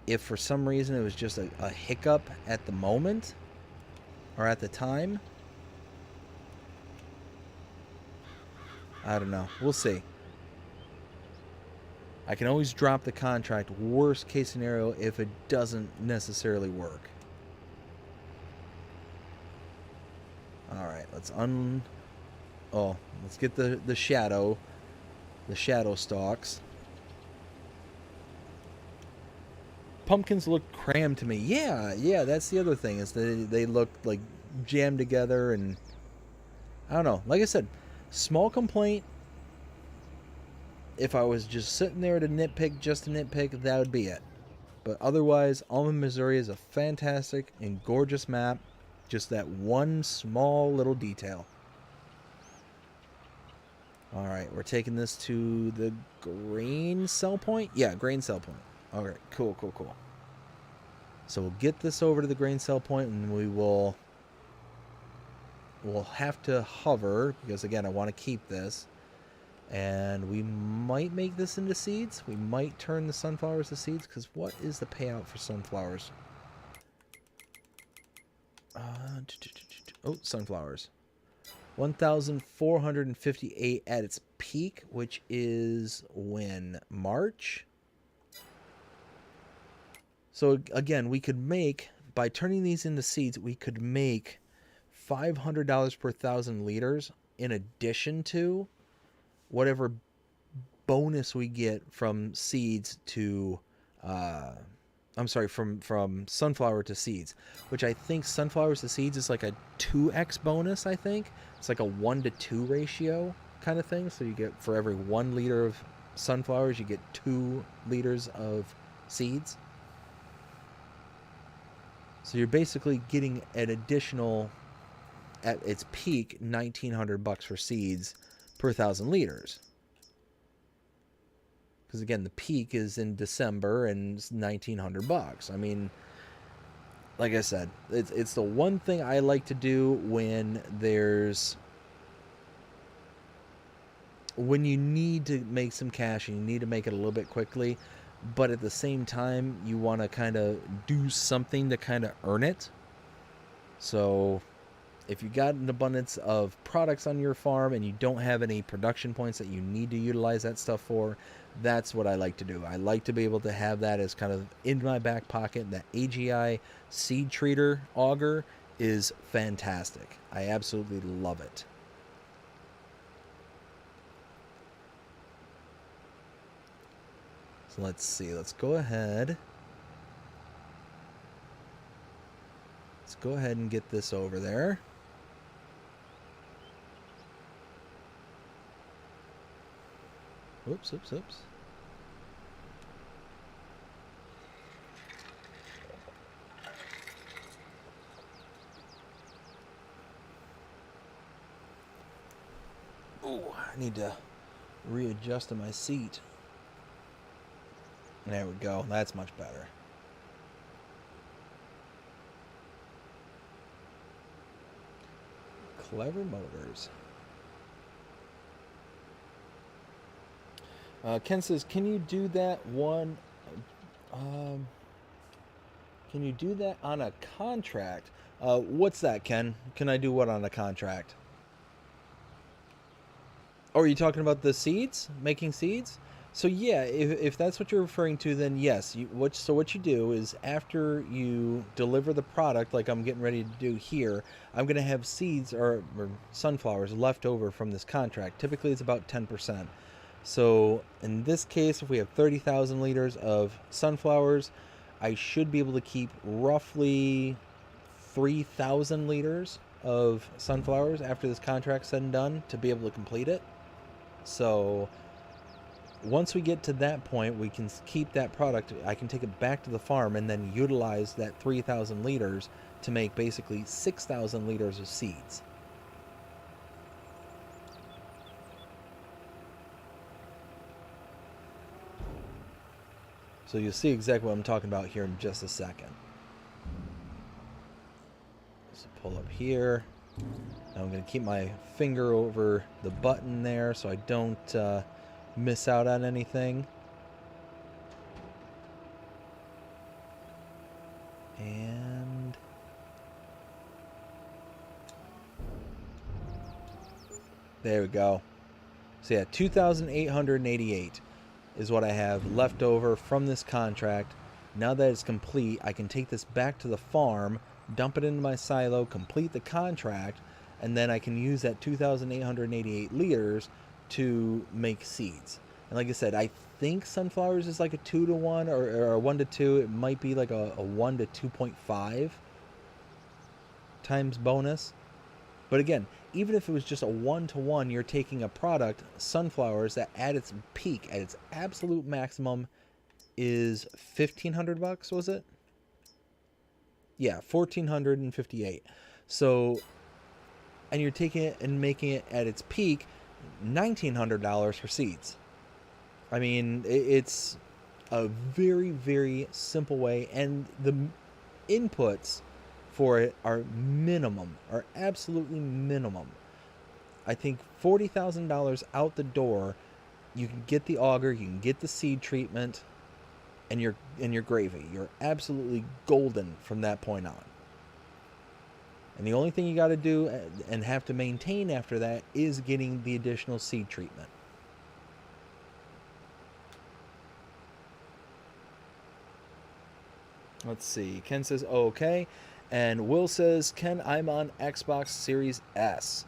if for some reason it was just a hiccup at the moment or at the time. I don't know. We'll see. I can always drop the contract, worst case scenario, if it doesn't necessarily work. Alright, let's let's get the shadow stalks. Pumpkins look crammed to me. Yeah, that's the other thing, is that they look like jammed together, and I don't know. Like I said, small complaint. If I was just sitting there to nitpick, just to nitpick, that would be it. But otherwise, Alma, Missouri is a fantastic and gorgeous map. Just that one small little detail. Alright, we're taking this to the grain sell point? Yeah, grain sell point. Alright, cool. So we'll get this over to the grain sell point, and we'll have to hover, because again, I want to keep this. And we might make this into seeds. We might turn the sunflowers to seeds, because what is the payout for sunflowers? Sunflowers. 1,458 at its peak, which is when? March? So again, we could make, by turning these into seeds, we could make $500 per 1,000 liters in addition to whatever bonus we get from seeds to, from sunflower to seeds, which I think sunflowers to seeds is like a 2x bonus, I think. It's like a 1-to-2 ratio kind of thing. So you get, for every 1 liter of sunflowers, you get 2 liters of seeds. So you're basically getting an additional, at its peak, $1,900 for seeds per 1,000 liters. Because again, the peak is in December and it's $1,900. I mean, like I said, it's the one thing I like to do when there's when you need to make some cash and you need to make it a little bit quickly, but at the same time you want to kind of do something to kind of earn it. So if you got an abundance of products on your farm and you don't have any production points that you need to utilize that stuff for, that's what I like to do. I like to be able to have that as kind of in my back pocket. That AGI seed treater auger is fantastic. I absolutely love it. So let's see. Let's go ahead. Let's go ahead and get this over there. Oops, oops, oops. Oh, I need to readjust to my seat. There we go. That's much better. Clever Motors. Ken says, can you do that one? Can you do that on a contract? What's that, Ken? Can I do what on a contract? Oh, are you talking about the seeds? Making seeds? So yeah, if that's what you're referring to, then yes. What you do is after you deliver the product, like I'm getting ready to do here, I'm going to have seeds or sunflowers left over from this contract. Typically, it's about 10%. So in this case, if we have 30,000 liters of sunflowers, I should be able to keep roughly 3,000 liters of sunflowers after this contract's said and done to be able to complete it. So once we get to that point, we can keep that product. I can take it back to the farm and then utilize that 3,000 liters to make basically 6,000 liters of seeds. So you'll see exactly what I'm talking about here in just a second. So pull up here. Now I'm going to keep my finger over the button there so I don't miss out on anything. And there we go. So yeah, 2,888 is what I have left over from this contract. Now that it's complete, I can take this back to the farm, dump it into my silo, complete the contract, and then I can use that 2,888 liters to make seeds. And like I said, I think sunflowers is like a 2-to-1 or a 1-to-2. It might be like a 1 to 2.5 times bonus. But again, even if it was just a 1-to-1, you're taking a product, sunflowers, that at its peak, at its absolute maximum, is $1,500, was it? Yeah, 1,458. So, and you're taking it and making it at its peak, $1,900 for seeds. I mean, it's a very, very simple way, and the inputs for it are minimum, are absolutely minimum. I think $40,000 out the door, you can get the auger, you can get the seed treatment, and you're gravy. You're absolutely golden from that point on. And the only thing you got to do and have to maintain after that is getting the additional seed treatment. Let's see. Ken says, oh, okay. And Will says, Ken, I'm on Xbox Series S.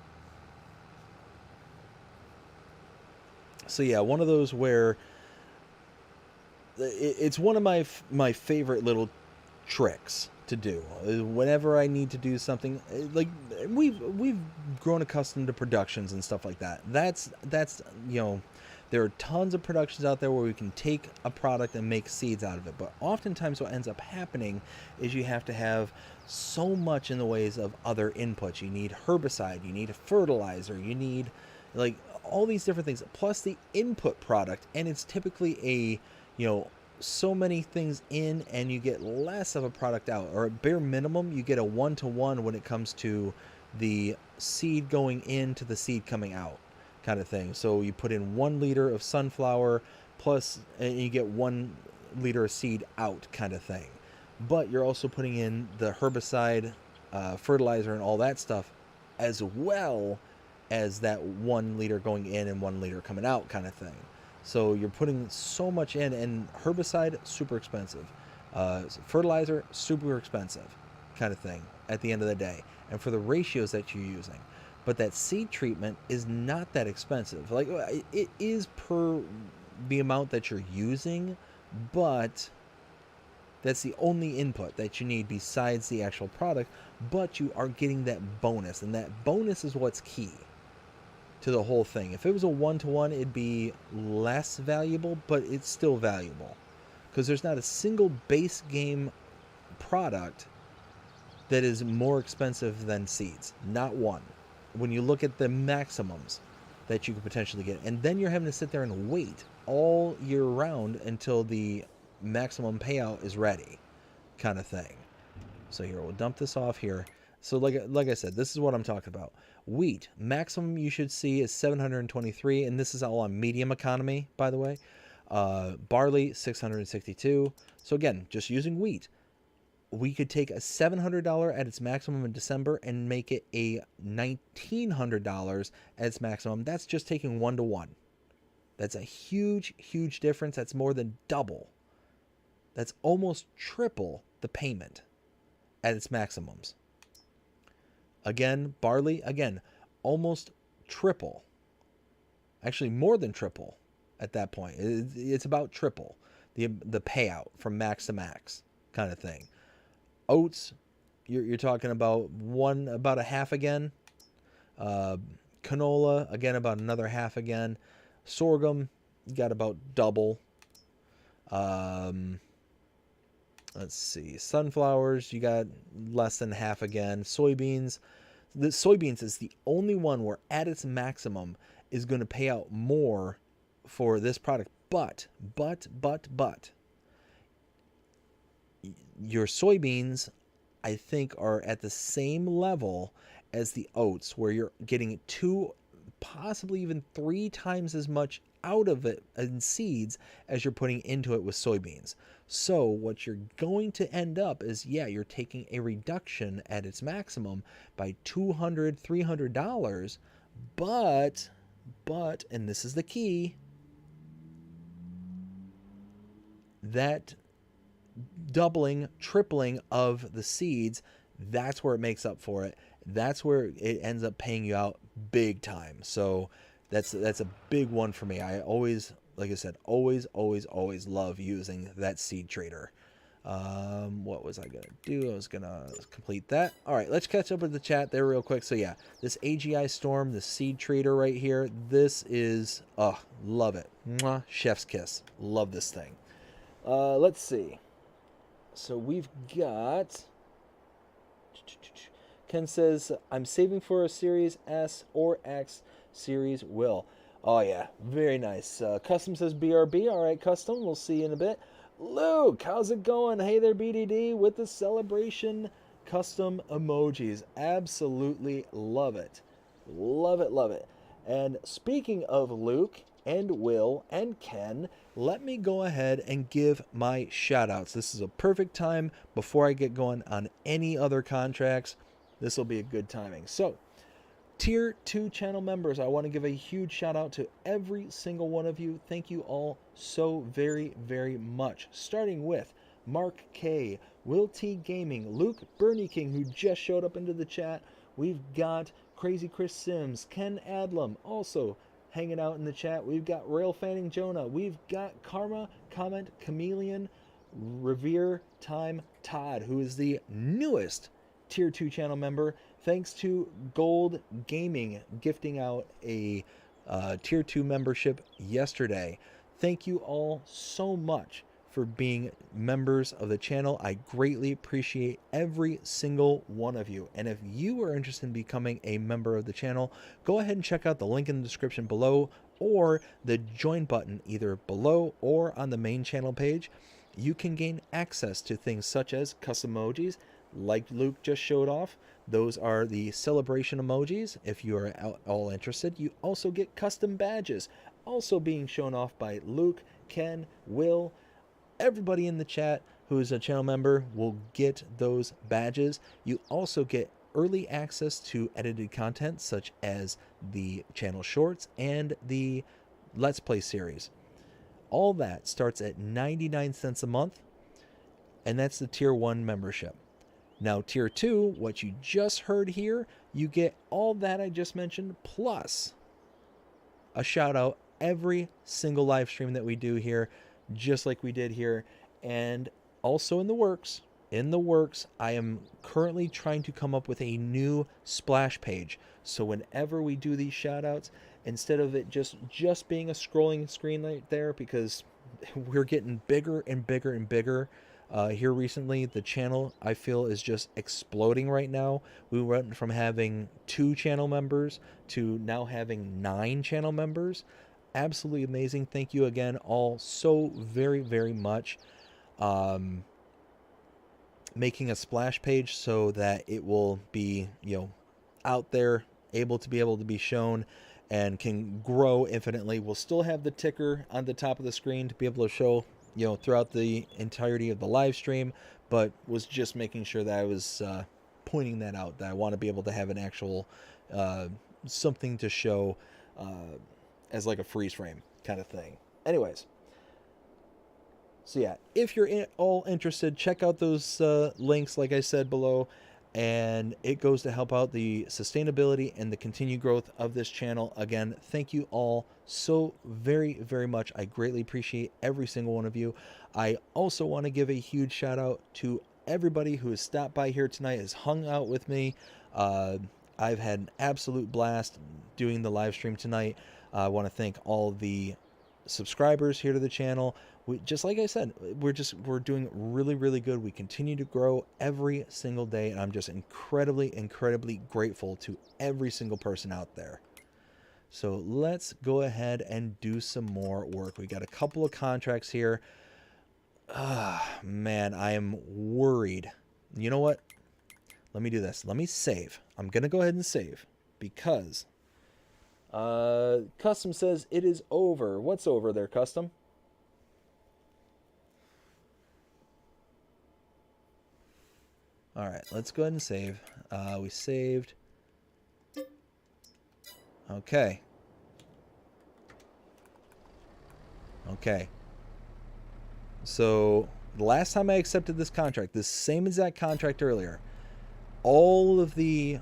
So yeah, one of those where it's one of my favorite little tricks to do. Whenever I need to do something, like we've grown accustomed to productions and stuff like that. That's you know, there are tons of productions out there where we can take a product and make seeds out of it. But oftentimes what ends up happening is you have to have so much in the ways of other inputs. You need herbicide, you need a fertilizer, you need like all these different things, plus the input product. And it's typically a, you know, so many things in and you get less of a product out, or at bare minimum you get a 1-to-1 when it comes to the seed going in to the seed coming out. kind of thing. So you put in 1 liter of sunflower plus, and you get 1 liter of seed out, kind of thing. But you're also putting in the herbicide, fertilizer, and all that stuff, as well as that 1 liter going in and 1 liter coming out, kind of thing. So you're putting so much in, and herbicide, super expensive. Fertilizer, super expensive, kind of thing, at the end of the day. And for the ratios that you're using. But that seed treatment is not that expensive. Like, it is per the amount that you're using, but that's the only input that you need besides the actual product. But you are getting that bonus, and that bonus is what's key to the whole thing. If it was a 1-to-1, it'd be less valuable, but it's still valuable, because there's not a single base game product that is more expensive than seeds. Not one. When you look at the maximums that you could potentially get, and then you're having to sit there and wait all year round until the maximum payout is ready, kind of thing. So here, we'll dump this off here. So like I said, this is what I'm talking about. Wheat maximum you should see is 723, and this is all on medium economy, by the way. Barley 662. So again, just using wheat, we could take a $700 at its maximum in December and make it a $1,900 at its maximum. That's just taking 1-to-1. That's a huge, huge difference. That's more than double. That's almost triple the payment at its maximums. Again, barley, again, almost triple. Actually, more than triple at that point. It's about triple the payout from max to max, kind of thing. Oats, you're talking about about a half again. Canola, again, about another half again. Sorghum, you got about double. Let's see. Sunflowers, you got less than half again. Soybeans, the soybeans is the only one where at its maximum is going to pay out more for this product. But your soybeans, I think, are at the same level as the oats, where you're getting 2, possibly even 3 times as much out of it in seeds as you're putting into it with soybeans. So what you're going to end up is, yeah, you're taking a reduction at its maximum by $200, $300, but, and this is the key, that doubling, tripling of the seeds, that's where it makes up for it. That's where it ends up paying you out big time. So that's a big one for me. I always, like I said, always love using that seed trader. What was I gonna do? I was gonna complete that. All right, let's catch up with the chat there real quick. So yeah, this AGI Storm, the seed trader right here, this is, love it. Mwah, chef's kiss. Love this thing. Let's see. So we've got, Ken says, I'm saving for a Series S or X. Series will. Oh yeah, very nice. Custom says BRB. All right, Custom, we'll see you in a bit. Luke, how's it going? Hey there, BDD, with the celebration custom emojis. Absolutely love it. Love it. And speaking of Luke and Will and Ken, let me go ahead and give my shout outs. This is a perfect time before I get going on any other contracts. This will be a good timing. So, Tier 2 channel members, I want to give a huge shout out to every single one of you. Thank you all so very, very much. Starting with Mark K, Will T Gaming, Luke Bernie King, who just showed up into the chat. We've got Crazy Chris Sims, Ken Adlam, also hanging out in the chat. We've got Rail Fanning Jonah. We've got Karma, Comment, Chameleon, Revere Time Todd, who is the newest Tier 2 channel member. Thanks to Gold Gaming gifting out a Tier 2 membership yesterday. Thank you all so much for being members of the channel. I greatly appreciate every single one of you. And if you are interested in becoming a member of the channel, go ahead and check out the link in the description below or the join button either below or on the main channel page. You can gain access to things such as custom emojis, like Luke just showed off, those are the celebration emojis. If you are all interested, you also get custom badges, also being shown off by Luke, Ken, Will. Everybody in the chat who is a channel member will get those badges. You also get early access to edited content such as the channel shorts and the Let's Play series. All that starts at 99 cents a month, and that's the Tier 1 membership. Now, Tier 2, what you just heard here, you get all that I just mentioned, plus a shout out every single live stream that we do here, just like we did here. And also in the works, I am currently trying to come up with a new splash page. So whenever we do these shout outs, instead of it just being a scrolling screen right there, because we're getting bigger and bigger and bigger here recently, the channel I feel is just exploding right now. We went from having 2 channel members to now having 9 channel members. Absolutely amazing. Thank you again all so very, very much. Making a splash page so that it will be, out there, able to be shown and can grow infinitely. We'll still have the ticker on the top of the screen to be able to show, throughout the entirety of the live stream, but was just making sure that I was pointing that out, that I want to be able to have an actual something to show as like a freeze frame kind of thing. Anyways, so yeah, if you're all interested, check out those links, like I said, below. And it goes to help out the sustainability and the continued growth of this channel. Again, thank you all so very, very much. I greatly appreciate every single one of you. I also want to give a huge shout out to everybody who has stopped by here tonight, has hung out with me. I've had an absolute blast doing the live stream tonight. I want to thank all the subscribers here to the channel. Just like I said, we're doing really, really good. We continue to grow every single day, and I'm just incredibly, incredibly grateful to every single person out there. So let's go ahead and do some more work. We got a couple of contracts here. Man, I am worried. You know what? Let me do this. Let me save. I'm gonna go ahead and save because Custom says it is over. What's over there, Custom? All right, let's go ahead and save. We saved. Okay. Okay. So the last time I accepted this contract, this same exact contract earlier, all of the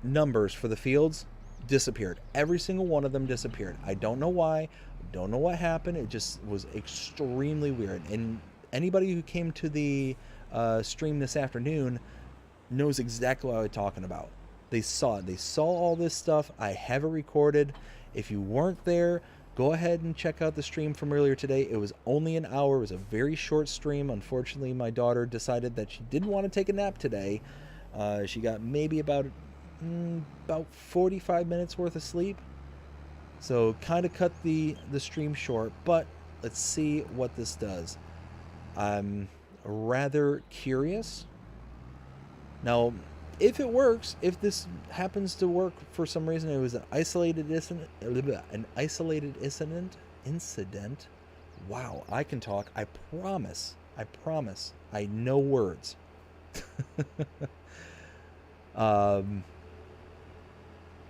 numbers for the fields disappeared. Every single one of them disappeared. I don't know why. Don't know what happened. It just was extremely weird. And anybody who came to the stream this afternoon knows exactly what I'm talking about. They saw it. They saw all this stuff. I have it recorded. If you weren't there, go ahead and check out the stream from earlier today. It was only an hour. It was a very short stream. Unfortunately, my daughter decided that she didn't want to take a nap today. She got maybe about 45 minutes worth of sleep. So kind of cut the stream short, but let's see what this does. I'm rather curious. Now, if it works, if this happens to work for some reason, it was an isolated incident. Wow, I can talk. I promise. I know words.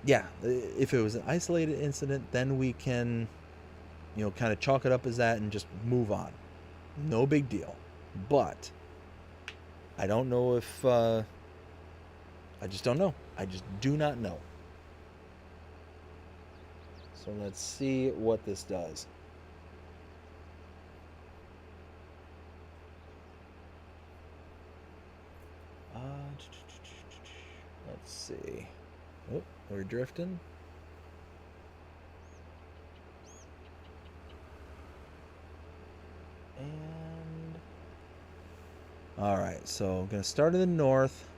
Yeah, if it was an isolated incident, then we can, kind of chalk it up as that and just move on. No big deal. But I don't know if I just don't know. I just do not know. So let's see what this does. Let's see. Oh, we're drifting. And all right, so I'm gonna start in the north.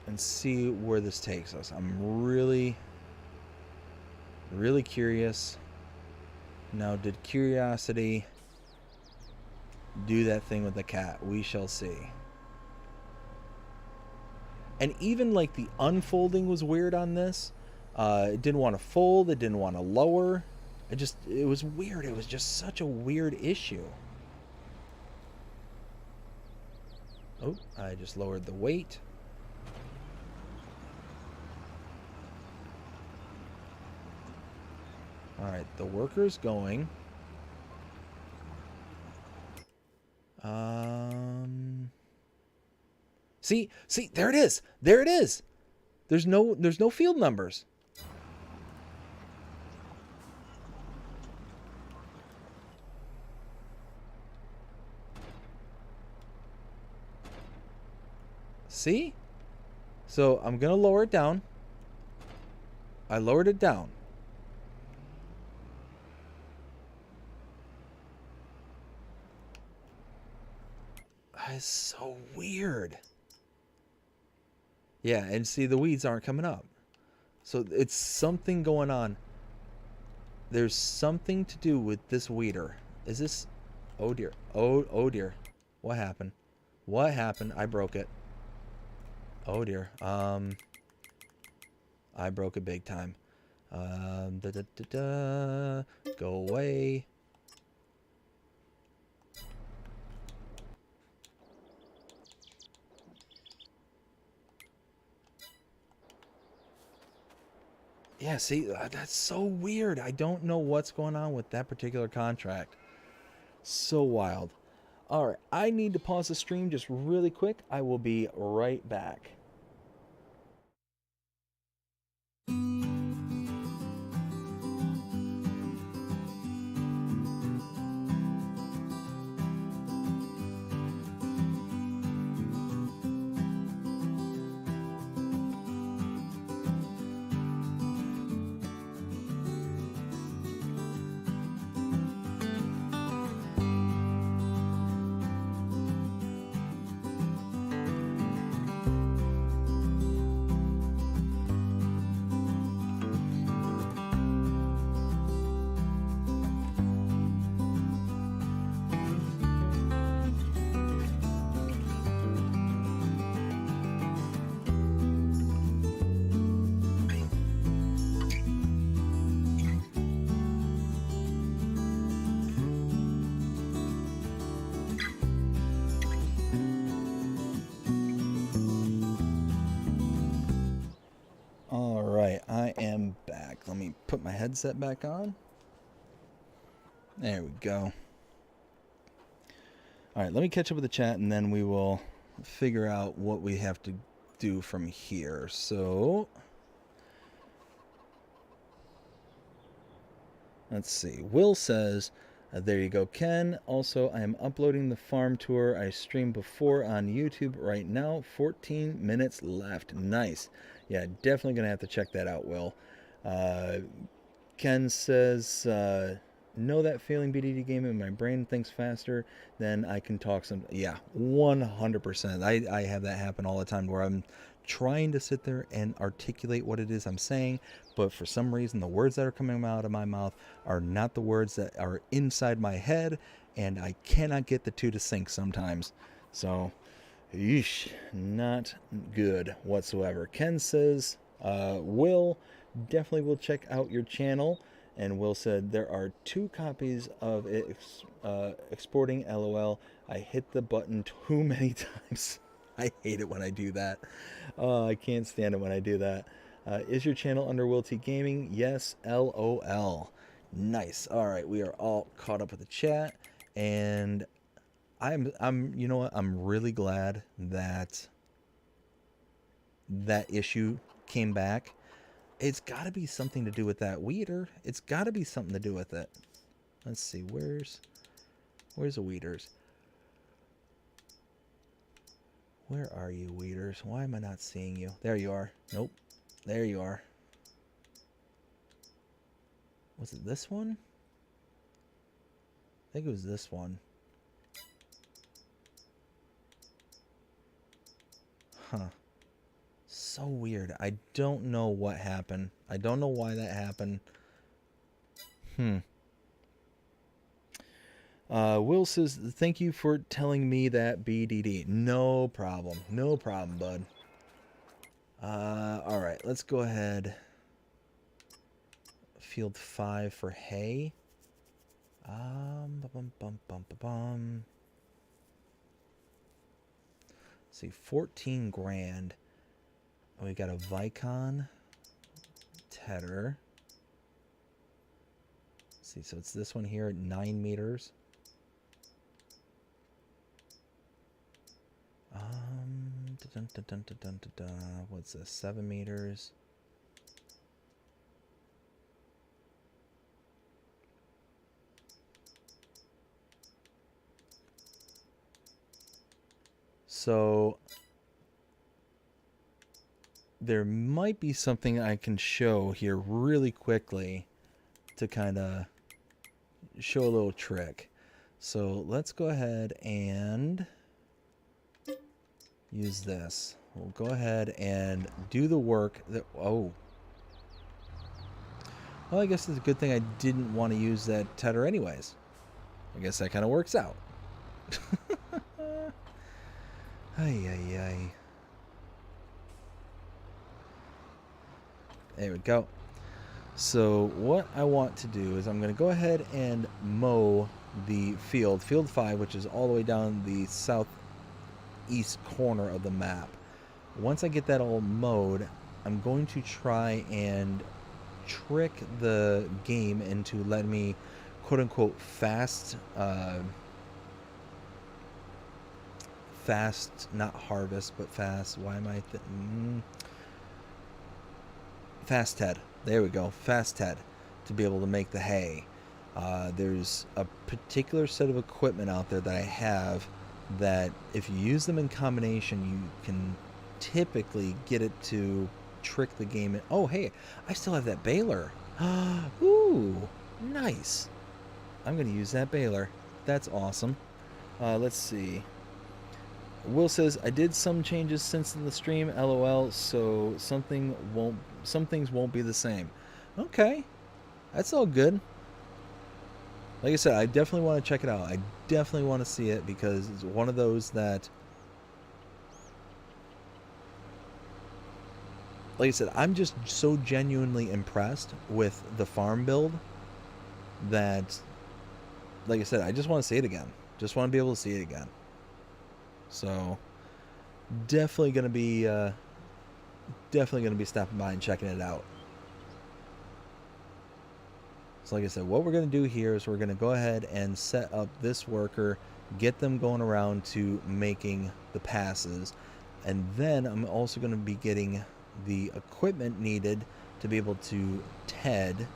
And see where this takes us. I'm really curious. Now, did curiosity do that thing with the cat. We shall see. And even like the unfolding was weird on this. It didn't want to fold. It didn't want to lower. It was weird. It was just such a weird issue. Oh, I just lowered the weight. All right, the worker's going. See, there it is. There it is. There's no field numbers. See? So I'm going to lower it down. I lowered it down. It's so weird. Yeah, and see, the weeds aren't coming up. So it's something going on. There's something to do with this weeder. Is this... Oh, dear. Oh, dear. What happened? What happened? I broke it. Oh, dear. I broke it big time. Go away. Yeah, see, that's so weird. I don't know what's going on with that particular contract. So wild. All right, I need to pause the stream just really quick. I will be right back. I am back. Let me put my headset back on. There we go. All right, let me catch up with the chat and then we will figure out what we have to do from here. So, let's see. Will says, there you go, Ken. Also, I am uploading the farm tour I streamed before on YouTube right now. 14 minutes left. Nice. Yeah, definitely going to have to check that out, Will. Ken says, know that feeling, BDD gaming, my brain thinks faster than I can talk some. Yeah, 100%. I have that happen all the time where I'm trying to sit there and articulate what it is I'm saying, but for some reason the words that are coming out of my mouth are not the words that are inside my head, and I cannot get the two to sync sometimes. So, yeesh, not good whatsoever. Ken says, Will, definitely will check out your channel. And Will said, there are 2 copies of it exporting, LOL. I hit the button too many times. I hate it when I do that. I can't stand it when I do that. Is your channel under Will T Gaming? Yes, LOL. Nice. All right, we are all caught up with the chat. And I'm you know what? I'm really glad that that issue came back. It's got to be something to do with that weeder. It's got to be something to do with it. Let's see. Where's the weeders? Where are you, weeders? Why am I not seeing you? There you are. Nope. There you are. Was it this one? I think it was this one. Huh. So weird. I don't know what happened. I don't know why that happened. Will says, thank you for telling me that BDD. No problem. No problem, bud. All right, let's go ahead. Field 5 for hay. See, 14 grand. We got a Vicon Tedder. See, so it's this one here at 9 meters. What's this? 7 meters. So there might be something I can show here really quickly to kind of show a little trick. So let's go ahead and use this. We'll go ahead and do the work that, oh. Well, I guess it's a good thing I didn't want to use that tedder anyways. I guess that kind of works out. Ay, ay, ay. There we go. So what I want to do is I'm going to go ahead and mow the field 5, which is all the way down the southeast corner of the map. Once I get that all mowed, I'm going to try and trick the game into letting me, quote unquote, fast, not harvest, but fast. Why am I fast head? There we go, fast head, to be able to make the hay. There's a particular set of equipment out there that I have that if you use them in combination, you can typically get it to trick the game in. Oh, hey, I still have that baler. Ooh, nice. I'm going to use that baler. That's awesome. Let's see. Will says, I did some changes since the stream, LOL, so some things won't be the same. Okay, that's all good. Like I said, I definitely want to check it out. I definitely want to see it because it's one of those that, like I said, I'm just so genuinely impressed with the farm build that, like I said, I just want to see it again. Just want to be able to see it again. So definitely gonna be stopping by and checking it out. So like I said, what we're gonna do here is we're gonna go ahead and set up this worker, get them going around to making the passes, and then I'm also gonna be getting the equipment needed to be able to TED.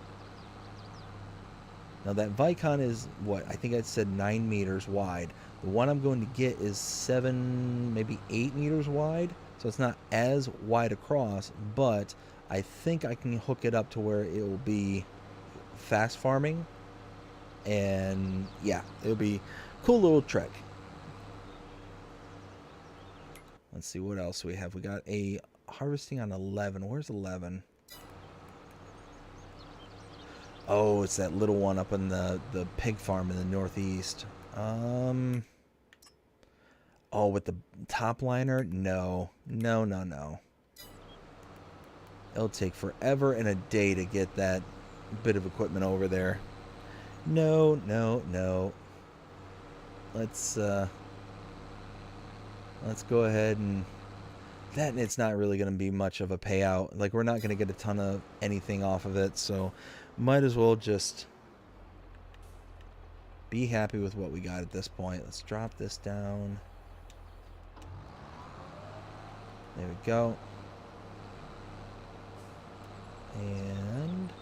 Now that Vicon is what I think I said 9 meters wide. The one I'm going to get is 7, maybe 8 meters wide. So it's not as wide across, but I think I can hook it up to where it will be fast farming. And yeah, it'll be a cool little trick. Let's see what else we have. We got a harvesting on 11. Where's 11? Oh, it's that little one up in the pig farm in the northeast. Oh, with the top liner? No. No. It'll take forever and a day to get that bit of equipment over there. No. Let's go ahead and that, it's not really going to be much of a payout. Like, we're not going to get a ton of anything off of it, so might as well just be happy with what we got at this point. Let's drop this down. There we go. And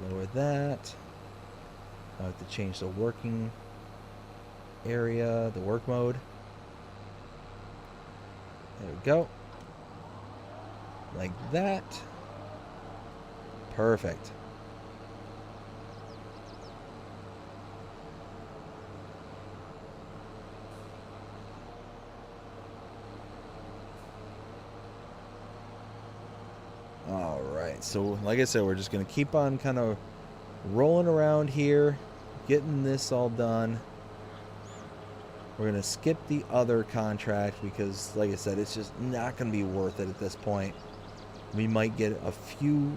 lower that. I have to change the working area, the work mode. There we go. Like that. Perfect. Alright, so like I said, we're just going to keep on kind of rolling around here, getting this all done. We're going to skip the other contract because, like I said, it's just not going to be worth it at this point. We might get a few,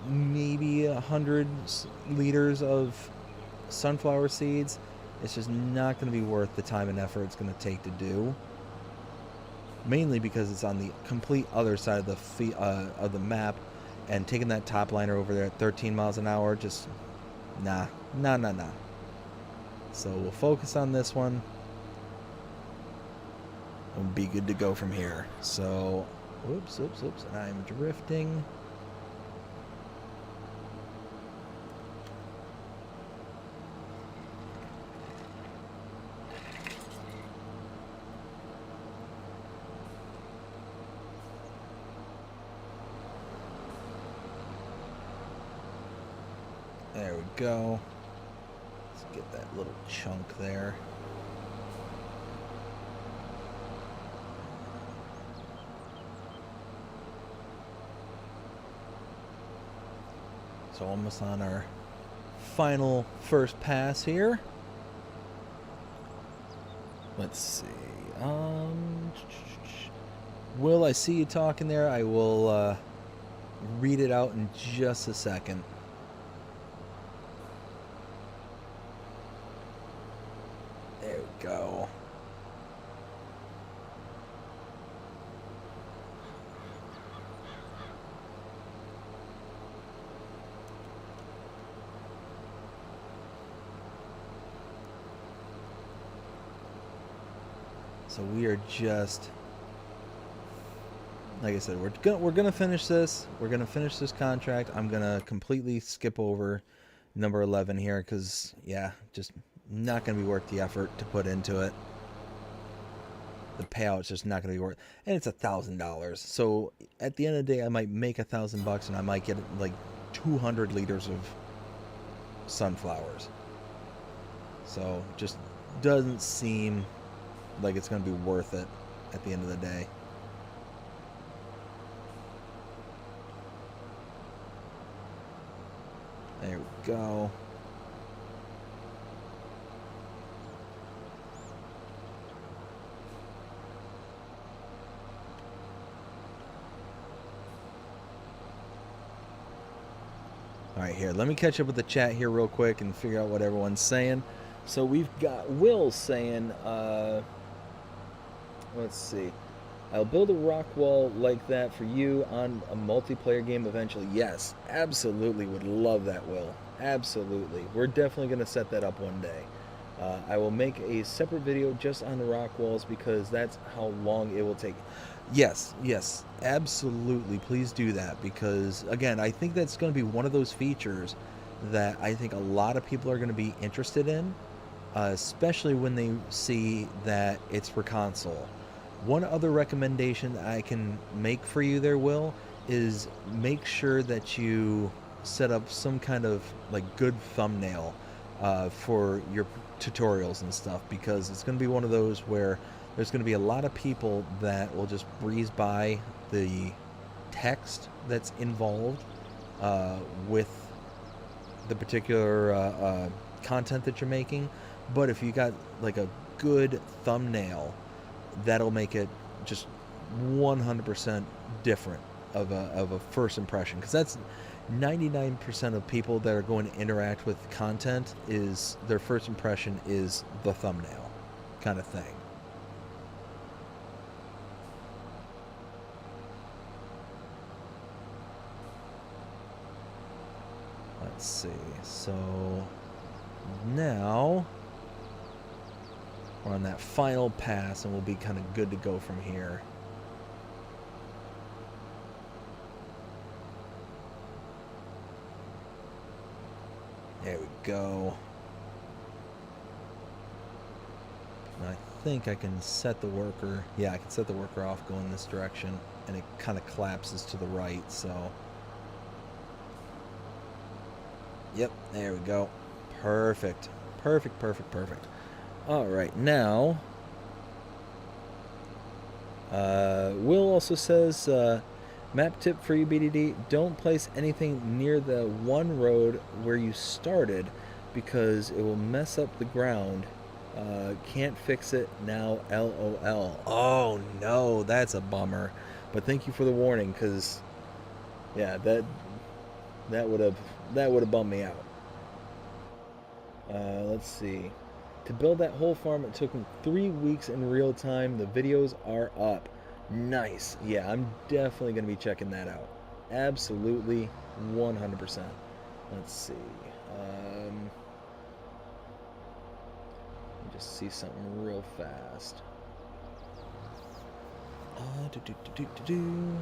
maybe 100 liters of sunflower seeds. It's just not going to be worth the time and effort it's going to take to do. Mainly because it's on the complete other side of the map, and taking that top liner over there at 13 miles an hour, just nah. So we'll focus on this one. And be good to go from here. So, oops. I'm drifting. There we go. Let's get that little chunk there. So almost on our final first pass here. Let's see. Will, I see you talking there. I will read it out in just a second. There we go. So we are just, like I said, we're gonna finish this. We're gonna finish this contract. I'm gonna completely skip over number 11 here because, yeah, just not gonna be worth the effort to put into it. The payout's just not gonna be worth, and it's $1,000. So at the end of the day, I might make $1,000 and I might get like 200 liters of sunflowers. So just doesn't seem like it's going to be worth it at the end of the day. There we go. All right, here, let me catch up with the chat here real quick and figure out what everyone's saying. So we've got Will saying, let's see. I'll build a rock wall like that for you on a multiplayer game eventually. Yes, absolutely would love that, Will. Absolutely. We're definitely going to set that up one day. I will make a separate video just on the rock walls because that's how long it will take. Yes, absolutely. Please do that because, again, I think that's going to be one of those features that I think a lot of people are going to be interested in, especially when they see that it's for console. One other recommendation that I can make for you there, Will, is make sure that you set up some kind of like good thumbnail for your tutorials and stuff, because it's going to be one of those where there's going to be a lot of people that will just breeze by the text that's involved with the particular content that you're making. But if you got like a good thumbnail, that'll make it just 100% different of a first impression, because that's 99% of people that are going to interact with content is their first impression is the thumbnail kind of thing. Let's see. So now we're on that final pass and we'll be kind of good to go from here. There we go. And I think I can set the worker. Yeah, I can set the worker off going this direction, and it kind of collapses to the right, so. Yep, there we go. Perfect. Perfect. All right, now, Will also says, map tip for you, BDD, don't place anything near the one road where you started because it will mess up the ground Can't fix it now, LOL. Oh no, that's a bummer. But thank you for the warning, because yeah, that would have that would have bummed me out. Let's see. To build that whole farm, it took him 3 weeks in real time. The videos are up. Nice. Yeah, I'm definitely going to be checking that out. Absolutely, 100%. Let's see. Let me just see something real fast. Do, do, do, do, do, do.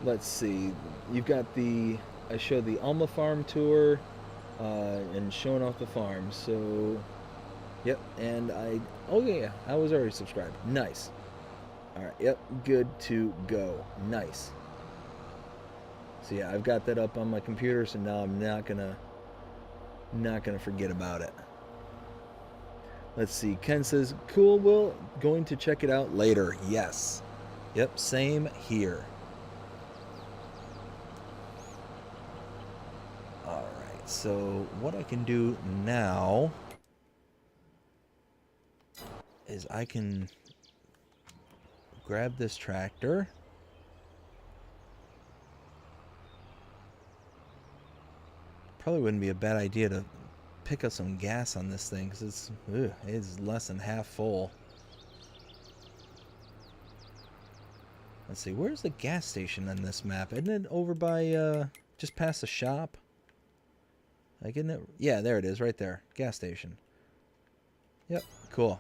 Let's see. You've got I showed the Alma farm tour and showing off the farm. So, yep. And oh yeah, I was already subscribed. Nice. All right. Yep. Good to go. Nice. So yeah, I've got that up on my computer. So now I'm not gonna forget about it. Let's see. Ken says, "Cool. Will going to check it out later." Yes. Yep. Same here. So what I can do now is I can grab this tractor. Probably wouldn't be a bad idea to pick up some gas on this thing, because it's less than half full. Let's see, where's the gas station on this map? Isn't it over by just past the shop? Like, isn't it? Yeah, there it is, right there. Gas station. Yep, cool.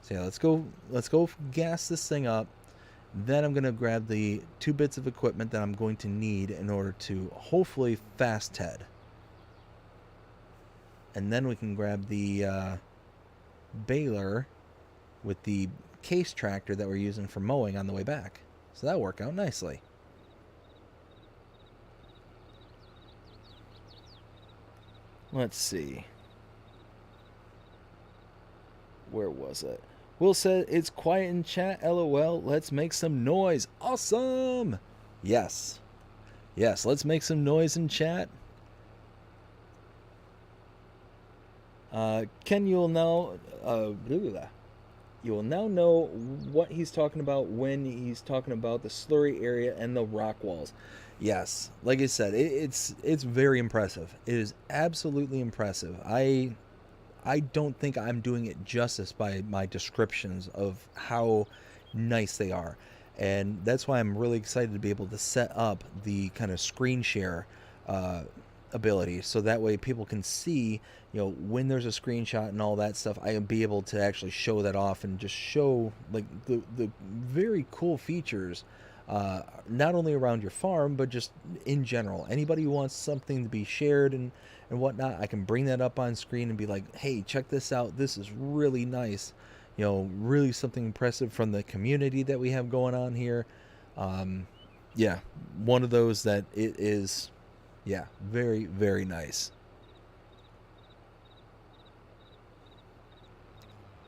So yeah, let's go gas this thing up. Then I'm gonna grab the 2 bits of equipment that I'm going to need in order to hopefully fast Ted. And then we can grab the baler with the case tractor that we're using for mowing on the way back. So that'll work out nicely. Let's see. Where was it? Will said it's quiet in chat. LOL. Let's make some noise. Awesome. Yes. Yes, let's make some noise in chat. Ken, you'll now know what he's talking about when he's talking about the slurry area and the rock walls. Yes, like I said, it's very impressive. It is absolutely impressive. I don't think I'm doing it justice by my descriptions of how nice they are. And that's why I'm really excited to be able to set up the kind of screen share ability, so that way people can see, when there's a screenshot and all that stuff, I can be able to actually show that off and just show like the very cool features, not only around your farm but just in general. Anybody who wants something to be shared and whatnot, I can bring that up on screen and be like, hey, check this out, this is really nice, really something impressive from the community that we have going on here. Yeah, one of those that it is, yeah, very, very nice.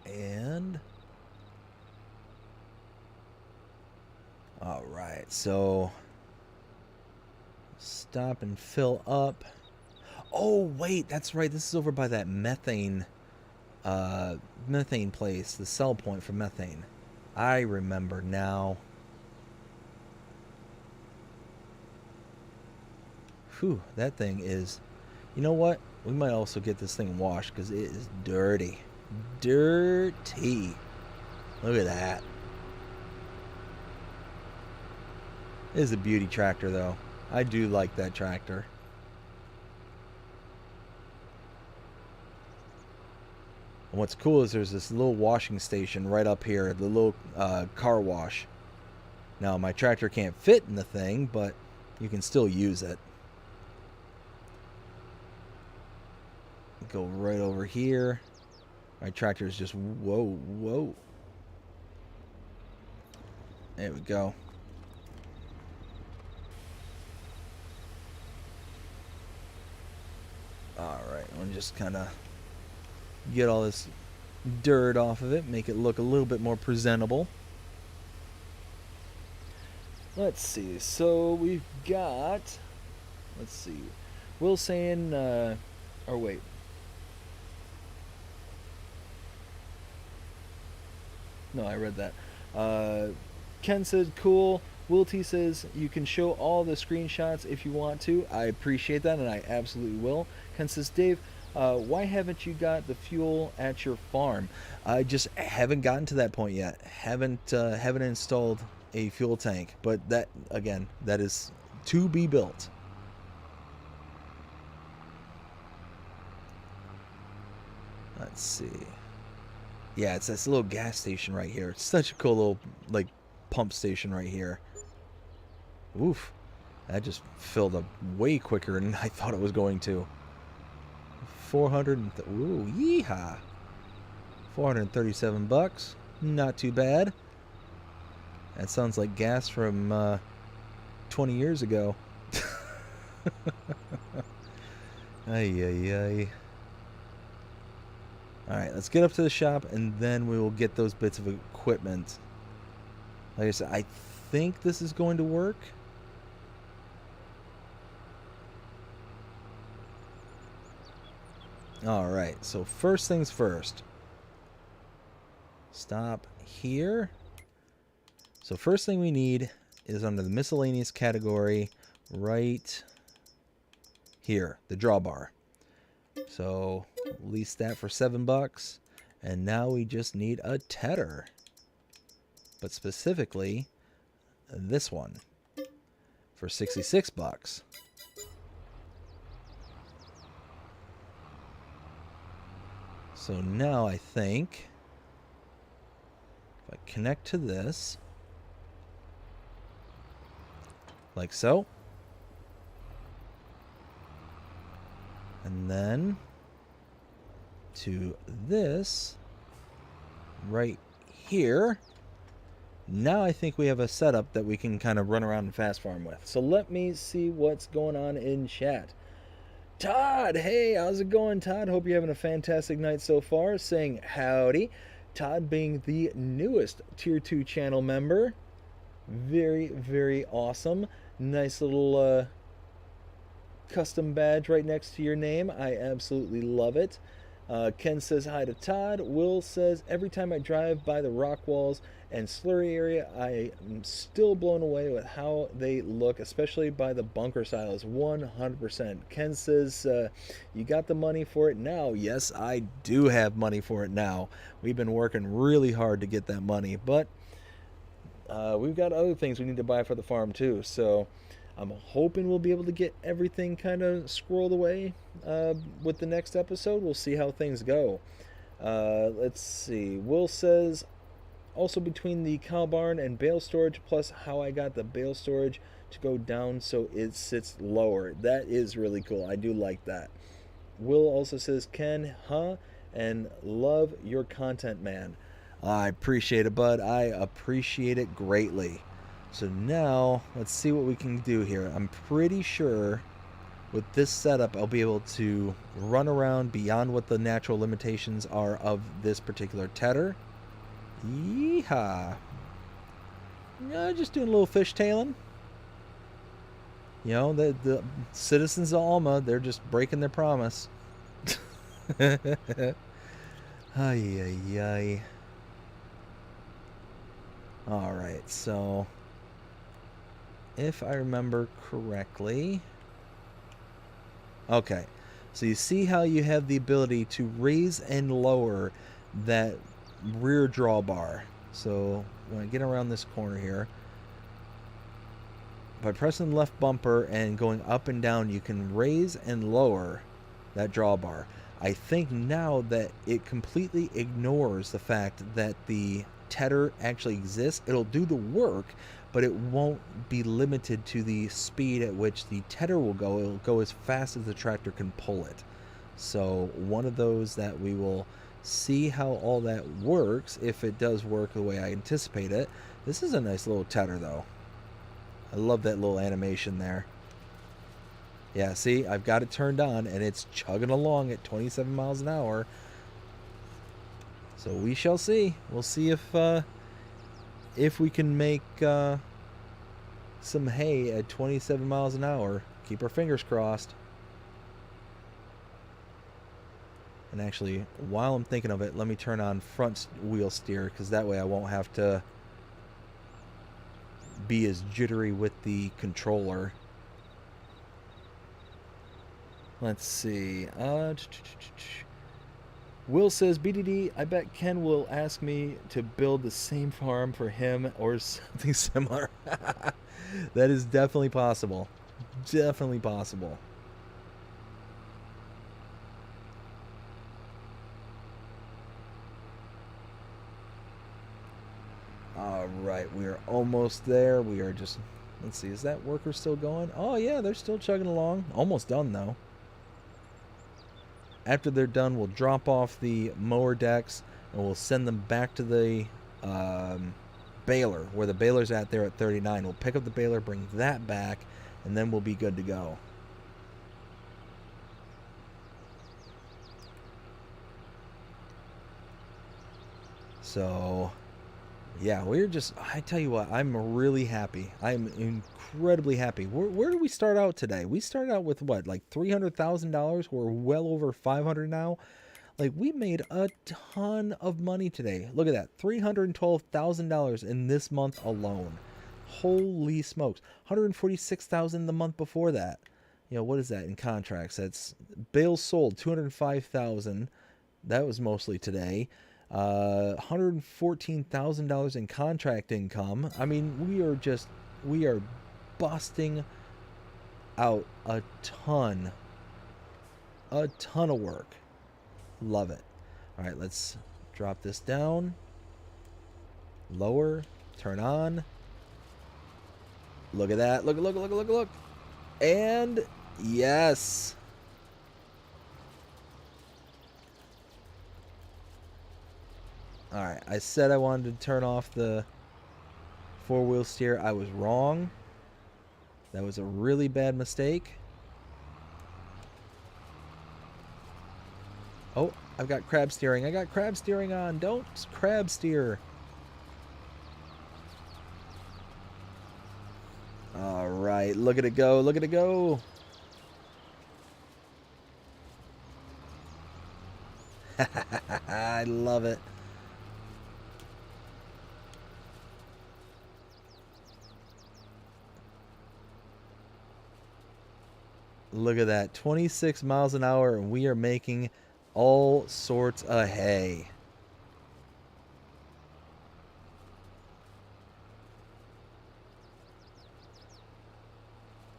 And all right, so stop and fill up. Oh wait, that's right, this is over by that methane place, the sell point for methane. I remember now. Whew, that thing is, you know what, we might also get this thing washed because it is dirty. Dirty. Look at that. It is a beauty tractor though. I do like that tractor. And what's cool is there's this little washing station right up here, the little car wash. Now my tractor can't fit in the thing, but you can still use it. Go right over here. My tractor is just whoa. There we go. All right, I'm just kind of Get all this dirt off of it, make it look a little bit more presentable. Let's see. So we've got, let's see, Will saying, or wait. No, I read that. Ken said, cool. Will T says, you can show all the screenshots if you want to. I appreciate that, and I absolutely will. Ken says, Dave, why haven't you got the fuel at your farm? I just haven't gotten to that point yet. Haven't installed a fuel tank, but that, again, that is to be built. Let's see. Yeah, it's this little gas station right here. It's such a cool little, like, pump station right here. Oof. That just filled up way quicker than I thought it was going to. 400 ooh, yeehaw. 437 bucks. Not too bad. That sounds like gas from 20 years ago. Ay, ay, ay. Alright, let's get up to the shop and then we will get those bits of equipment. Like I said, I think this is going to work. Alright, so first things first. Stop here. So first thing we need is under the miscellaneous category right here, the drawbar. So lease that for $7, and now we just need a tedder, but specifically this one for $66. So now I think if I connect to this like so, and then to this right here, now I think we have a setup that we can kind of run around and fast farm with. So let me see what's going on in chat. Todd, hey, how's it going, Todd? Hope you're having a fantastic night so far. Saying howdy. Todd being the newest Tier 2 channel member. Very, very awesome. Nice little custom badge right next to your name. I absolutely love it. Ken says hi to Todd. Will says, every time I drive by the rock walls and slurry area, I am still blown away with how they look, especially by the bunker silos. 100%. Ken says, you got the money for it now. Yes, I do have money for it now. We've been working really hard to get that money, but we've got other things we need to buy for the farm too. So I'm hoping we'll be able to get everything kind of squirreled away with the next episode. We'll see how things go. Let's see. Will says, also between the cow barn and bale storage, plus how I got the bale storage to go down so it sits lower. That is really cool. I do like that. Will also says, Ken, huh? And love your content, man. I appreciate it, bud. I appreciate it greatly. So now, let's see what we can do here. I'm pretty sure with this setup, I'll be able to run around beyond what the natural limitations are of this particular tedder. Yeehaw. Just doing a little fishtailing. You know, the citizens of Alma, they're just breaking their promise. Ay, ay, ay. Alright, so if I remember correctly, okay, so you see how you have the ability to raise and lower that rear drawbar. So when I get around this corner here, by pressing the left bumper and going up and down, you can raise and lower that drawbar. I think now that it completely ignores the fact that the tedder actually exists. It'll do the work, but it won't be limited to the speed at which the tedder will go. It'll go as fast as the tractor can pull it. So one of those that we will see how all that works, if it does work the way I anticipate it. This is a nice little tedder though. I love that little animation there. Yeah, see, I've got it turned on and it's chugging along at 27 miles an hour. So we shall see. We'll see if we can make some hay at 27 miles an hour. Keep our fingers crossed. And actually, while I'm thinking of it, let me turn on front wheel steer, because that way I won't have to be as jittery with the controller. Let's see. Will says, BDD, I bet Ken will ask me to build the same farm for him or something similar. That is definitely possible. Definitely possible. All right, we are almost there. We are just, let's see, is that worker still going? Oh yeah, they're still chugging along. Almost done though. After they're done, we'll drop off the mower decks and we'll send them back to the baler, where the baler's at there at 39. We'll pick up the baler, bring that back, and then we'll be good to go. So, yeah, we're just, I tell you what, I'm really happy. I'm incredibly happy. Where did we start out today? We started out with what, like $300,000? We're well over 500 now. Like, we made a ton of money today. Look at that, $312,000 in this month alone. Holy smokes. 146,000 the month before that. You know, what is that in contracts? That's bales sold, 205,000. That was mostly today. $114,000 in contract income. I mean, we are busting out a ton of work. Love it. All right, let's drop this down. Lower, turn on. Look at that. Look. And yes. All right, I said I wanted to turn off the four-wheel steer. I was wrong. That was a really bad mistake. Oh, I've got crab steering. I got crab steering on. Don't crab steer. All right, look at it go. Look at it go. I love it. Look at that, 26 miles an hour, and we are making all sorts of hay.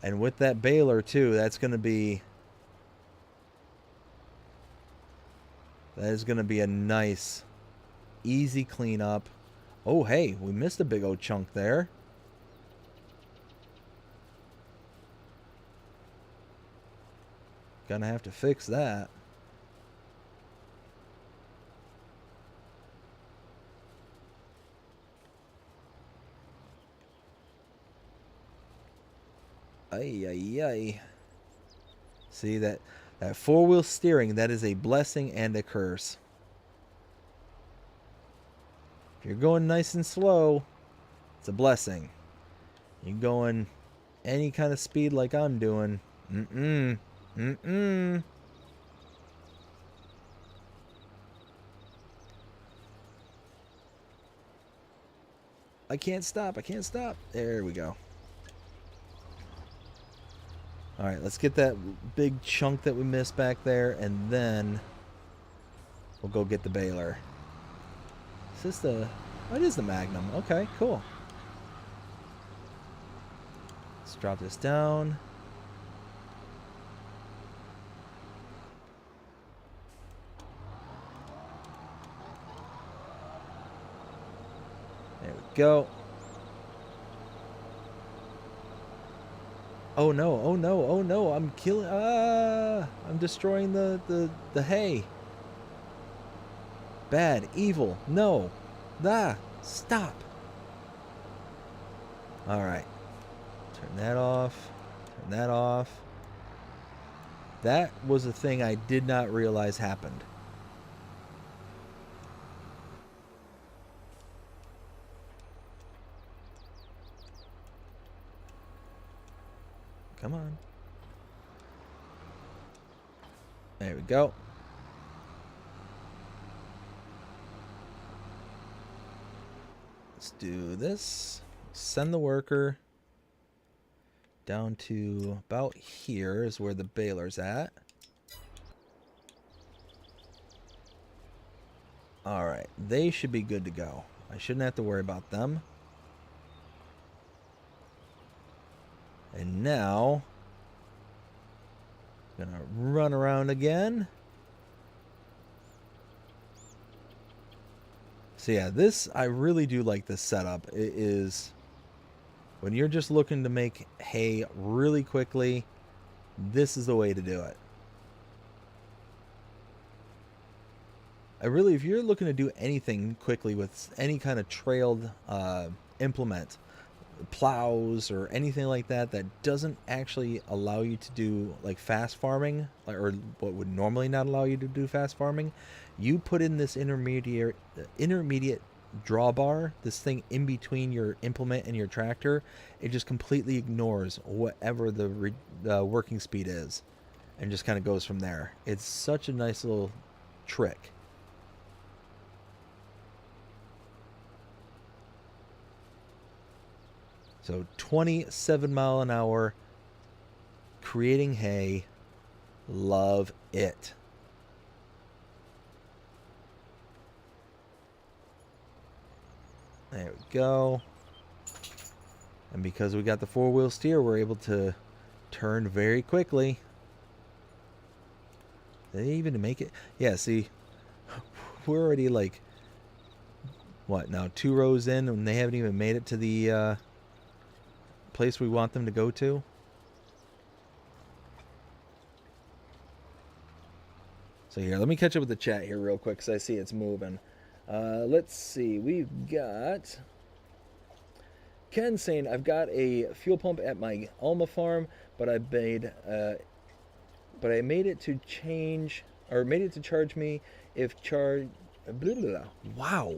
And with that baler too, that is going to be a nice, easy cleanup. Oh, hey, we missed a big old chunk there. Gonna have to fix that. Ay. See, that four-wheel steering, that is a blessing and a curse. If you're going nice and slow, it's a blessing. You're going any kind of speed like I'm doing, I can't stop. There we go. All right, let's get that big chunk that we missed back there, and then we'll go get the baler. Is this the... Oh, it is the Magnum. Okay, cool. Let's drop this down. There we go. Oh no, I'm killing, I'm destroying the hay. Bad, evil, no. Stop. Alright. Turn that off. That was a thing I did not realize happened. Come on. There we go. Let's do this. Send the worker down to about here is where the baler's at. Alright, they should be good to go. I shouldn't have to worry about them. And now, gonna run around again. So yeah, this, I really do like this setup. It is, when you're just looking to make hay really quickly, this is the way to do it. If you're looking to do anything quickly with any kind of trailed implement, plows or anything like that, that doesn't actually allow you to do like fast farming, or what would normally not allow you to do fast farming, you put in this intermediate drawbar, this thing in between your implement and your tractor. It just completely ignores whatever the working speed is and just kind of goes from there. It's such a nice little trick. So 27 mile an hour, creating hay. Love it. There we go. And because we got the four-wheel steer, we're able to turn very quickly. Did they even make it? Yeah, see, we're already like, what now, 2 rows in, and they haven't even made it to the place we want them to go to. So here, let me catch up with the chat here real quick, because I see it's moving. Let's see, we've got Ken saying, I've got a fuel pump at my Alma farm, but I made it to change, or made it to charge me if charge. Blah, blah, blah. Wow,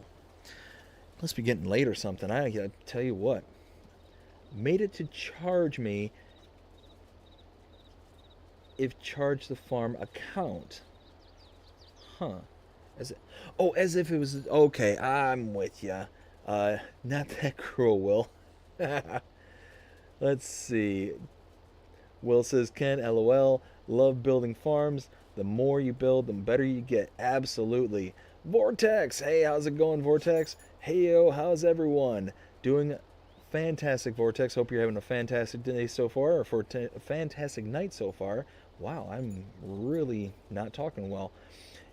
must be getting late or something. I gotta tell you what. Made it to charge me if charge the farm account. Huh. As if it was... Okay, I'm with ya. Not that cruel, Will. Let's see. Will says, Ken, LOL, love building farms. The more you build, the better you get. Absolutely. Vortex! Hey, how's it going, Vortex? Hey, yo, how's everyone? Doing fantastic, Vortex. Hope you're having a fantastic day so far, or a fantastic night so far. Wow, I'm really not talking well.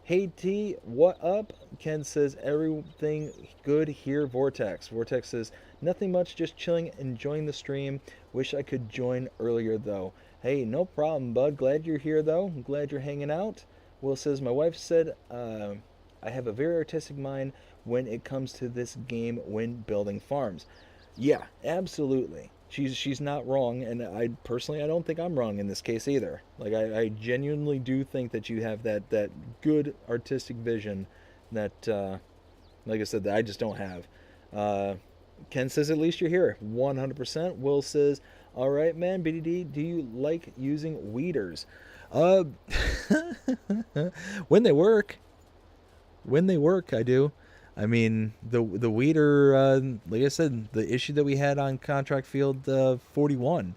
Hey T, what up? Ken says, everything good here, Vortex. Vortex says, nothing much, just chilling, enjoying the stream. Wish I could join earlier though. Hey, no problem, bud. Glad you're here though. I'm glad you're hanging out. Will says, my wife said, I have a very artistic mind when it comes to this game when building farms. Yeah, absolutely. She's not wrong, and I don't think I'm wrong in this case either. Like I genuinely do think that you have that good artistic vision that, like I said, that I just don't have. Ken says at least you're here, 100%. Will says, all right, man. BDD, do you like using weeders? When they work, I do. I mean, the weeder, like I said, the issue that we had on contract field 41,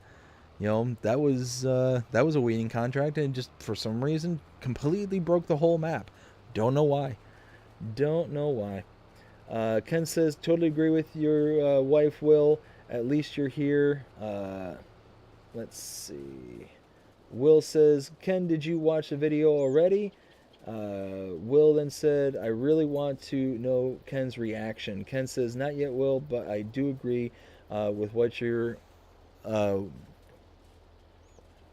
you know, that was a weeding contract, and just for some reason completely broke the whole map. Don't know why. Ken says, totally agree with your wife, Will. At least you're here. Let's see. Will says, Ken, did you watch the video already? Will then said, I really want to know Ken's reaction. Ken says, not yet, Will, but I do agree with what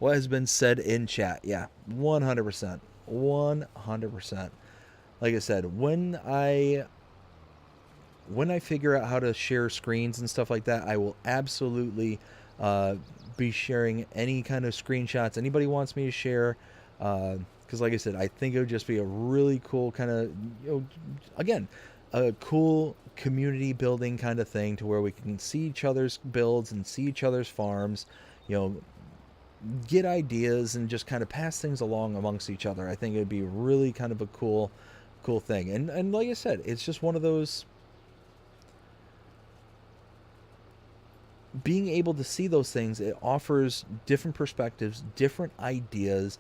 has been said in chat. Yeah, 100%. 100%. Like I said, when I figure out how to share screens and stuff like that, I will absolutely be sharing any kind of screenshots anybody wants me to share. Because like I said, I think it would just be a really cool kind of, again, a cool community building kind of thing, to where we can see each other's builds and see each other's farms, get ideas and just kind of pass things along amongst each other. I think it'd be really kind of a cool thing. And like I said, it's just one of those, being able to see those things, it offers different perspectives, different ideas.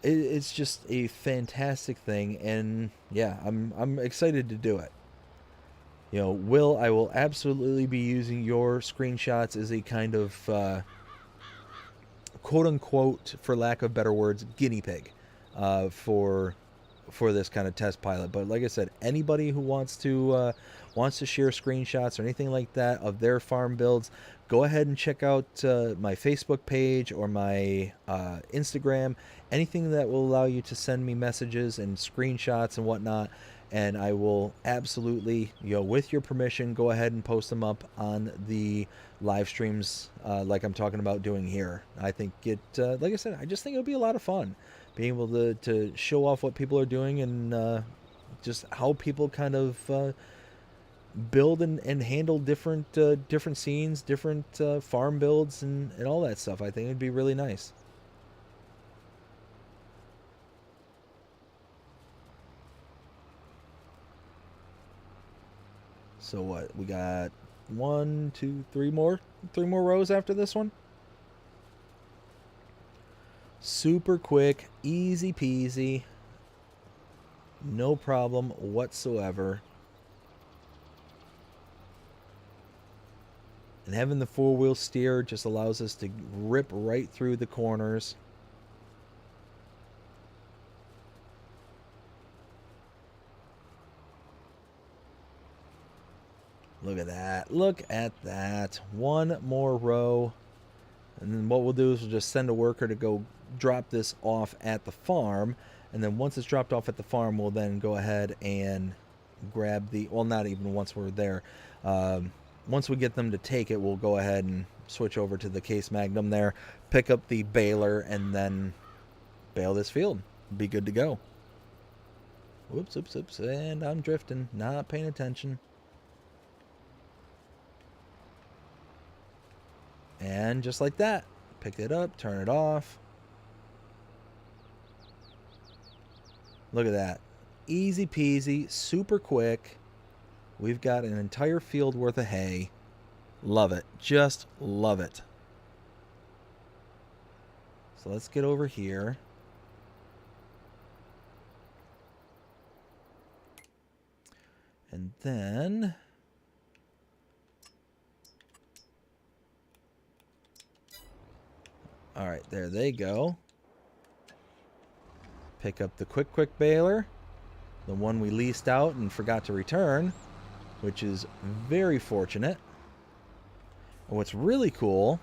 It's just a fantastic thing, and yeah, I'm excited to do it. Will, I will absolutely be using your screenshots as a kind of quote unquote, for lack of better words, guinea pig for this kind of test pilot. But like I said, anybody who wants to share screenshots or anything like that of their farm builds, go ahead and check out my Facebook page or my Instagram. Anything that will allow you to send me messages and screenshots and whatnot, and I will absolutely, with your permission, go ahead and post them up on the live streams like I'm talking about doing here. I think like I said, I just think it'll be a lot of fun being able to show off what people are doing, and just how people kind of build and handle different scenes, different farm builds, and all that stuff. I think it'd be really nice. So what, we got 1, 2, 3 more rows after this one. Super quick, easy peasy, no problem whatsoever. And having the 4-wheel steer just allows us to rip right through the corners. Look at that. Look at that. One more row. And then what we'll do is we'll just send a worker to go drop this off at the farm. And then once it's dropped off at the farm, we'll then go ahead and grab the... Well, not even once we're there. Once we get them to take it, we'll go ahead and switch over to the Case Magnum there, pick up the baler, and then bale this field. Be good to go. Whoops, oops, oops. And I'm drifting. Not paying attention. And just like that, pick it up, turn it off. Look at that. Easy peasy, super quick. We've got an entire field worth of hay. Love it. Just love it. So let's get over here. And then... Alright, there they go. Pick up the quick baler. The one we leased out and forgot to return, which is very fortunate. And what's really cool,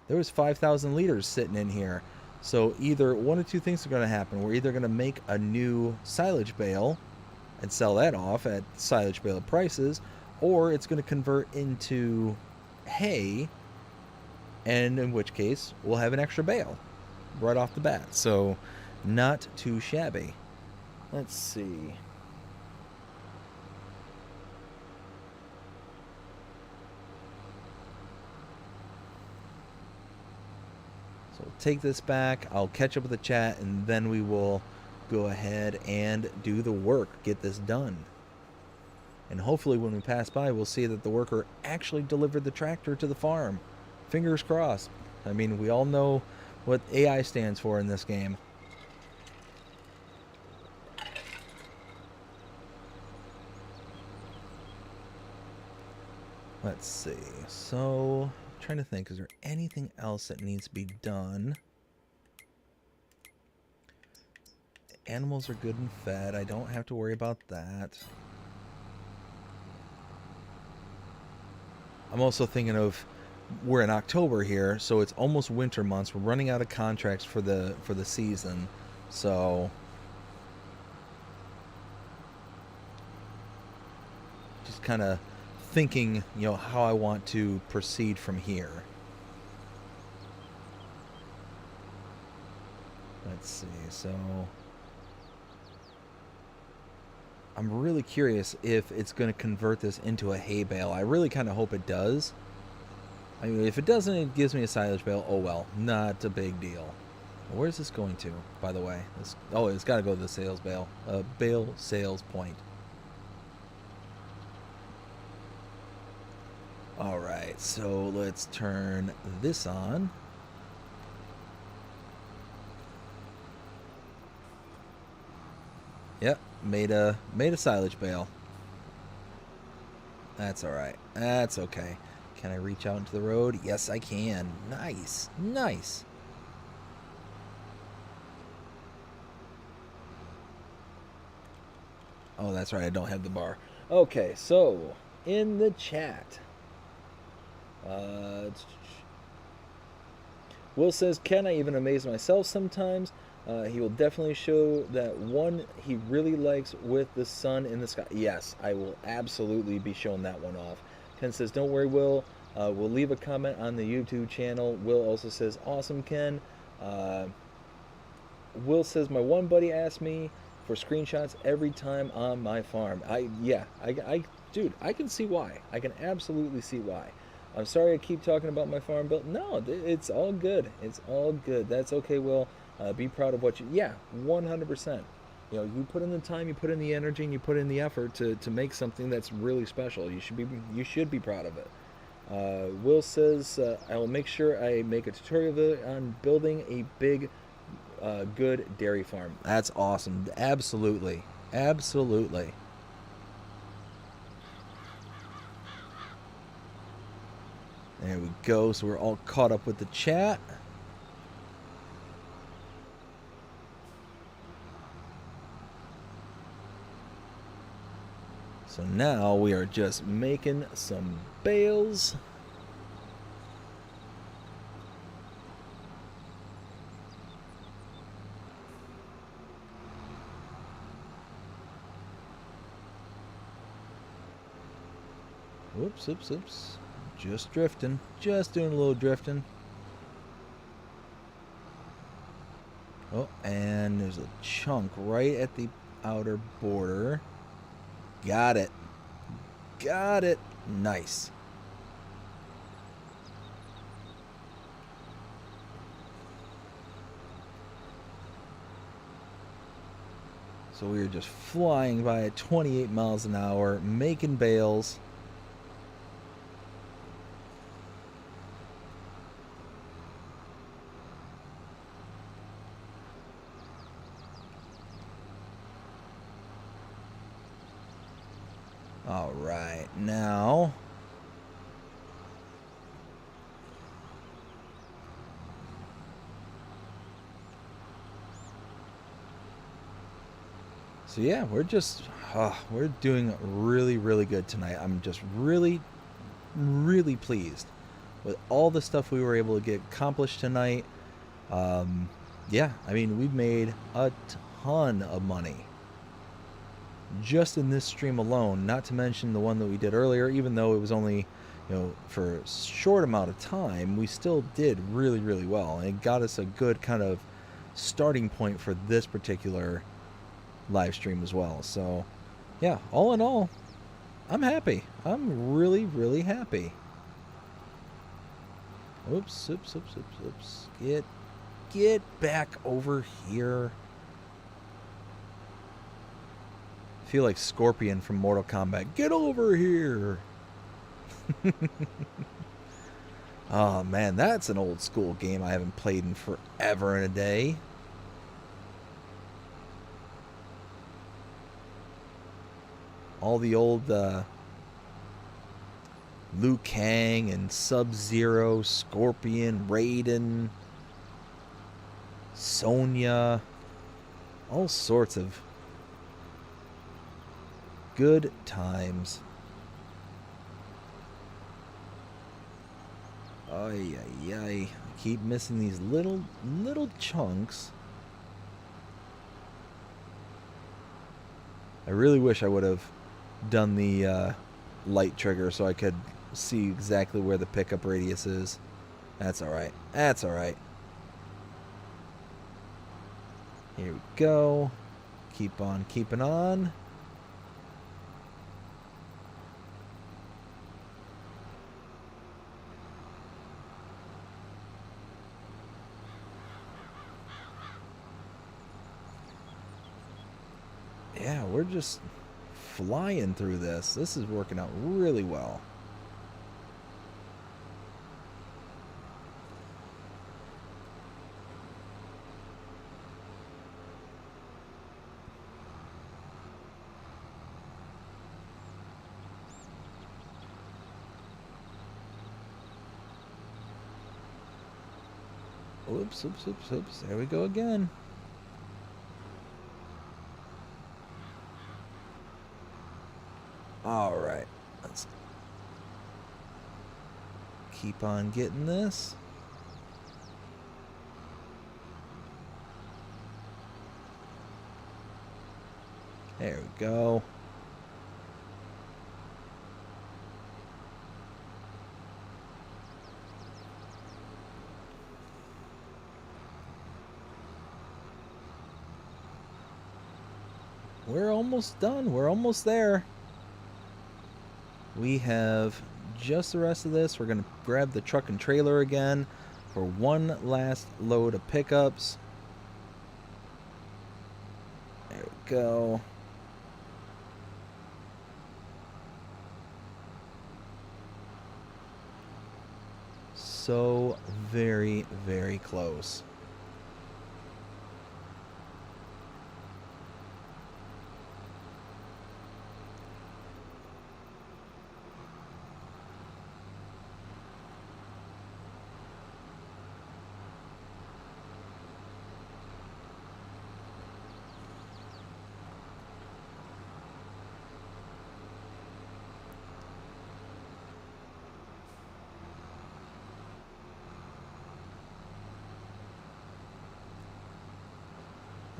there was 5,000 liters sitting in here. So either one of two things are going to happen. We're either going to make a new silage bale and sell that off at silage bale prices, or it's going to convert into hay, and in which case we'll have an extra bale right off the bat. So not too shabby. Let's see. So we'll take this back. I'll catch up with the chat, and then we will go ahead and do the work, get this done. And hopefully when we pass by, we'll see that the worker actually delivered the tractor to the farm. Fingers crossed. I mean, we all know what AI stands for in this game. Let's see. So, I'm trying to think, is there anything else that needs to be done? Animals are good and fed. I don't have to worry about that. I'm also thinking of, we're in October here, so it's almost winter months. We're running out of contracts for the season, so just kind of thinking, how I want to proceed from here. Let's see. So I'm really curious if it's going to convert this into a hay bale. I really kind of hope it does. I mean, if it doesn't, it gives me a silage bale. Oh well, not a big deal. Where's this going to, by the way? It's got to go to the sales bale. Bale sales point. Alright, so let's turn this on. Yep, made a silage bale. That's alright. That's okay. Can I reach out into the road? Yes, I can. Nice. Nice. Oh, that's right. I don't have the bar. Okay, so in the chat, Will says, "Can I even amaze myself sometimes? He will definitely show that one he really likes with the sun in the sky." Yes, I will absolutely be showing that one off. Ken says, "Don't worry, Will. We'll leave a comment on the YouTube channel." Will also says, "Awesome, Ken." Will says, "My one buddy asked me for screenshots every time on my farm." Dude, I can see why. I can absolutely see why. I'm sorry I keep talking about my farm build. No, it's all good. It's all good. That's okay, Will. Be proud of what you... Yeah, 100%. You know, you put in the time, you put in the energy, and you put in the effort to make something that's really special. You should be proud of it. Will says, "I will make sure I make a tutorial on building a big, good dairy farm." That's awesome. Absolutely. Absolutely. There we go. So we're all caught up with the chat. So now we are just making some bales. Whoops, oops, oops. Just drifting. Just doing a little drifting. Oh, and there's a chunk right at the outer border. Got it. Got it. Nice. So we are just flying by at 28 miles an hour, making bales. All right, now so yeah, we're doing really, really good tonight. I'm just really, really pleased with all the stuff we were able to get accomplished tonight. Yeah, I mean, we've made a ton of money just in this stream alone, not to mention the one that we did earlier. Even though it was only, you know, for a short amount of time, we still did really, really well, and it got us a good kind of starting point for this particular live stream as well. So yeah, all in all, I'm happy. I'm really, really happy. Oops, oops, oops, oops, oops. Get back over here. I feel like Scorpion from Mortal Kombat. Get over here. Oh man, that's an old school game I haven't played in forever and a day. All the old Liu Kang and Sub-Zero, Scorpion, Raiden, Sonya, all sorts of good times. Ay, ay, ay. I keep missing these little chunks. I really wish I would have done the light trigger so I could see exactly where the pickup radius is. That's alright. That's alright. Here we go. Keep on keeping on. Yeah, we're just flying through this. This is working out really well. Oops, oops, oops, oops. There we go again. All right. Let's keep on getting this. There we go. We're almost done. We're almost there. We have just the rest of this. We're going to grab the truck and trailer again for one last load of pickups. There we go. So very, very close.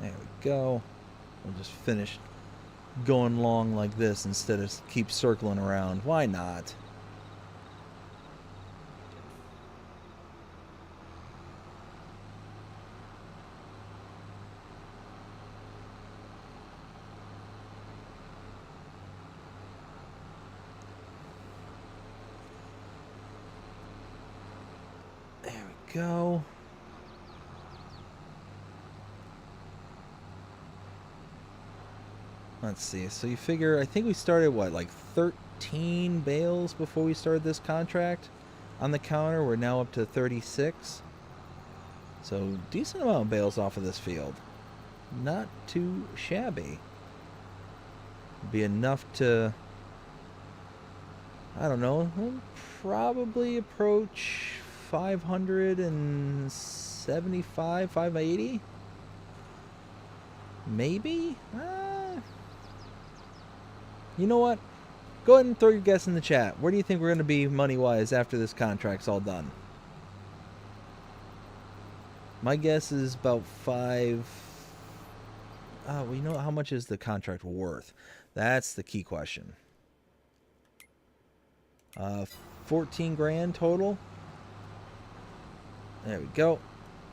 There we go. We'll just finish going long like this instead of keep circling around. Why not? There we go. Let's see. So you figure, I think we started, what, like 13 bales before we started this contract on the counter. We're now up to 36. So decent amount of bales off of this field. Not too shabby. Be enough to, I don't know, probably approach 575, 580? Maybe? You know what? Go ahead and throw your guess in the chat. Where do you think we're going to be money-wise after this contract's all done? My guess is about 5... well, you know, how much is the contract worth? That's the key question. 14 grand total. There we go.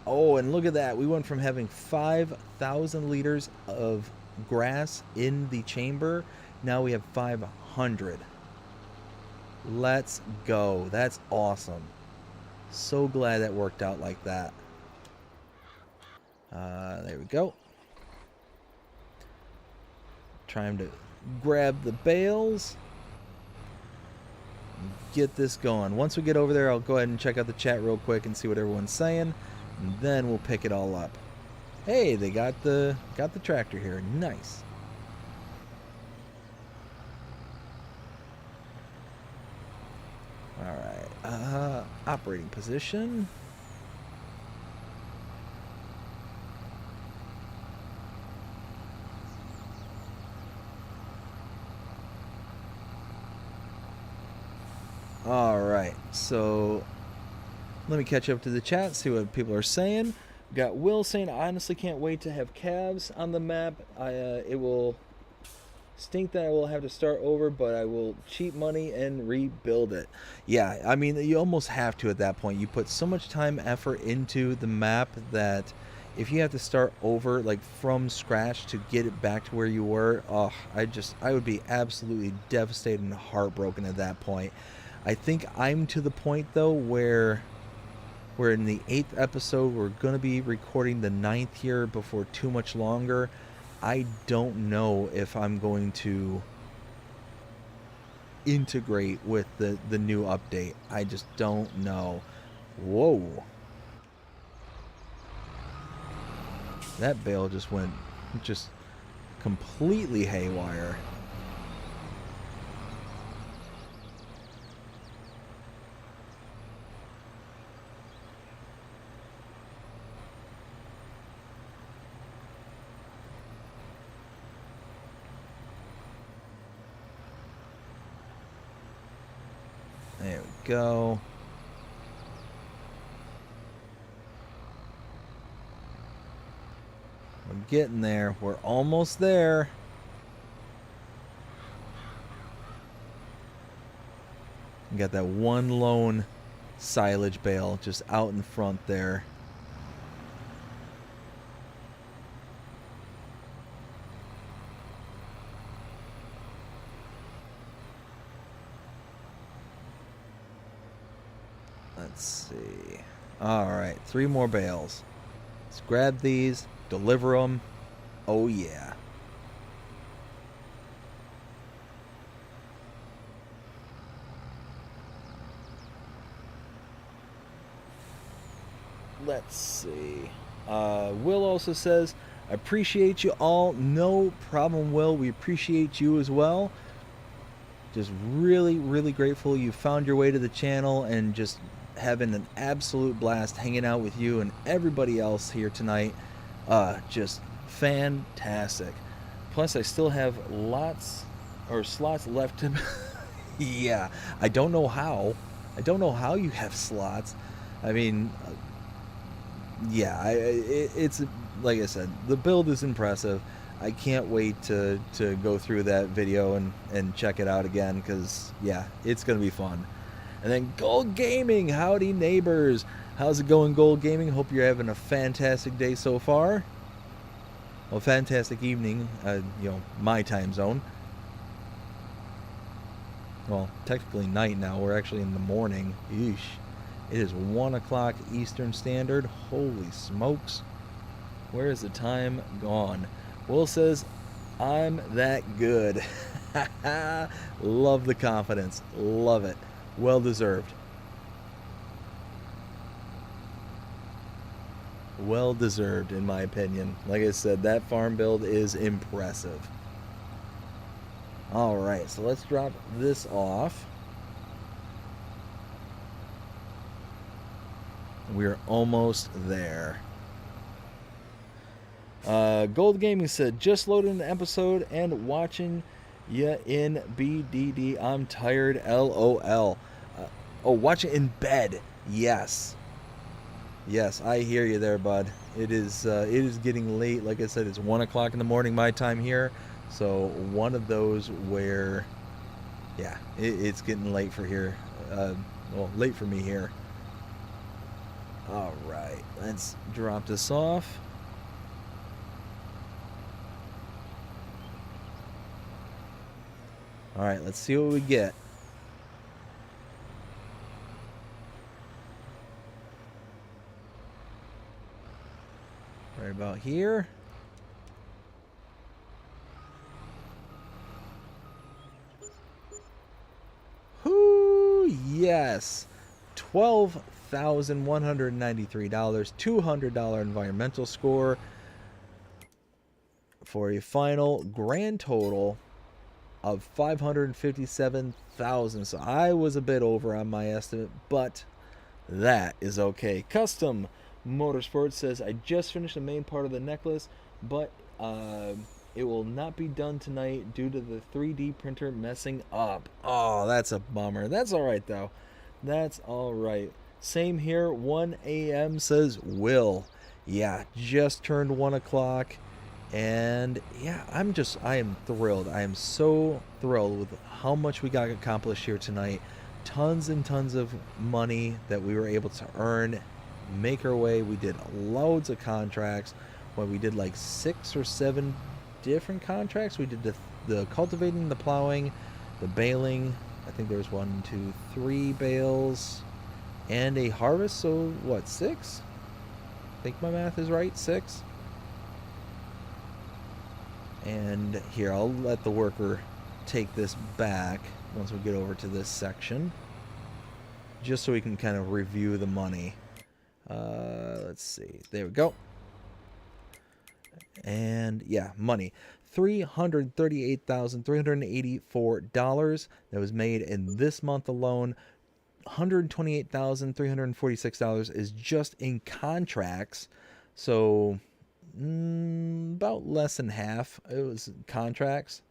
Oh, and look at that. We went from having 5,000 liters of grass in the chamber. Now we have 500. Let's go. That's awesome. So glad that worked out like that. There we go. Trying to grab the bales. Get this going. Once we get over there, I'll go ahead and check out the chat real quick and see what everyone's saying. And then we'll pick it all up. Hey, they got the tractor here. Nice. Alright, operating position. Alright, so let me catch up to the chat, see what people are saying. We got Will saying, I honestly can't wait to have calves on the map. It will stink that I will have to start over, but I will cheat money and rebuild it. Yeah, I mean, you almost have to at that point. You put so much time, effort into the map that if you have to start over, like from scratch to get it back to where you were, oh, I would be absolutely devastated and heartbroken at that point. I think I'm to the point though where we're in the 8th episode. We're going to be recording the 9th here before too much longer. I don't know if I'm going to integrate with the new update. I just don't know. Whoa. That bale just went completely haywire. There we go. We're getting there. We're almost there. You got that one lone silage bale just out in front there. Let's see. All right, 3 more bales. Let's grab these, deliver them. Oh yeah. Let's see. Will also says, I appreciate you all. No problem, Will. We appreciate you as well. Just really, really grateful you found your way to the channel and just having an absolute blast hanging out with you and everybody else here tonight. Just fantastic. Plus, I still have slots left to. Yeah, I don't know how. I don't know how you have slots. I mean, yeah, it's like I said, the build is impressive. I can't wait to go through that video and check it out again, because yeah, it's gonna be fun. And then Gold Gaming, howdy neighbors, how's it going, Gold Gaming? Hope you're having a fantastic day so far. Well, fantastic evening, you know, my time zone. Well, technically night now. We're actually in the morning. Yeesh. It is 1 o'clock Eastern Standard. Holy smokes. Where is the time gone? Will says, I'm that good. Love the confidence. Love it. Well deserved. Well deserved, in my opinion. Like I said, that farm build is impressive. Alright, so let's drop this off. We're almost there. Gold Gaming said, just loaded an episode and watching ya in BDD. I'm tired, LOL. Oh, watching in bed. Yes. Yes, I hear you there, bud. It is getting late. Like I said, it's 1 o'clock in the morning my time here. So one of those where, yeah, it's getting late for here. Well, late for me here. All right, let's drop this off. All right, let's see what we get. Right about here. Whoo, yes. $12,193, $200 environmental score for a final grand total of $557,000. So I was a bit over on my estimate, but that is okay. Custom Motorsports says, I just finished the main part of the necklace, but it will not be done tonight due to the 3D printer messing up. Oh, that's a bummer. That's all right, though. That's all right. Same here. 1 a.m. says Will. Yeah, just turned 1 o'clock. And yeah, I am thrilled. I am so thrilled with how much we got accomplished here tonight. Tons and tons of money that we were able to earn, make our way. We did loads of contracts. We did like 6 or 7 different contracts. We did the cultivating, the plowing, the baling. I think there was 1, 2, 3 bales and a harvest. So what, 6? I think my math is right. 6. And here, I'll let the worker take this back once we get over to this section, just so we can kind of review the money. Let's see. There we go. And yeah, money. $338,384 that was made in this month alone. $128,346 is just in contracts. So about less than half it was contracts.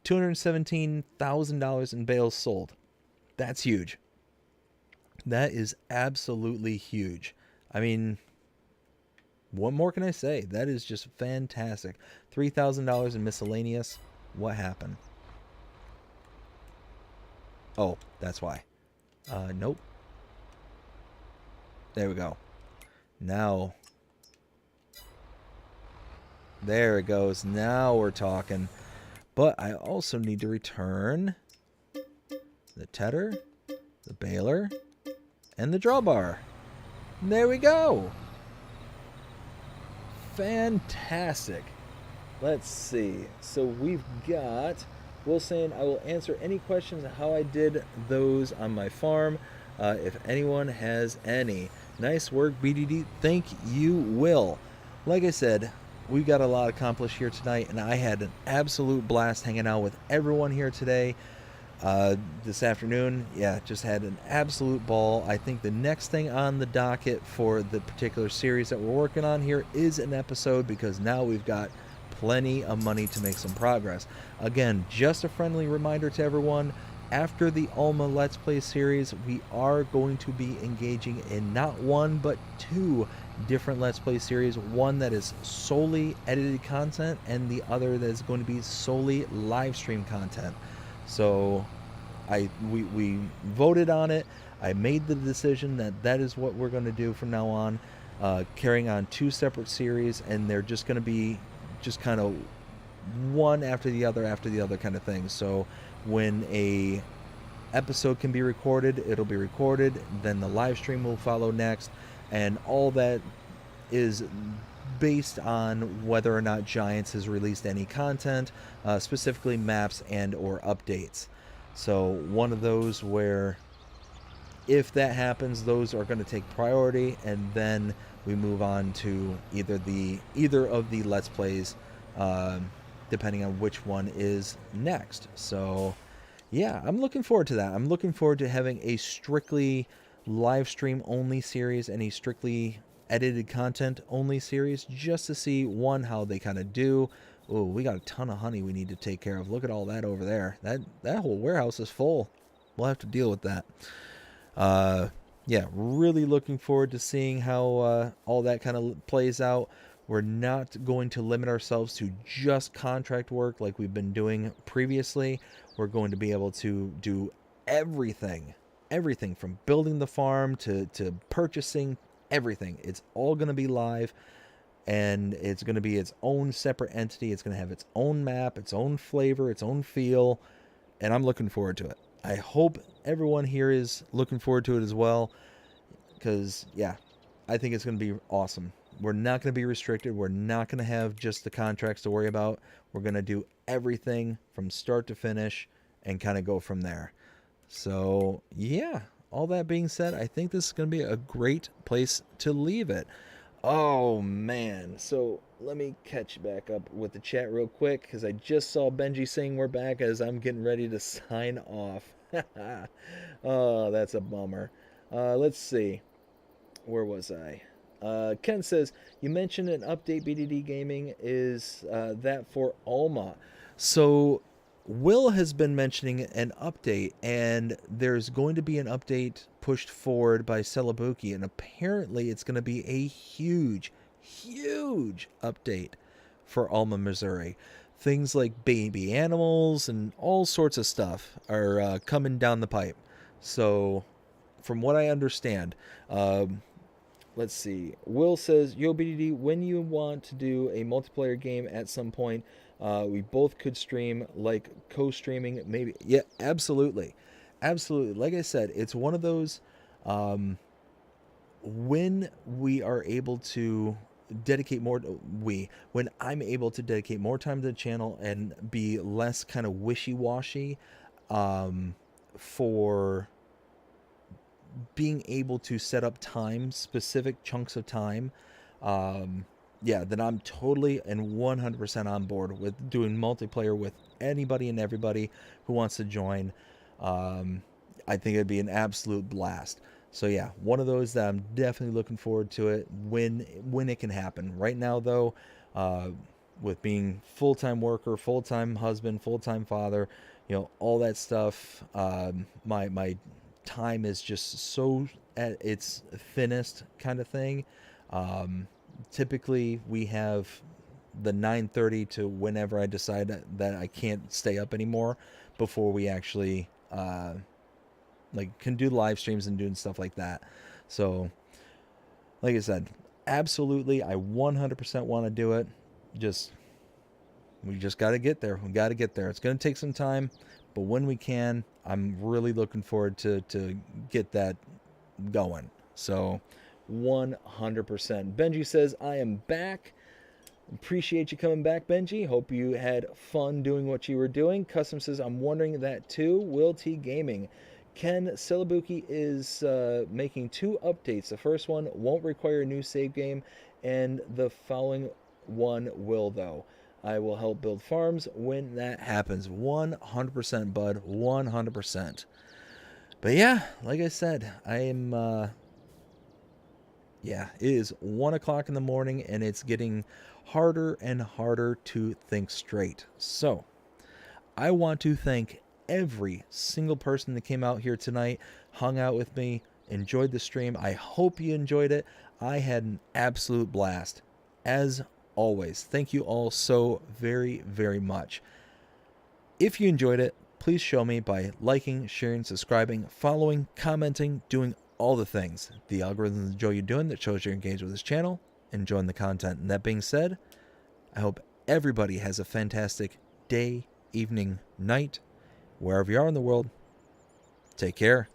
$217,000 in bales sold. That's huge. That is absolutely huge. I mean, what more can I say? That is just fantastic. $3,000 in miscellaneous. What happened? Oh, that's why. Nope. There we go. Now. There it goes. Now we're talking. But I also need to return the tedder, the baler, and the drawbar. There we go. Fantastic. Let's see. So we've got Will saying, I will answer any questions on how I did those on my farm, if anyone has any. Nice work, BDD. Thank you, Will. Like I said, we got a lot accomplished here tonight, and I had an absolute blast hanging out with everyone here today. This afternoon, yeah, just had an absolute ball. I think the next thing on the docket for the particular series that we're working on here is an episode, because now we've got plenty of money to make some progress. Again, just a friendly reminder to everyone, after the Alma Let's Play series, we are going to be engaging in not one but two different Let's Play series. One that is solely edited content, and the other that is going to be solely live stream content. So we voted on it. I made the decision that that is what we're going to do from now on, carrying on two separate series, and they're just going to be just kind of one after the other kind of thing. So when a episode can be recorded, it'll be recorded, then the live stream will follow next, and all that is based on whether or not Giants has released any content, specifically maps and or updates. So one of those where if that happens, those are going to take priority, and then we move on to either of the Let's Plays, depending on which one is next. So yeah, I'm looking forward to that. I'm looking forward to having a strictly live stream only series and a strictly edited content only series, just to see one, how they kind of do. Oh, we got a ton of honey we need to take care of. Look at all that over there. That whole warehouse is full. We'll have to deal with that. Yeah, really looking forward to seeing how all that kind of plays out. We're not going to limit ourselves to just contract work like we've been doing previously. We're going to be able to do everything from building the farm to purchasing everything. It's all going to be live, and it's going to be its own separate entity. It's going to have its own map, its own flavor, its own feel, and I'm looking forward to it. I hope everyone here is looking forward to it as well, because yeah, I think it's going to be awesome. We're not going to be restricted. We're not going to have just the contracts to worry about. We're going to do everything from start to finish and kind of go from there. So yeah, all that being said, I think this is going to be a great place to leave it. Oh man, so let me catch back up with the chat real quick, because I just saw Benji saying we're back as I'm getting ready to sign off. Oh, that's a bummer. Let's see. Where was I? Ken says, you mentioned an update, BDD Gaming. Is that for Alma? So Will has been mentioning an update, and there's going to be an update pushed forward by Celobuki, and apparently it's going to be a huge update for Alma, Missouri. Things like baby animals and all sorts of stuff are coming down the pipe. So from what I understand, let's see. Will says, yo, BDD, when you want to do a multiplayer game at some point, we both could stream, like co-streaming, maybe. Yeah, absolutely. Absolutely. Like I said, it's one of those, when we are able to dedicate more, when I'm able to dedicate more time to the channel and be less kind of wishy-washy, for being able to set up time, specific chunks of time, yeah, then I'm totally and 100% on board with doing multiplayer with anybody and everybody who wants to join. I think it'd be an absolute blast. So yeah, one of those that I'm definitely looking forward to it when it can happen. Right now though, with being full-time worker, full-time husband, full-time father, all that stuff, my time is just so at its thinnest kind of thing. Typically we have the 9:30 to whenever I decide that I can't stay up anymore before we actually can do live streams and doing stuff like that. So like I said, absolutely, I 100% want to do it. We just got to get there. We got to get there. It's going to take some time, but when we can, I'm really looking forward to get that going. So 100%. Benji says, I am back. Appreciate you coming back, Benji. Hope you had fun doing what you were doing. Custom says, I'm wondering that too. Will T Gaming. Ken Celobuki is making 2 updates. The first one won't require a new save game, and the following one will, though. I will help build farms when that happens. 100%, bud. 100%. But yeah, like I said, I am... yeah, it is 1 o'clock in the morning, and it's getting harder and harder to think straight. So, I want to thank every single person that came out here tonight, hung out with me, enjoyed the stream. I hope you enjoyed it. I had an absolute blast. As always, thank you all so very, very much. If you enjoyed it, please show me by liking, sharing, subscribing, following, commenting, doing all the things. The algorithms enjoy you doing that shows you're engaged with this channel, enjoying the content. And that being said, I hope everybody has a fantastic day, evening, night, wherever you are in the world. Take care.